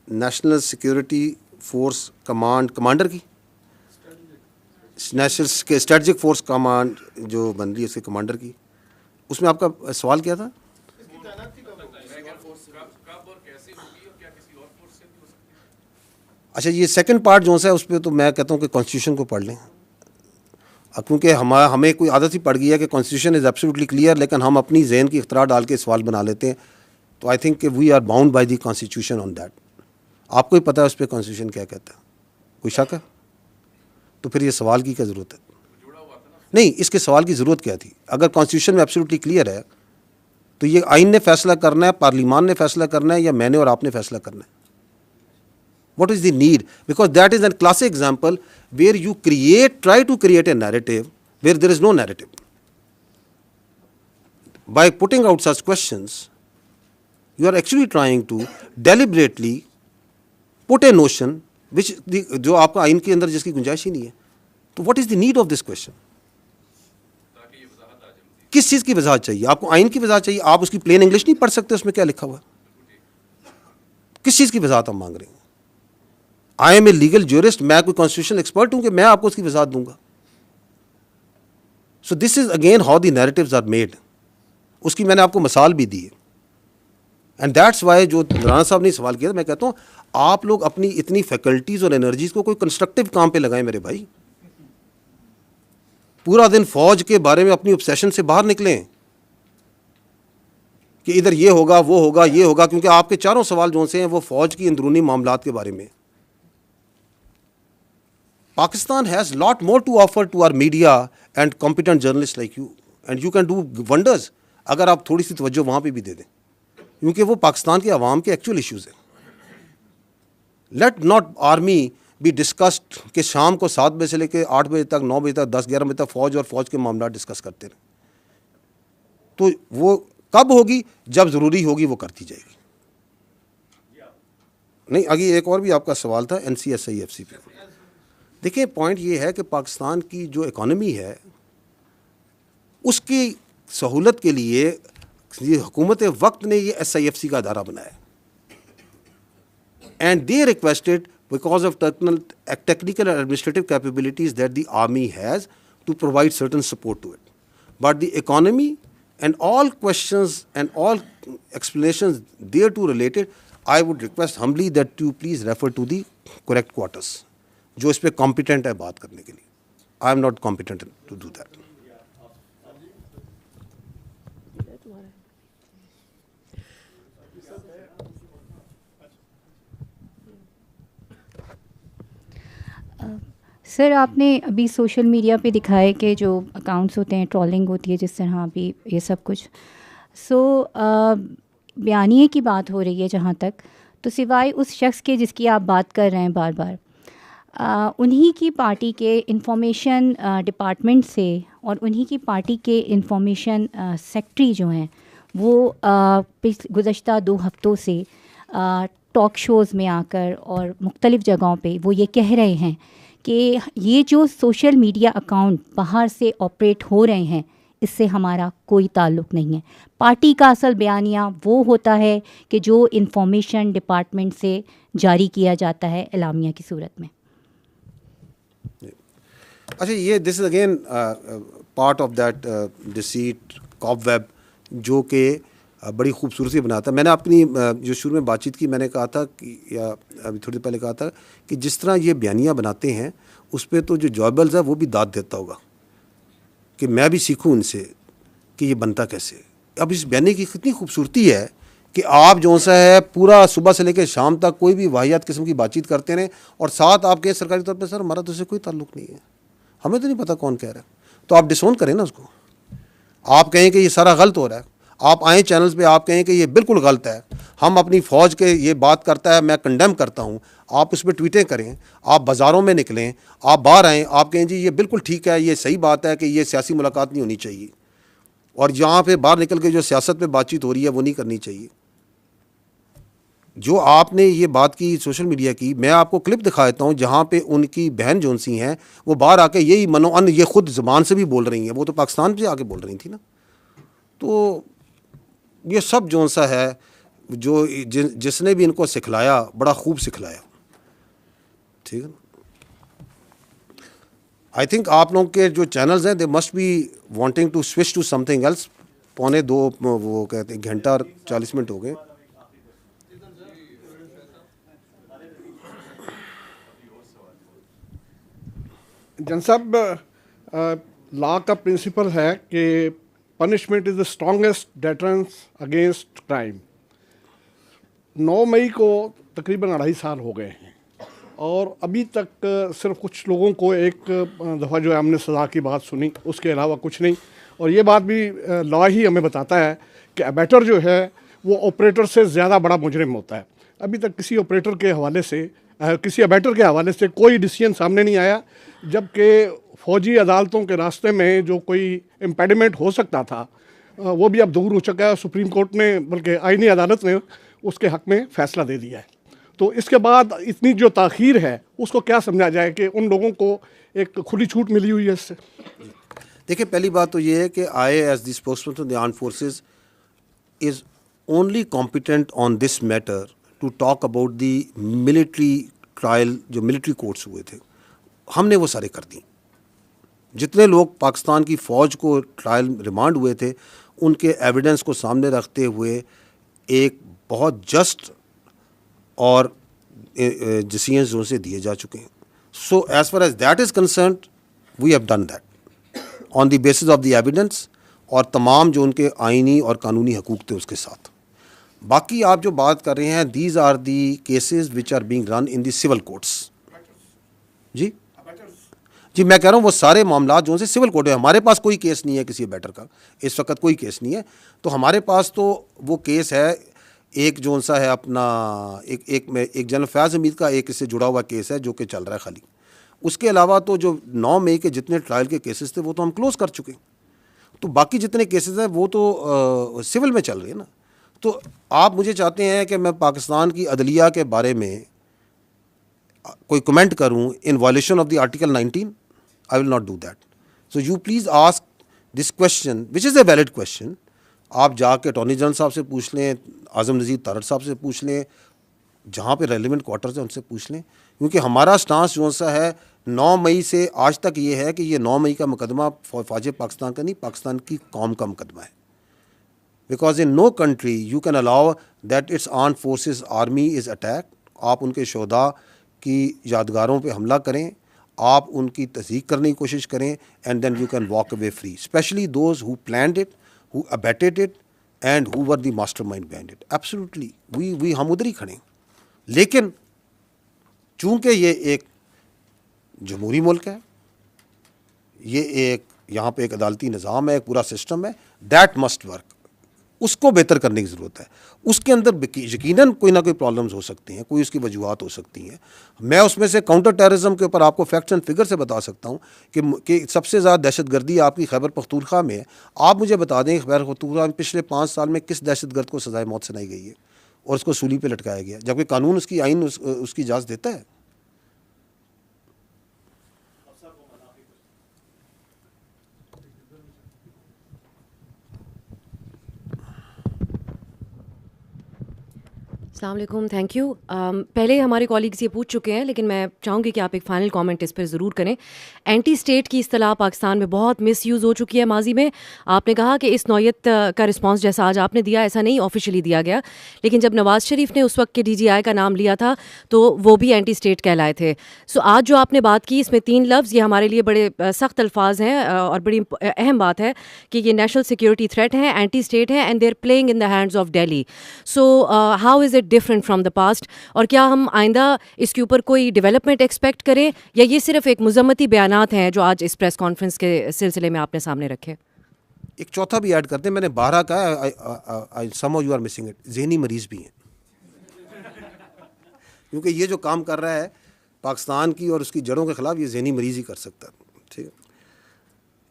[SPEAKER 2] نیشنل سیکورٹی فورس کمانڈر کی, national strategic force command جو بن رہی ہے اس کے کمانڈر کی, اس میں آپ کا سوال کیا تھا؟ اچھا, یہ سیکنڈ پارٹ جو ہے اس پہ تو میں کہتا ہوں کہ کانسٹیٹیوشن کو پڑھ لیں, کیونکہ ہمیں کوئی عادت ہی پڑ گئی ہے کہ کانسٹیٹیوشن از ایبسلیوٹلی کلیئر, لیکن ہم اپنی ذہن کی اختراع ڈال کے سوال بنا لیتے ہیں. تو آئی تھنک کہ we are bound by the constitution on that. آپ کو ہی پتہ ہے اس پہ کانسٹیٹیوشن کیا کہتا ہے. کوئی شک ہے؟ تو پھر یہ سوال کی کیا ضرورت ہے؟ نہیں، اس کے سوال کی ضرورت کیا تھی؟ اگر کانسٹیٹیوشن میں ایبسلیوٹلی کلیئر ہے تو یہ آئین نے فیصلہ کرنا ہے، پارلیمان نے فیصلہ کرنا ہے، یا میں نے اور آپ نے فیصلہ کرنا ہے؟ What is the need? Because that is an classic example where you try to create a narrative where there is no narrative. By putting out such questions, you are actually trying to deliberately put a notion which جو آپ کا آئین کے اندر جس کی گنجائش ہی نہیں ہے. تو what is the need of this question? کس چیز کی وضاحت چاہیے آپ کو؟ آئین کی وضاحت چاہیے. آپ اس کی پلین انگلش نہیں پڑھ سکتے اس میں کیا لکھا ہوا ہے؟ کس چیز کی وضاحت ہم مانگ رہے ہیں؟ I M a legal jurist, میں کوئی کانسٹیٹیوشن ایکسپرٹ ہوں کہ میں آپ کو اس کی وضاحت دوں گا؟ So this is again how the narratives are made. اس کی میں نے آپ کو مثال بھی دی ہے. اینڈ دیٹس وائی جو رانا صاحب نے سوال کیا، میں کہتا ہوں آپ لوگ اپنی اتنی فیکلٹیز اور انرجیز کو کوئی کنسٹرکٹیو کام پہ لگائیں میرے بھائی. پورا دن فوج کے بارے میں اپنی obsession سے باہر نکلیں کہ ادھر یہ ہوگا وہ ہوگا یہ ہوگا، کیونکہ آپ کے چاروں سوال جو سے ہیں وہ فوج کی اندرونی معاملات کے بارے میں. Pakistan has lot more to offer to our media and competent journalist like you, and you can do wonders اگر آپ تھوڑی سی توجہ وہاں پہ بھی دے دیں، کیونکہ وہ پاکستان کے عوام کے ایکچوئل ایشوز ہیں. Let not army be discussed کہ شام کو 7 بجے سے لے کے 8 بجے تک، 9 بجے تک، 10 11 بجے تک فوج اور فوج کے معاملات ڈسکس کرتے رہیں. تو وہ کب ہوگی؟ جب ضروری ہوگی وہ کرتی جائے گی. نہیں، آگے ایک اور بھی آپ کا سوال تھا NCSIFC پہ. دیکھیں پوائنٹ یہ ہے کہ پاکستان کی جو اکانومی ہے اس کی سہولت کے لیے یہ حکومت وقت نے یہ SIFC کا ادارہ بنایا، and they requested because of technical and administrative capabilities that the army has to provide certain support to it. But the economy and all questions and all explanations thereto related, I would request humbly that you please refer to the correct quarters جو اس پہ competent ہے بات کرنے کے لیے. I am not competent to do that.
[SPEAKER 17] سر آپ نے ابھی سوشل میڈیا پہ دکھائے کہ جو اکاؤنٹس ہوتے ہیں ٹرولنگ ہوتی ہے جس طرح ابھی یہ سب کچھ، بیانیے کی بات ہو رہی ہے جہاں تک، تو سوائے اس شخص کے جس کی آپ بات کر رہے ہیں بار بار، انہی کی پارٹی کے انفارمیشن ڈپارٹمنٹ سے اور انہی کی پارٹی کے انفارمیشن سیکٹری جو ہیں وہ گزشتہ 2 ہفتوں سے ٹاک شوز میں آ کر اور مختلف جگہوں پہ وہ یہ کہہ رہے ہیں کہ یہ جو سوشل میڈیا اکاؤنٹ باہر سے آپریٹ ہو رہے ہیں اس سے ہمارا کوئی تعلق نہیں ہے. پارٹی کا اصل بیانیہ وہ ہوتا ہے کہ جو انفارمیشن ڈپارٹمنٹ سے جاری کیا جاتا ہے اعلامیہ کی صورت میں.
[SPEAKER 2] اچھا، یہ this is again part of that deceit cobweb جو کہ بڑی خوبصورتی بناتا ہے. میں نے اپنی جو شروع میں بات چیت کی میں نے کہا تھا کہ یا ابھی تھوڑی دیر پہلے کہا تھا کہ جس طرح یہ بیانیہ بناتے ہیں اس پہ تو جو جوائبلز ہے وہ بھی داد دیتا ہوگا کہ میں بھی سیکھوں ان سے کہ یہ بنتا کیسے. اب اس بیانیے کی کتنی خوبصورتی ہے کہ آپ جو سا ہے پورا صبح سے لے کے شام تک کوئی بھی واحد قسم کی بات چیت کرتے رہیں اور ساتھ آپ کے سرکاری طور پہ سر ہمارا تو اس سے کوئی تعلق نہیں ہے، ہمیں تو نہیں پتہ کون کہہ رہا ہے. تو آپ ڈسون کریں نا اس کو. آپ کہیں کہ یہ سارا غلط ہو رہا ہے، آپ آئیں چینلز پہ آپ کہیں کہ یہ بالکل غلط ہے، ہم اپنی فوج کے یہ بات کرتا ہے میں کنڈیم کرتا ہوں، آپ اس پہ ٹویٹیں کریں، آپ بازاروں میں نکلیں، آپ باہر آئیں، آپ کہیں جی یہ بالکل ٹھیک ہے، یہ صحیح بات ہے کہ یہ سیاسی ملاقات نہیں ہونی چاہیے، اور یہاں پہ باہر نکل کے جو سیاست پہ بات چیت ہو رہی ہے وہ نہیں کرنی چاہیے. جو آپ نے یہ بات کی سوشل میڈیا کی، میں آپ کو کلپ دکھا دیتا ہوں جہاں پہ ان کی بہن جون سی ہیں وہ باہر آ کے یہی منوان یہ خود زبان سے بھی بول رہی ہیں، وہ تو پاکستان سے آ کے بول رہی تھی نا. تو یہ سب جون سا ہے جو جس نے بھی ان کو سکھلایا بڑا خوب سکھلایا. ٹھیک ہے نا. آئی تھنک آپ لوگوں کے جو چینلز ہیں they must be wanting to switch to something else. 1:45 وہ کہتے ہیں گھنٹہ اور 40 منٹ ہو گئے.
[SPEAKER 18] جن صاحب، لا کا پرنسپل ہے کہ punishment is the strongest deterrence against crime. 9 مئی کو تقریباً 2.5 سال ہو گئے ہیں اور ابھی تک صرف کچھ لوگوں کو ایک دفعہ جو ہے ہم نے سزا کی بات سنی، اس کے علاوہ کچھ نہیں. اور یہ بات بھی لا ہی ہمیں بتاتا ہے کہ ابیٹر جو ہے وہ آپریٹر سے زیادہ بڑا مجرم ہوتا ہے. ابھی تک کسی آپریٹر کے حوالے سے کسی ابیٹر کے حوالے سے کوئی ڈیسیژن سامنے نہیں آیا، جبکہ فوجی عدالتوں کے راستے میں جو کوئی امپیڈمنٹ ہو سکتا تھا وہ بھی اب دور ہو چکا ہے. سپریم کورٹ نے بلکہ آئینی عدالت نے اس کے حق میں فیصلہ دے دیا ہے. تو اس کے بعد اتنی جو تاخیر ہے اس کو کیا سمجھا جائے کہ ان لوگوں کو ایک کھلی چھوٹ ملی ہوئی ہے اس سے؟
[SPEAKER 2] دیکھیں، پہلی بات تو یہ ہے کہ I uh as the spokesman of the armed forces is only competent on this matter to talk about the military trial جو ملٹری کورٹس ہوئے تھے. ہم نے وہ سارے کر دیں. جتنے لوگ پاکستان کی فوج کو ٹرائل ریمانڈ ہوئے تھے ان کے ایویڈنس کو سامنے رکھتے ہوئے ایک بہت جسٹ اور ڈیسیژنز جو سے دیے جا چکے ہیں. So as far as that is concerned we have done that on the basis of the evidence اور تمام جو ان کے آئینی اور قانونی حقوق تھے اس کے ساتھ. باقی آپ جو بات کر رہے ہیں these are the cases which are being run in the civil courts. جی میں کہہ رہا ہوں وہ سارے معاملات جو سے سول کورٹ ہے. ہمارے پاس کوئی کیس نہیں ہے کسی بیٹر کا اس وقت، کوئی کیس نہیں ہے. تو ہمارے پاس تو وہ کیس ہے ایک جو سا ہے اپنا ایک جنرل فیاض حمید کا ایک اس سے جڑا ہوا کیس ہے جو کہ چل رہا ہے خالی. اس کے علاوہ تو جو 9 مئی کے جتنے ٹرائل کے کیسز تھے وہ تو ہم کلوز کر چکے. تو باقی جتنے کیسز ہیں وہ تو سول میں چل رہے ہیں نا. تو آپ مجھے چاہتے ہیں کہ میں پاکستان کی عدلیہ کے بارے میں کوئی کمنٹ کروں ان violation of the article 19؟ I will not do that. So you please ask this question, which is a valid question. آپ جا کے اٹارنی جنرل صاحب سے پوچھ لیں، اعظم نذیر تارڑ صاحب سے پوچھ لیں، جہاں پہ ریلیونٹ کوارٹرز ہیں ان سے پوچھ لیں. کیونکہ ہمارا سٹانس جو سا ہے 9 مئی سے آج تک یہ ہے کہ یہ 9 مئی کا مقدمہ فوج پاکستان کا نہیں، پاکستان کی قوم کا مقدمہ ہے. Because in no country you can allow that its armed forces army is attack. آپ ان کے شہداء کی یادگاروں پہ حملہ کریں، آپ ان کی تصدیق کرنے کی کوشش کریں and then you can walk away free. Especially those who planned it, who abetted it and who were the mastermind behind it. Absolutely we ہم ادھر ہی کھڑے ہیں. لیکن چونکہ یہ ایک جمہوری ملک ہے، یہ ایک یہاں پہ ایک عدالتی نظام ہے، ایک پورا سسٹم ہے، دیٹ مسٹ ورک. اس کو بہتر کرنے کی ضرورت ہے. اس کے اندر یقیناً کوئی نہ کوئی پرابلمز ہو سکتی ہیں، کوئی اس کی وجوہات ہو سکتی ہیں. میں اس میں سے کاؤنٹر ٹیررزم کے اوپر آپ کو فیکٹس اینڈ فگر سے بتا سکتا ہوں کہ سب سے زیادہ دہشت گردی آپ کی خیبر پختونخوا میں ہے. آپ مجھے بتا دیں خیبر پختونخوا میں پچھلے 5 سال میں کس دہشت گرد کو سزائے موت سنائی گئی ہے اور اس کو سولی پہ لٹکایا گیا، جبکہ قانون اس کی آئین اس کی اجازت دیتا ہے.
[SPEAKER 19] السلام علیکم. Thank you. پہلے ہمارے کالیگز یہ پوچھ چکے ہیں لیکن میں چاہوں گی کہ آپ ایک فائنل کامنٹ اس پہ ضرور کریں. اینٹی اسٹیٹ کی اصطلاح پاکستان میں بہت مس یوز ہو چکی ہے ماضی میں. آپ نے کہا کہ اس نوعیت کا رسپانس جیسا آج آپ نے دیا ایسا نہیں آفیشلی دیا گیا، لیکن جب نواز شریف نے اس وقت کے ڈی جی آئی کا نام لیا تھا تو وہ بھی اینٹی اسٹیٹ کہلائے تھے. سو آج جو آپ نے بات کی اس میں 3 لفظ، یہ ہمارے لیے بڑے سخت الفاظ ہیں اور بڑی اہم بات ہے کہ یہ نیشنل سیکورٹی تھریٹ ہیں، اینٹی اسٹیٹ ہیں and they are playing in the hands of Delhi. So how is it different from the past? اور کیا ہم آئندہ اس کے اوپر کوئی ڈیولپمنٹ ایکسپیکٹ کریں یا یہ صرف ایک مذمتی بیانات ہیں جو آج اس پریس کانفرنس کے سلسلے میں آپ نے سامنے رکھے؟
[SPEAKER 2] ایک چوتھا بھی ایڈ کرتے ہیں، میں نے 12 کہا، some of you are missing it, ذہنی مریض بھی ہیں. کیونکہ یہ جو کام کر رہا ہے پاکستان کی اور اس کی جڑوں کے خلاف، یہ ذہنی مریض ہی کر سکتا ہے. ٹھیک ہے.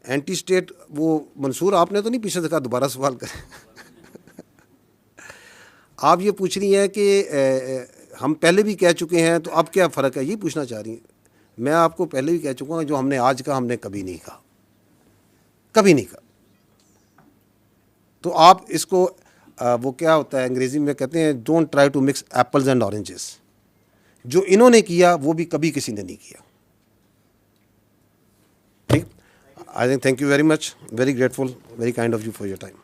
[SPEAKER 2] اینٹی اسٹیٹ وہ منصور آپ نے تو نہیں پیچھے سے کہا دوبارہ سوال کریں. آپ یہ پوچھ رہی ہیں کہ ہم پہلے بھی کہہ چکے ہیں تو اب کیا فرق ہے، یہ پوچھنا چاہ رہی ہیں. میں آپ کو پہلے بھی کہہ چکا ہوں، جو ہم نے آج کہا ہم نے کبھی نہیں کہا، کبھی نہیں کہا. تو آپ اس کو وہ کیا ہوتا ہے انگریزی میں کہتے ہیں don't try to mix apples and oranges. جو انہوں نے کیا وہ بھی کبھی کسی نے نہیں کیا. ٹھیک. I think thank you very much, very grateful, very kind of you for your time.